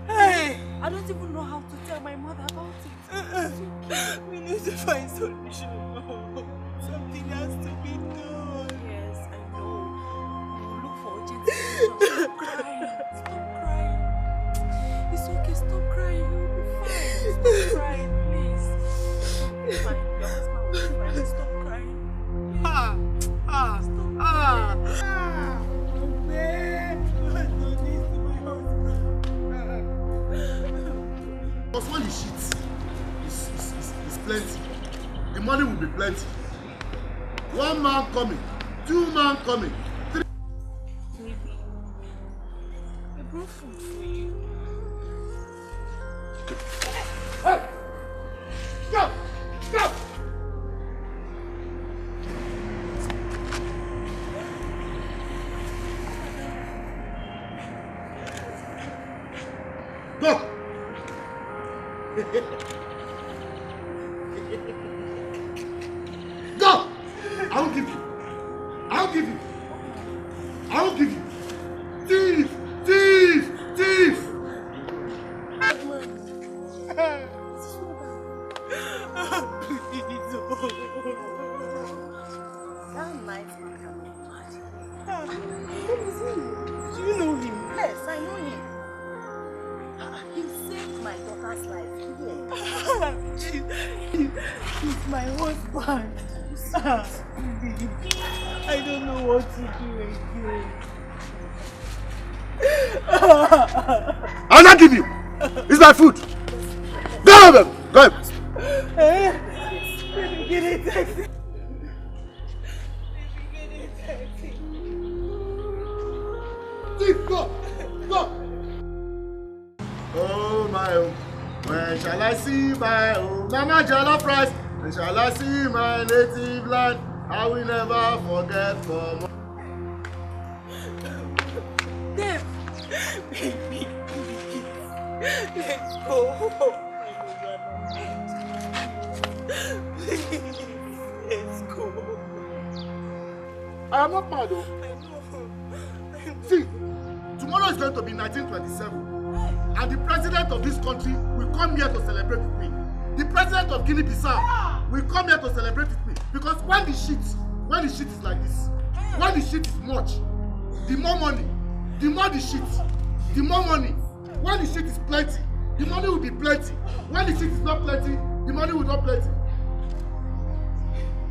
Hey! I don't even know how to tell my mother about it. It's okay. We need to find solution. Something has to be done. Yes, I know. We'll look for urgent solutions. Stop crying. Stop crying. It's okay. Stop crying. You'll be fine. Stop crying, please. You'll be fine. Your husband will be fine. Stop crying. Because when the shit is plenty, the money will be plenty. One man coming, two man coming, three. Baby, I brought food for you. Hey! Stop! Stop! Go! Go! I won't give you. I won't give you. I won't give you. Thief! Thief! Thief! That night man can be mad. Do you know him? Yes, I know him. He saved my daughter's life. He's my husband. I don't know what to do again. I'll not give you. It's my food. Go ahead. Go ahead. Get a taxi. Go. Go. Oh my own. When shall I see my own? Mama Jollof rice. When shall I see my native land? I will never forget for Dave, baby, let's go. Please, let's go. I am not mad though. See, tomorrow is going to be 1927. And the president of this country will come here to celebrate with me. The president of Guinea-Bissau will come here to celebrate with me. Because when the shit is like this, when the shit is much, the more money, the more the shit, the more money. When the shit is plenty, the money will be plenty. When the shit is not plenty, the money will not plenty.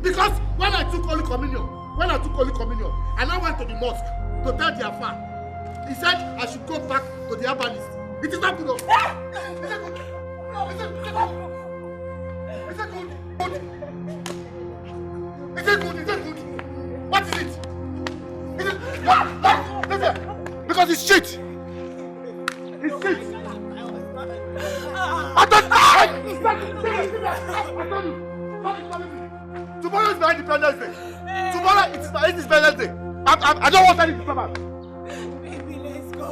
Because when I took Holy Communion, and I went to the mosque to tell the Afar, he said I should go back to the herbalist. It is not good. Is it good? Is it good? Is it good? Is it good? Is it good? What is it? Is it? Listen, because it's shit. It's shit. I told you. Tomorrow is my Independence Day. Tomorrow it is my Independence Day. I don't want any disturbance. Baby, let's go.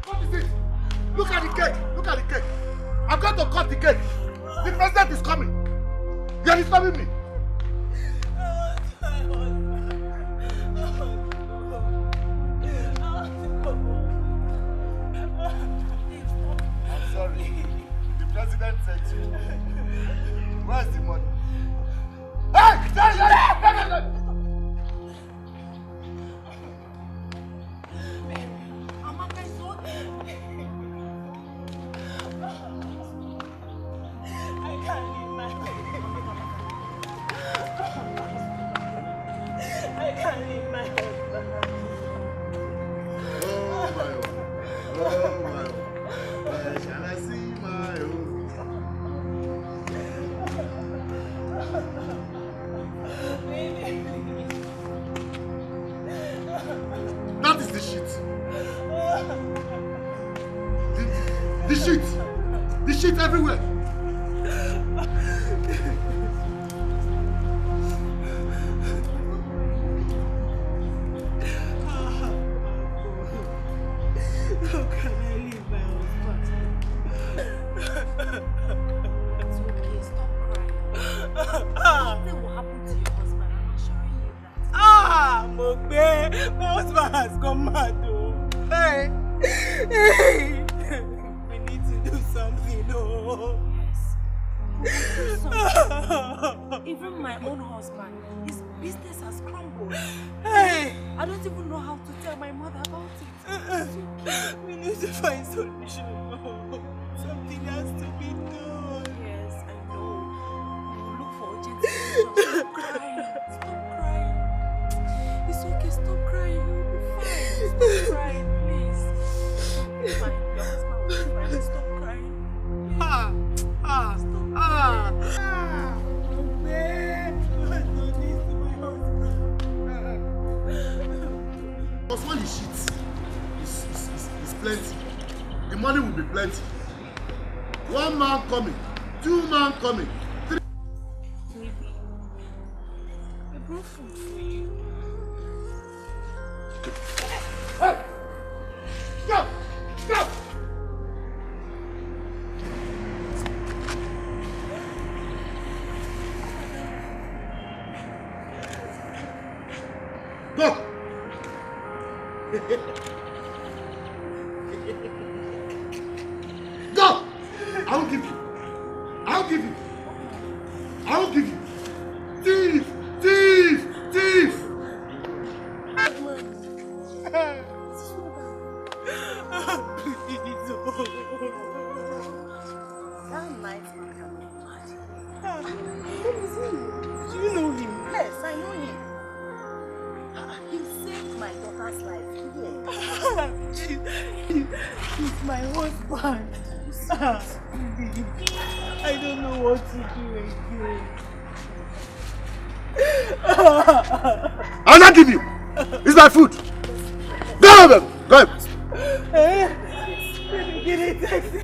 What is it? Look at the cake. Look at the cake. I'm going to cut the cake. The president is coming. You are disturbing me. I'm sorry. The president said to you. Where's the money? Hey! The shit everywhere. How can I leave my husband? It's okay, stop crying. Nothing will happen to your husband, I'm assuring you that. Mogbe, my husband has gone mad though. Hey! Hey! We need to do something, no. Yes. We will do something. Even my own husband, his business has crumbled. Hey! I don't even know how to tell my mother about it. We need to find solution. Something has to be done. Yes, I know. We'll look for urgent solutions. Stop crying. Stop crying. It's okay, stop crying. You'll be fine. Stop crying, please. You'll be fine. Your husband will be fine. Stop crying. Because when the shit is plenty, the money will be plenty. One man coming, two man coming, three. Maybe. I brought food for you. Hey! Go! Go! I won't give you. I won't give you. I won't give you. Thief! Thief! Thief! That nice man can be mad. Do you know him? Yes, I know him. He saved my daughter's life. He's my husband. I don't know what to do again. I'll not give you. It's my food. Go, baby. Go. Get a taxi.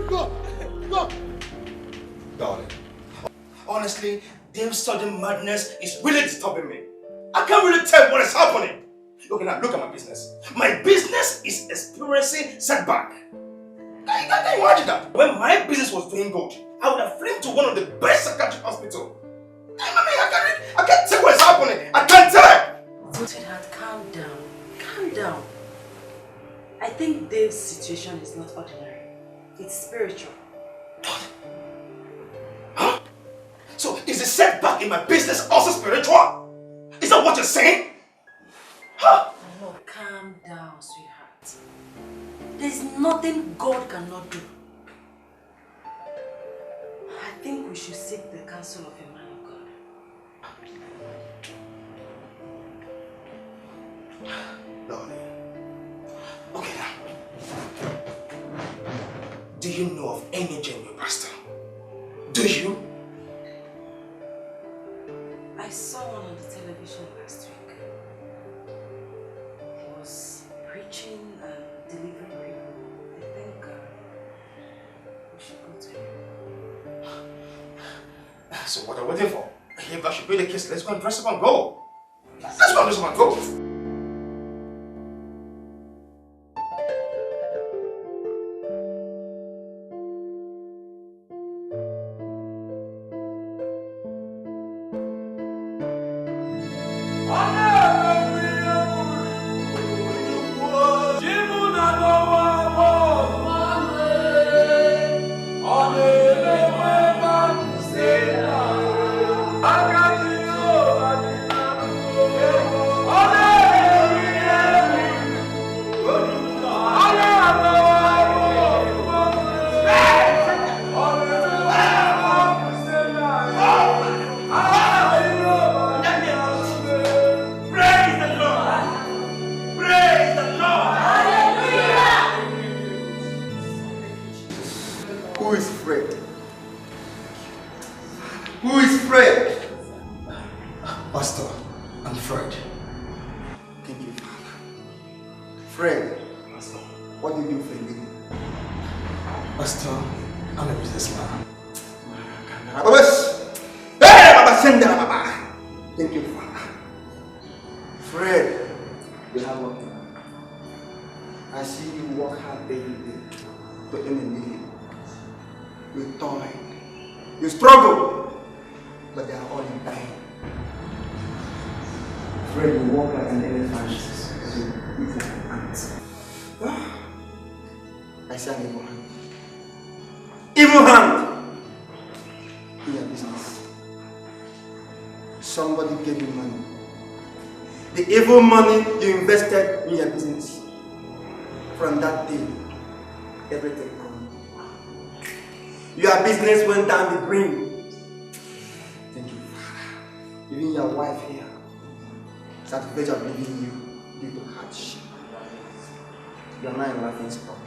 Go. Go. Darling, honestly, this sudden madness is really disturbing me. I can't really tell what is happening. Okay, now look at my business. My business is experiencing setback. Can you imagine that? When my business was doing good, I would have flown to one of the best psychiatric hospitals. I can't tell what is happening. I can't tell. Sweetheart, calm down. Calm down. I think Dave's situation is not ordinary. It's spiritual. Huh? So is the setback in my business also spiritual? Is that what you're saying? Huh? No, calm down, sweetheart. There's nothing God cannot do. I think we should seek the counsel of a man of God. Darling. Okay now. Do you know of any genuine pastor? Do you? I saw one on the television last week. He was preaching and delivering people. I think we should go to him. So what are we waiting for? If that should be the case, let's go and dress up and go. Let's go and dress up and go. Evil money you invested in your business. From that day, everything gone. Your business went down the drain. Thank you, Father. Even your wife here is at the verge of leaving you due to hardship. You are not in laughing stock.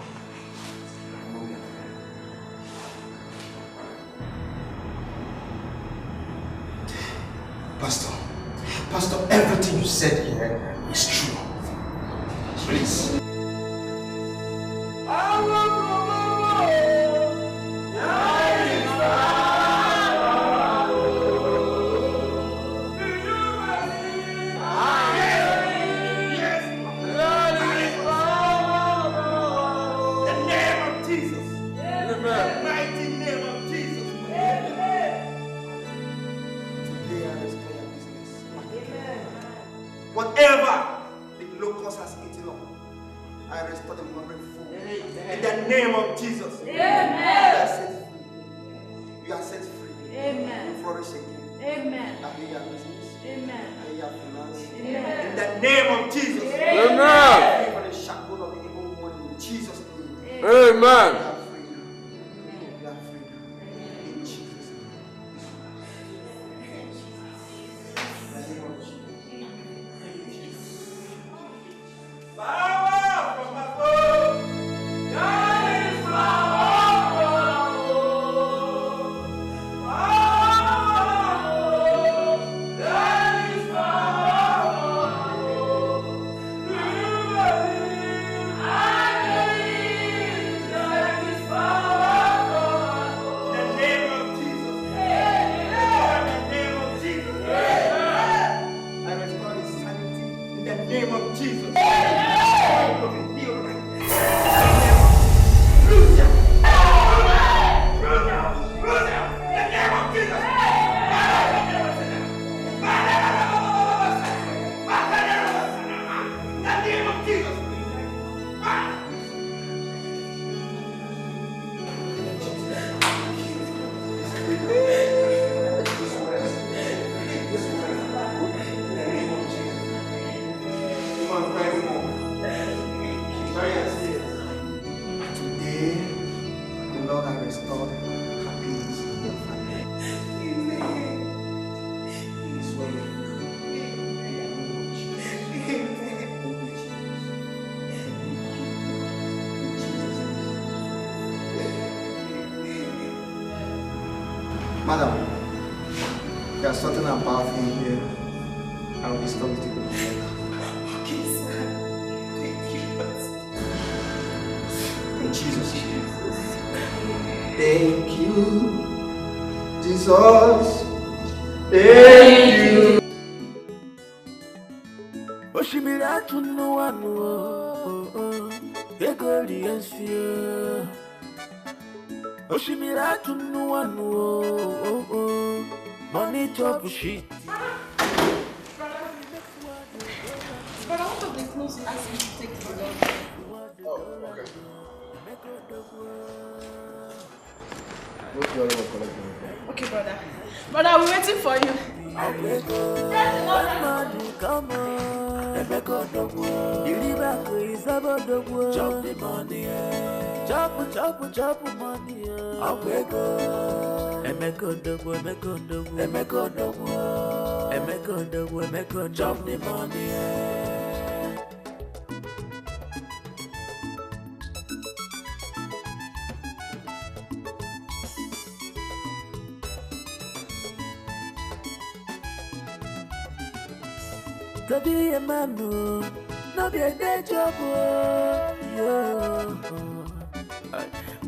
Pastor, everything you said here is true. Please. Jesus. Amen. You are set free. You are set free. Amen. You flourish again. Amen. I hear your business. Amen. I hear your finance. Amen. In the name of Jesus. Amen. Free from the shackles of the evil one in Jesus' name. Amen. You are free now. You are free now. In Jesus' name. In the name of Jesus. Power from above. God is power from above. Power. God is power from above. Do you believe? I believe. God is power from above. In the name of Jesus. Amen. In the name of Jesus. Amen. I restore his sanity in the name of Jesus. Amen. Today, the Lord has restored happiness in your family. He is well. Madam, there's something about him here. I will discuss with you later. Okay, sir. Thank you. In Jesus' name. Thank you, Jesus. Thank you. Oshimira tunu wanu Egoli ensio Oshimira tunu wanu Money chop shit. But out of the clothes you asked me to take for them. Oh, okay. What's the other one collecting? Okay, brother. Brother, we're waiting for you. Come on, Emeko Dogwo. Iribaku is about Dogwo. Chop the money, chop money. Emeko Dogwo, Emeko Dogwo, Emeko Dogwo, Emeko Dogwo, Emeko chop the money. To be a man, no be a day job, yo.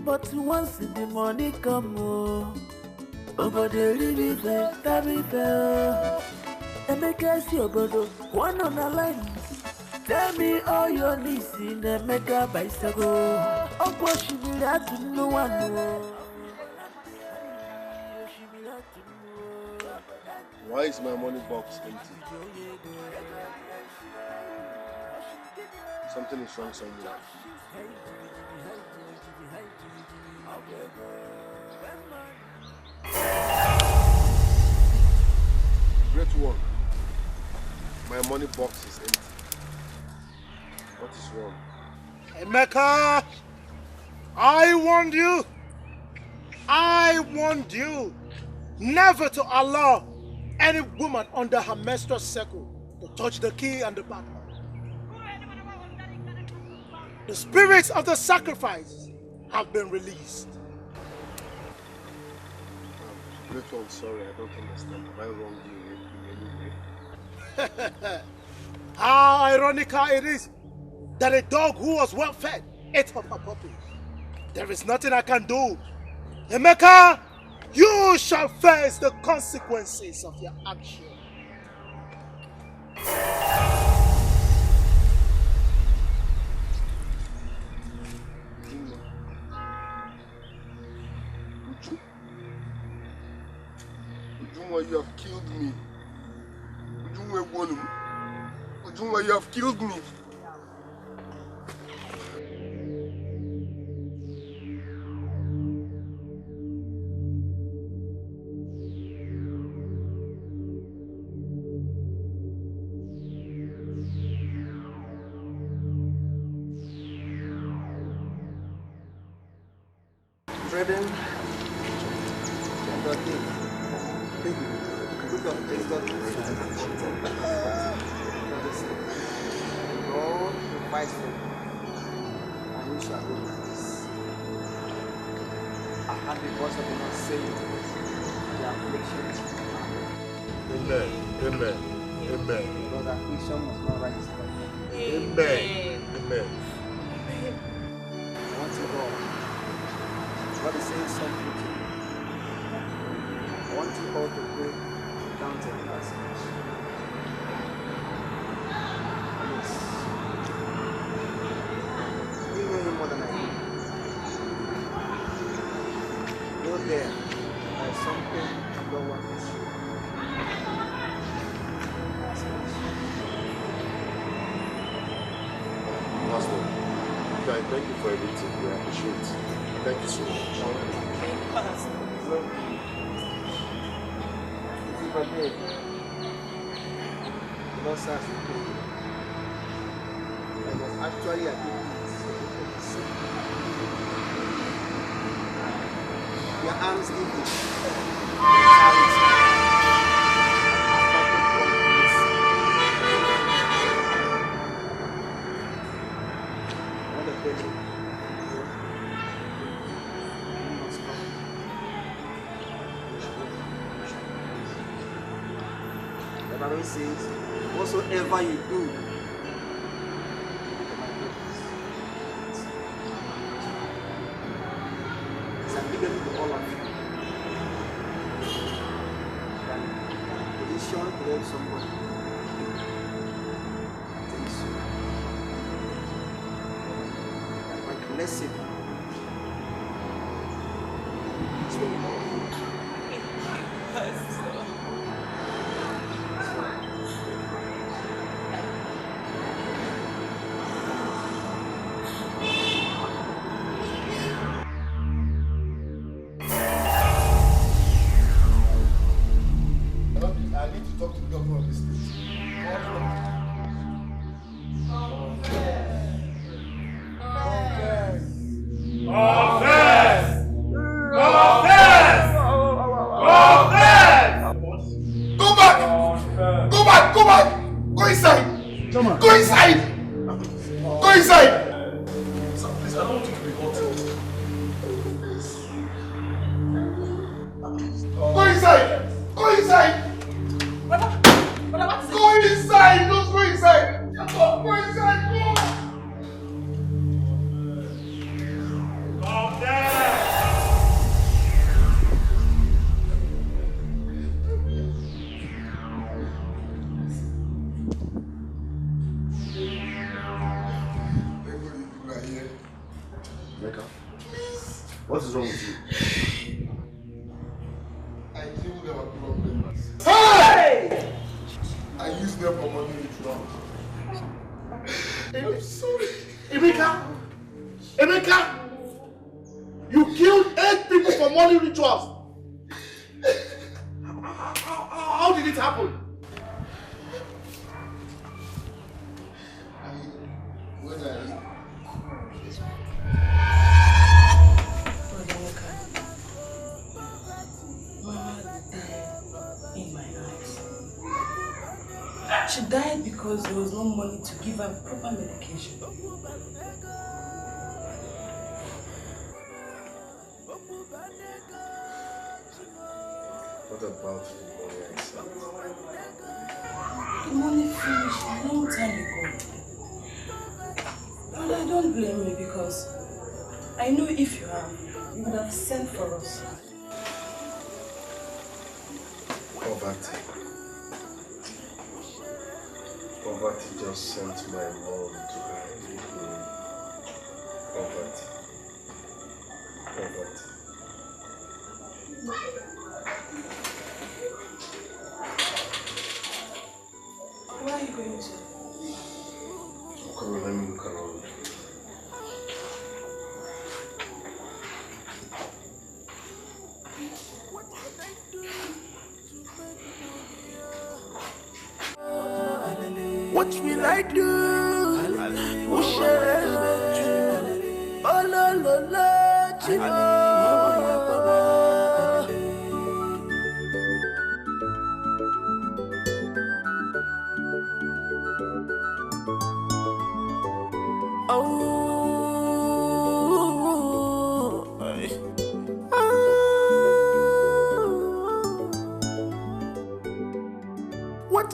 But once the money come, over the live that be fair. And make us your brother, one on the line. Tell me all your needs in the mega bicycle. Oh, what she will have to no one. Why is my money box empty? Something is wrong somewhere. Great one. My money box is empty. What is wrong? Emeka, I warned you. I warned you never to allow any woman under her menstrual cycle to touch the key and the button. The spirits of the sacrifice have been released. Great one, sorry, I don't understand. Have I wronged you in any way? How ironical it is that a dog who was well fed ate up her puppy. There is nothing I can do. Emeka, you shall face the consequences of your action. Ujunwa, you have killed me. Ujunwa, you have killed me. Brethren, chapter 8. Book of Exodus, chapter 14. Lord will fight for you, and you shall go with peace. I heard the voice of the Lord saying, the afflictions. Amen. Amen. Amen. Because affliction must not rise his head. Amen. Amen. I want to go. God is saying something to you. I want you all to go down to the passage. Yes. You know him more than I do. Go there. There's something God wants to show. Pastor, thank you for everything. We appreciate it. Thank you so much. See, but hey, the Lord says to you, I was actually a good your arms give you the Bible says, whatsoever you do, it's applicable to all of you. Position to help somebody. Thank you. My blessing is very powerful. I need to talk to the governor of the state. Go back! Go back! Go back! Go inside! Go inside! Go inside! Sir, please, I don't want you to be hurting. Go inside! Go inside! Go inside! Just go inside! Go inside! Go! Come there! Mecca, what is wrong with you? I killed them at club members. Hey! I used them for money withdrawal. I'm sorry. Emeka! Emeka! You killed 8 people for money rituals! How did it happen? When I in my eyes. She died because there was no money to give her proper medication. What about the money I sent? The money finished a long time ago. But I don't blame you because I know if you have, you would have sent for us. Poverty. Poverty just sent my mom to her. Poverty. Poverty. Where are you going to? Come on, let me look around. What will I do? Who shall I do? Oh, la, la, la,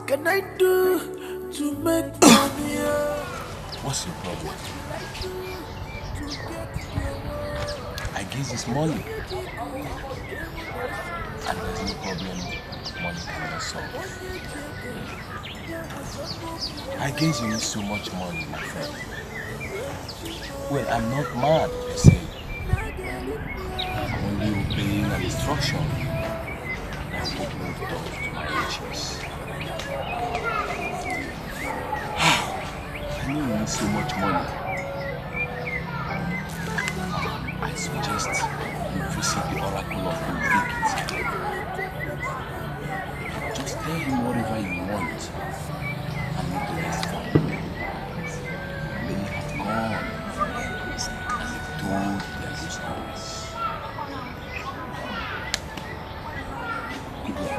What can I do to make money? What's your problem? I guess it's money. And there's no problem money cannot solve. I guess you need so much money, my friend. Well, I'm not mad per se. I'm only obeying an instruction. Now open the door to my riches. I know you need so much money. I suggest you visit the Oracle of Ubiquity. Just tell him whatever you want and make the rest fun. Many have gone and they've told their good stories. Good luck.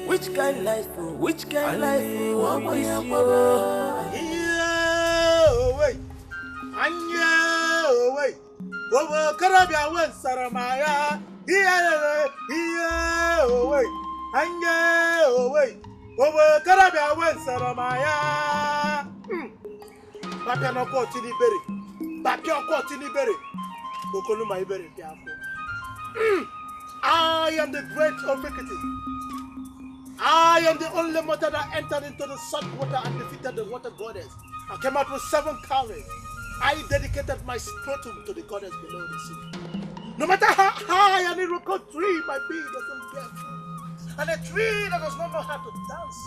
Which kind life, which kind life, what was Yeah, wait. Anya, wait. Over Carabia went Saramaya. Yeah, wait. Anya, wait. Over Carabia went Saramaya. Bapiano Cottini Berry. Bapiano Cottini Berry. Bokoluma Berry Piafo. I am the great Ubiquity. I am the only mortal that entered into the salt water and defeated the water goddess. I came out with 7 courage. I dedicated my scrotum to the goddess below the sea. No matter how high an iroko tree might be, it doesn't bear fruit. And a tree that does not know how to dance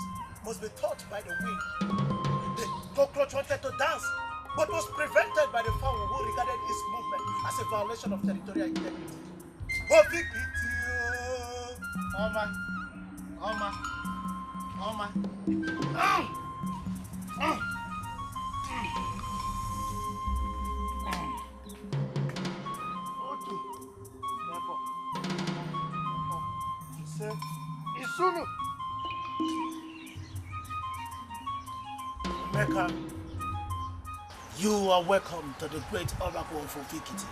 must be taught by the wind. The cockroach wanted to dance, but was prevented by the fowl who regarded its movement as a violation of territorial integrity. Oma. Isunu. Mecca, you are welcome to the great oracle of Ubiquity.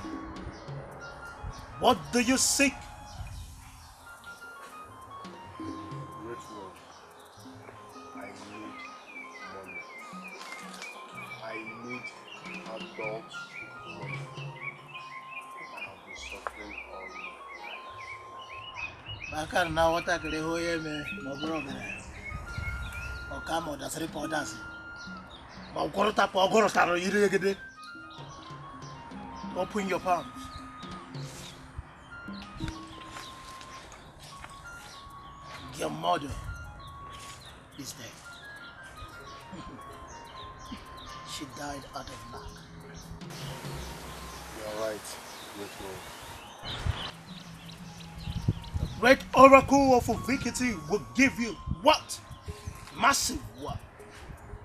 What do you seek? Great one. I need money. I need adult money. I have been suffering all my life. Bakar na wata kare hoye me magoro gare. O kamo da sri podas. Ba ogoro taro yire gede. Open your palms. Your mother is dead. She died out of lack. You are right, great one. The great oracle of Ubiquity will give you what? Massive what?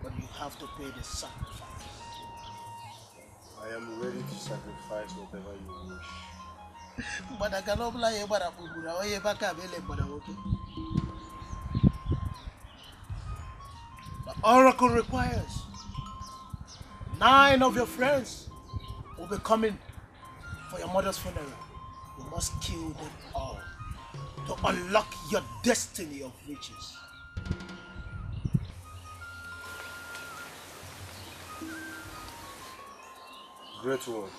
But you have to pay the sacrifice. I am ready to sacrifice whatever you wish. But I cannot lie about a bubura or a baka bele but okay. The oracle requires 9 of your friends will be coming for your mother's funeral. You must kill them all to unlock your destiny of riches. Great one.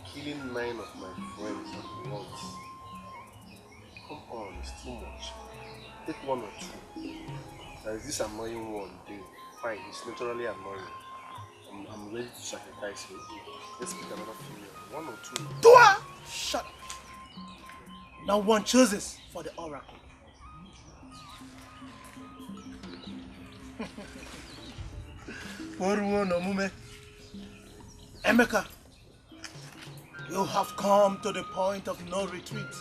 Killing 9 of my friends at once. Come on, it's too much. Take 1 or 2. There is this annoying one there. Fine, it's literally annoying. I'm ready to sacrifice him. Let's pick another female. 1 or 2. Dua! Shut up. No one chooses for the oracle. Emeka, you have come to the point of no retreat.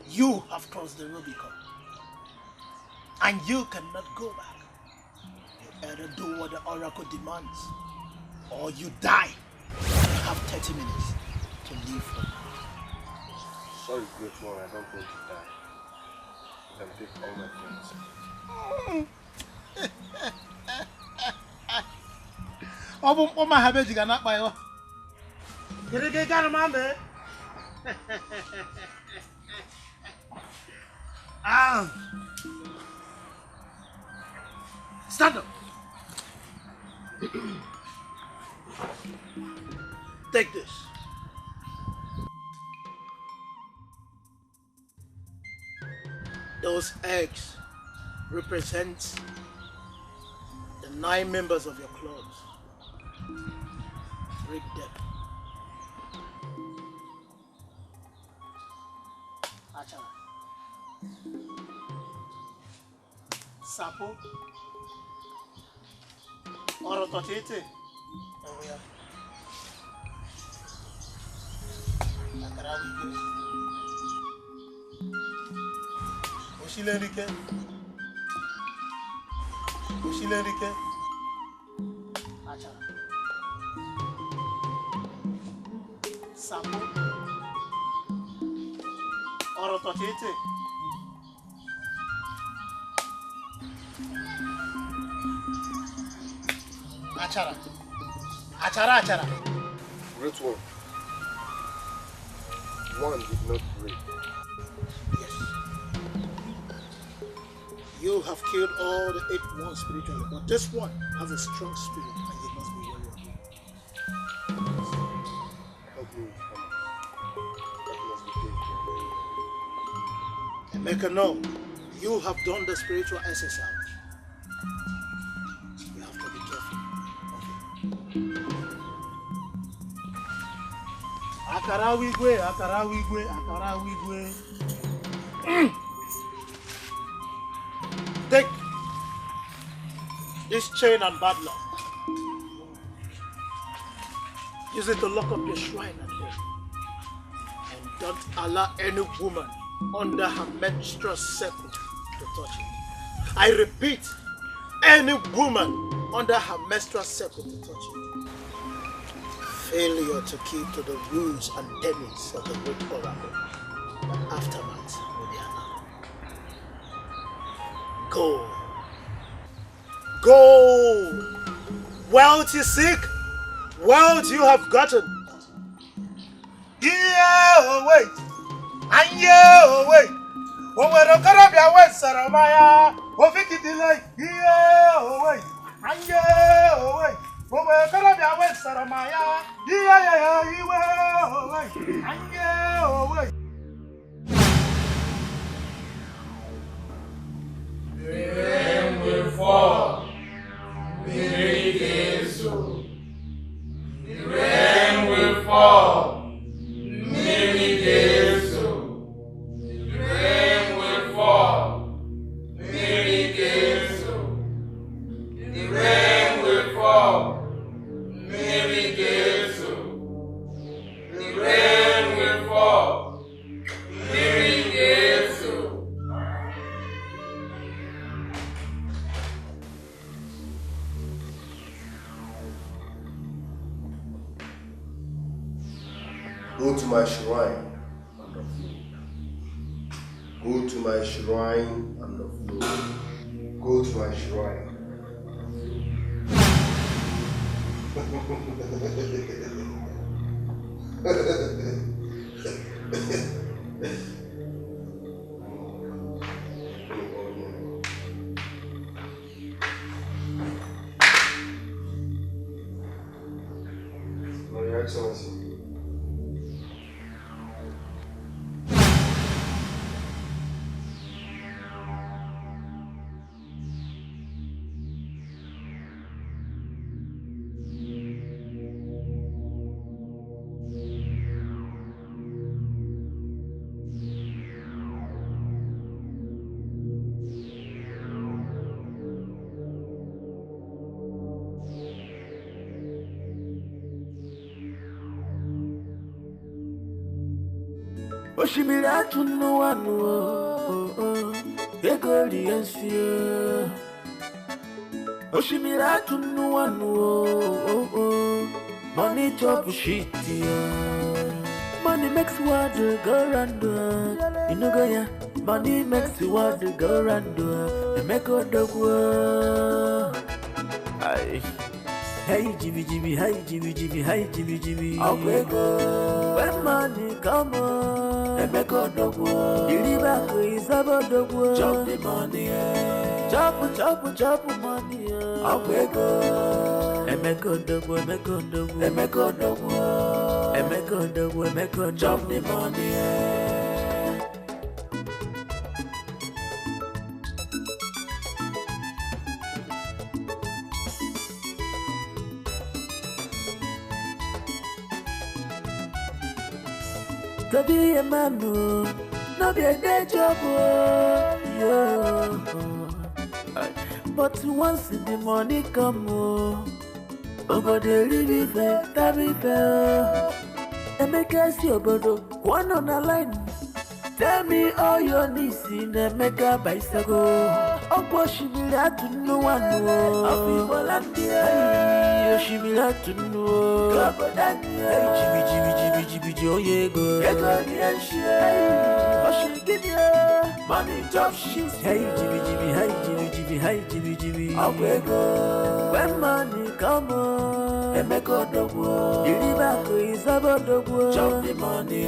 You have crossed the Rubicon. And you cannot go back. You either do what the oracle demands, or you die. have 30 minutes to leave from now. Sorry, great one, I don't want to die. You can take all my things. Oh, my habit, you cannot buy one. Get a gun, man. Stand up. Take this. Those eggs represent the 9 members of your clubs. Read them. Achara. Sapo. Orototete. Oya. Akarawi. Oshilerike. Oshilerike. Achara. Sapo. Orototete. Achara. Achara, achara. Great one. One did not break. Yes. You have killed all the 8 ones spiritually, but this one has a strong spirit and you must be wary of him. Help me with hammer. That must be And make a know, you have done the spiritual exercise. You have to be careful. Akarawigwe, akarawigwe, akarawigwe. Take this chain and bad luck. Use it to lock up your shrine at home. And don't allow any woman under her menstrual cycle to touch it. I repeat, any woman under her menstrual cycle to touch it. Failure to keep to the rules and tenets of the great oracle. The aftermath will be another. Go. Go. Wealth you seek, wealth you have gotten. Yeah, wait. And yeah, wait. When we're gonna be away, Saramaya, we'll pick it like, yeah, wait. And yeah, wait. When we're gonna be away, Saramaya, yeah, wait. And yeah, wait. The rain will fall. Many days so. The rain will fall. Many days so. The rain will fall. Many days so. The rain will fall. Many days so. The rain will fall. Many days so. Go to my shrine and offload. Go to my shrine and offload. Go to my shrine. Your Excellency. Oshimiri atunu wanu, egoli ensio. Oshimira to no one, money chop shit, money makes what the go round, you know, go ya. Money makes what the go round, and make all the world. Hey, Jibby, Jibby, hey, Jibby, Jibby, hey, Jibby, Jibby. When money come on, and make all the world. You live back is about the world. Chop the money, chop money. And make all the world, make all the world, and make all the world, and make all the world, make all chop the money. To be a man, no be a day job, yeah. But once the money come, go they live it fair, that be fair. And make us your brother, one on the line. Tell me all your needs in a mega bicycle. Oh, she be like to no one, I'll be volunteer. She be like to know. Jibby, oh yeah, go. Oh, she give you money, job shit. Hey, Jibby, hey, Jibby. I'll go. When money come on, and make all the world. You live back is about the world. Chop the money,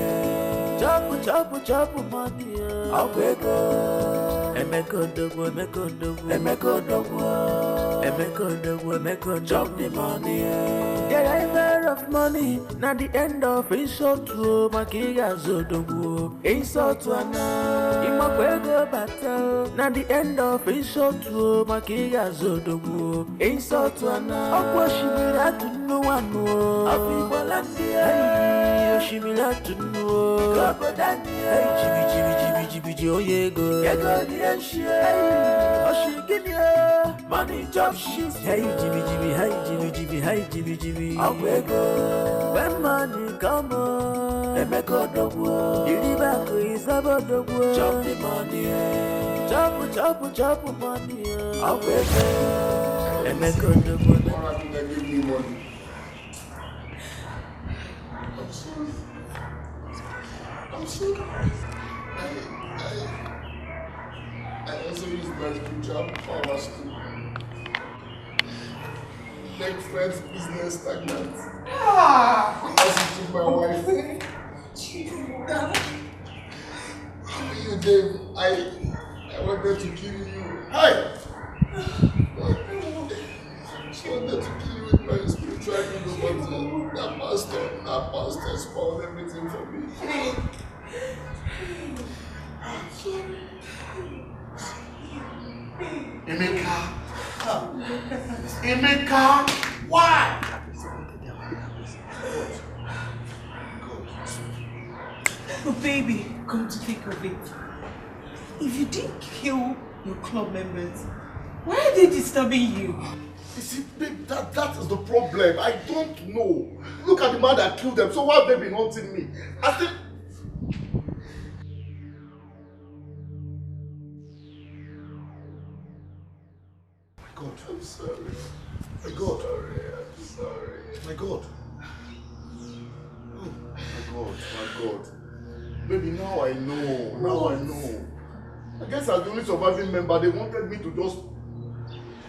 chop money. I'll go. And make all the world, make all the world, and make all the world, and make all the world, make all chop the money. Yeah, I'm aware of money. Now the end of insult to my kids, insult to another. In my go battle. Now the end of insult to my kids, insult to another. Oh, she be like to no one. I feel volunteer. Hey, she be like to know. Hey, Jibby, oh yeah, go. Oh, she give you money, job shit. Hey, Jibby, hey, Jibby. I'll go. When money come on, and make all the world. You live back is about the world. Chop the money, chop money. I'll go. And make all the world. Give me money. I'm sorry. I also use my job powers to make friends' business stagnant. Because you took my wife. You, Dave, I wanted to kill you. Hi! I wanted to kill you with my spirituality, but that pastor spoiled everything for me. I'm sorry. Emeka, why? But baby, come to think of it. If you didn't kill your club members, why are they disturbing you? You see, babe, that is the problem. I don't know. Look at the man that killed them. So why have they been haunting me? I think. My God, I'm sorry. My God. I'm sorry. My God. Oh, my God. Baby, now I know. I guess as the only surviving member, they wanted me to just...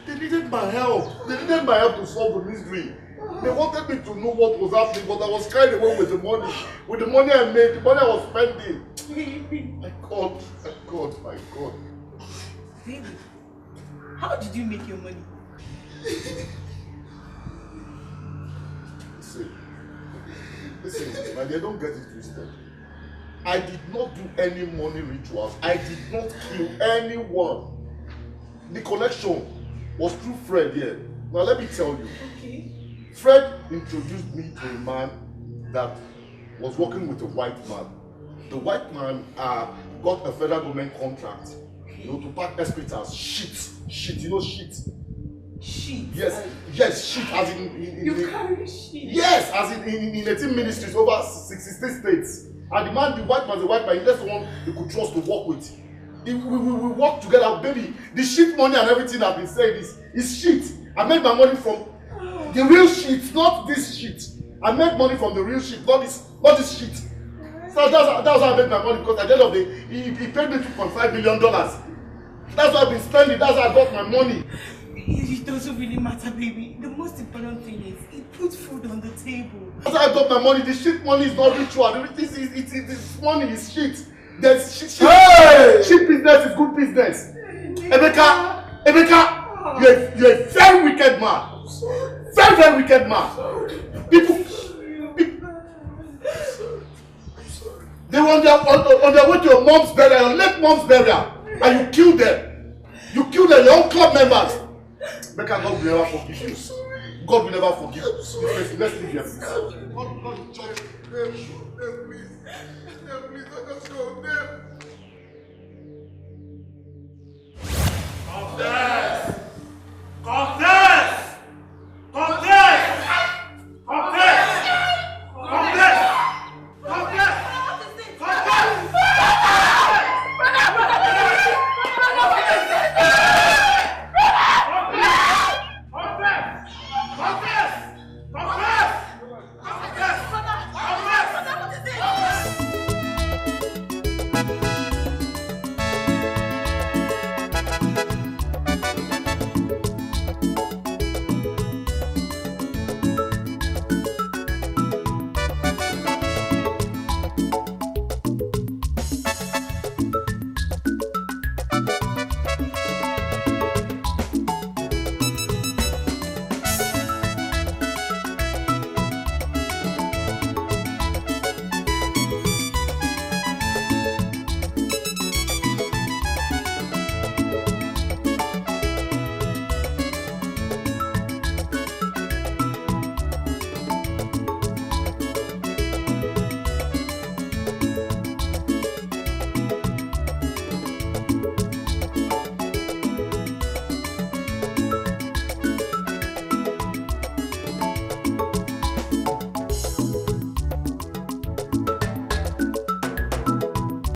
They needed my help. They needed my help to solve the mystery. They wanted me to know what was happening, but I was carried away with the money. With the money I made, the money I was spending. My God. Baby, how did you make your money? Listen, my dear, don't get it twisted. I did not do any money rituals. I did not kill anyone. The connection was through Fred here. Now let me tell you. Okay. Fred introduced me to a man that was working with a white man. The white man got a federal government contract, to pack excavators, shit, you know shit. Shit? Yes, shit as in you carry shit? Yes, as in 18 ministries over 66 states. And the white man, he just one you could trust to work with. we work together, baby. The shit money and everything I've been saying is shit. I made my money from the real shit, not this shit. I made money from the real shit, not this shit. So that's how I made my money, because at the end of the day, he paid me $2.5 million. That's what I've been spending, that's how I got my money. It doesn't really matter, baby. The most important thing is it puts food on the table. That's how I got my money. The shit money is not ritual. This money is shit. There's shit. Shit business is good business. Emeka, you're a very wicked man. Very, very wicked man. People they were on their way to your mom's burial, your late mom's burial, and you killed them. You killed them, your own club members. Emeka, God will never forgive you. God will never forgive you. Let's leave here, please. God, church, please, let us go there.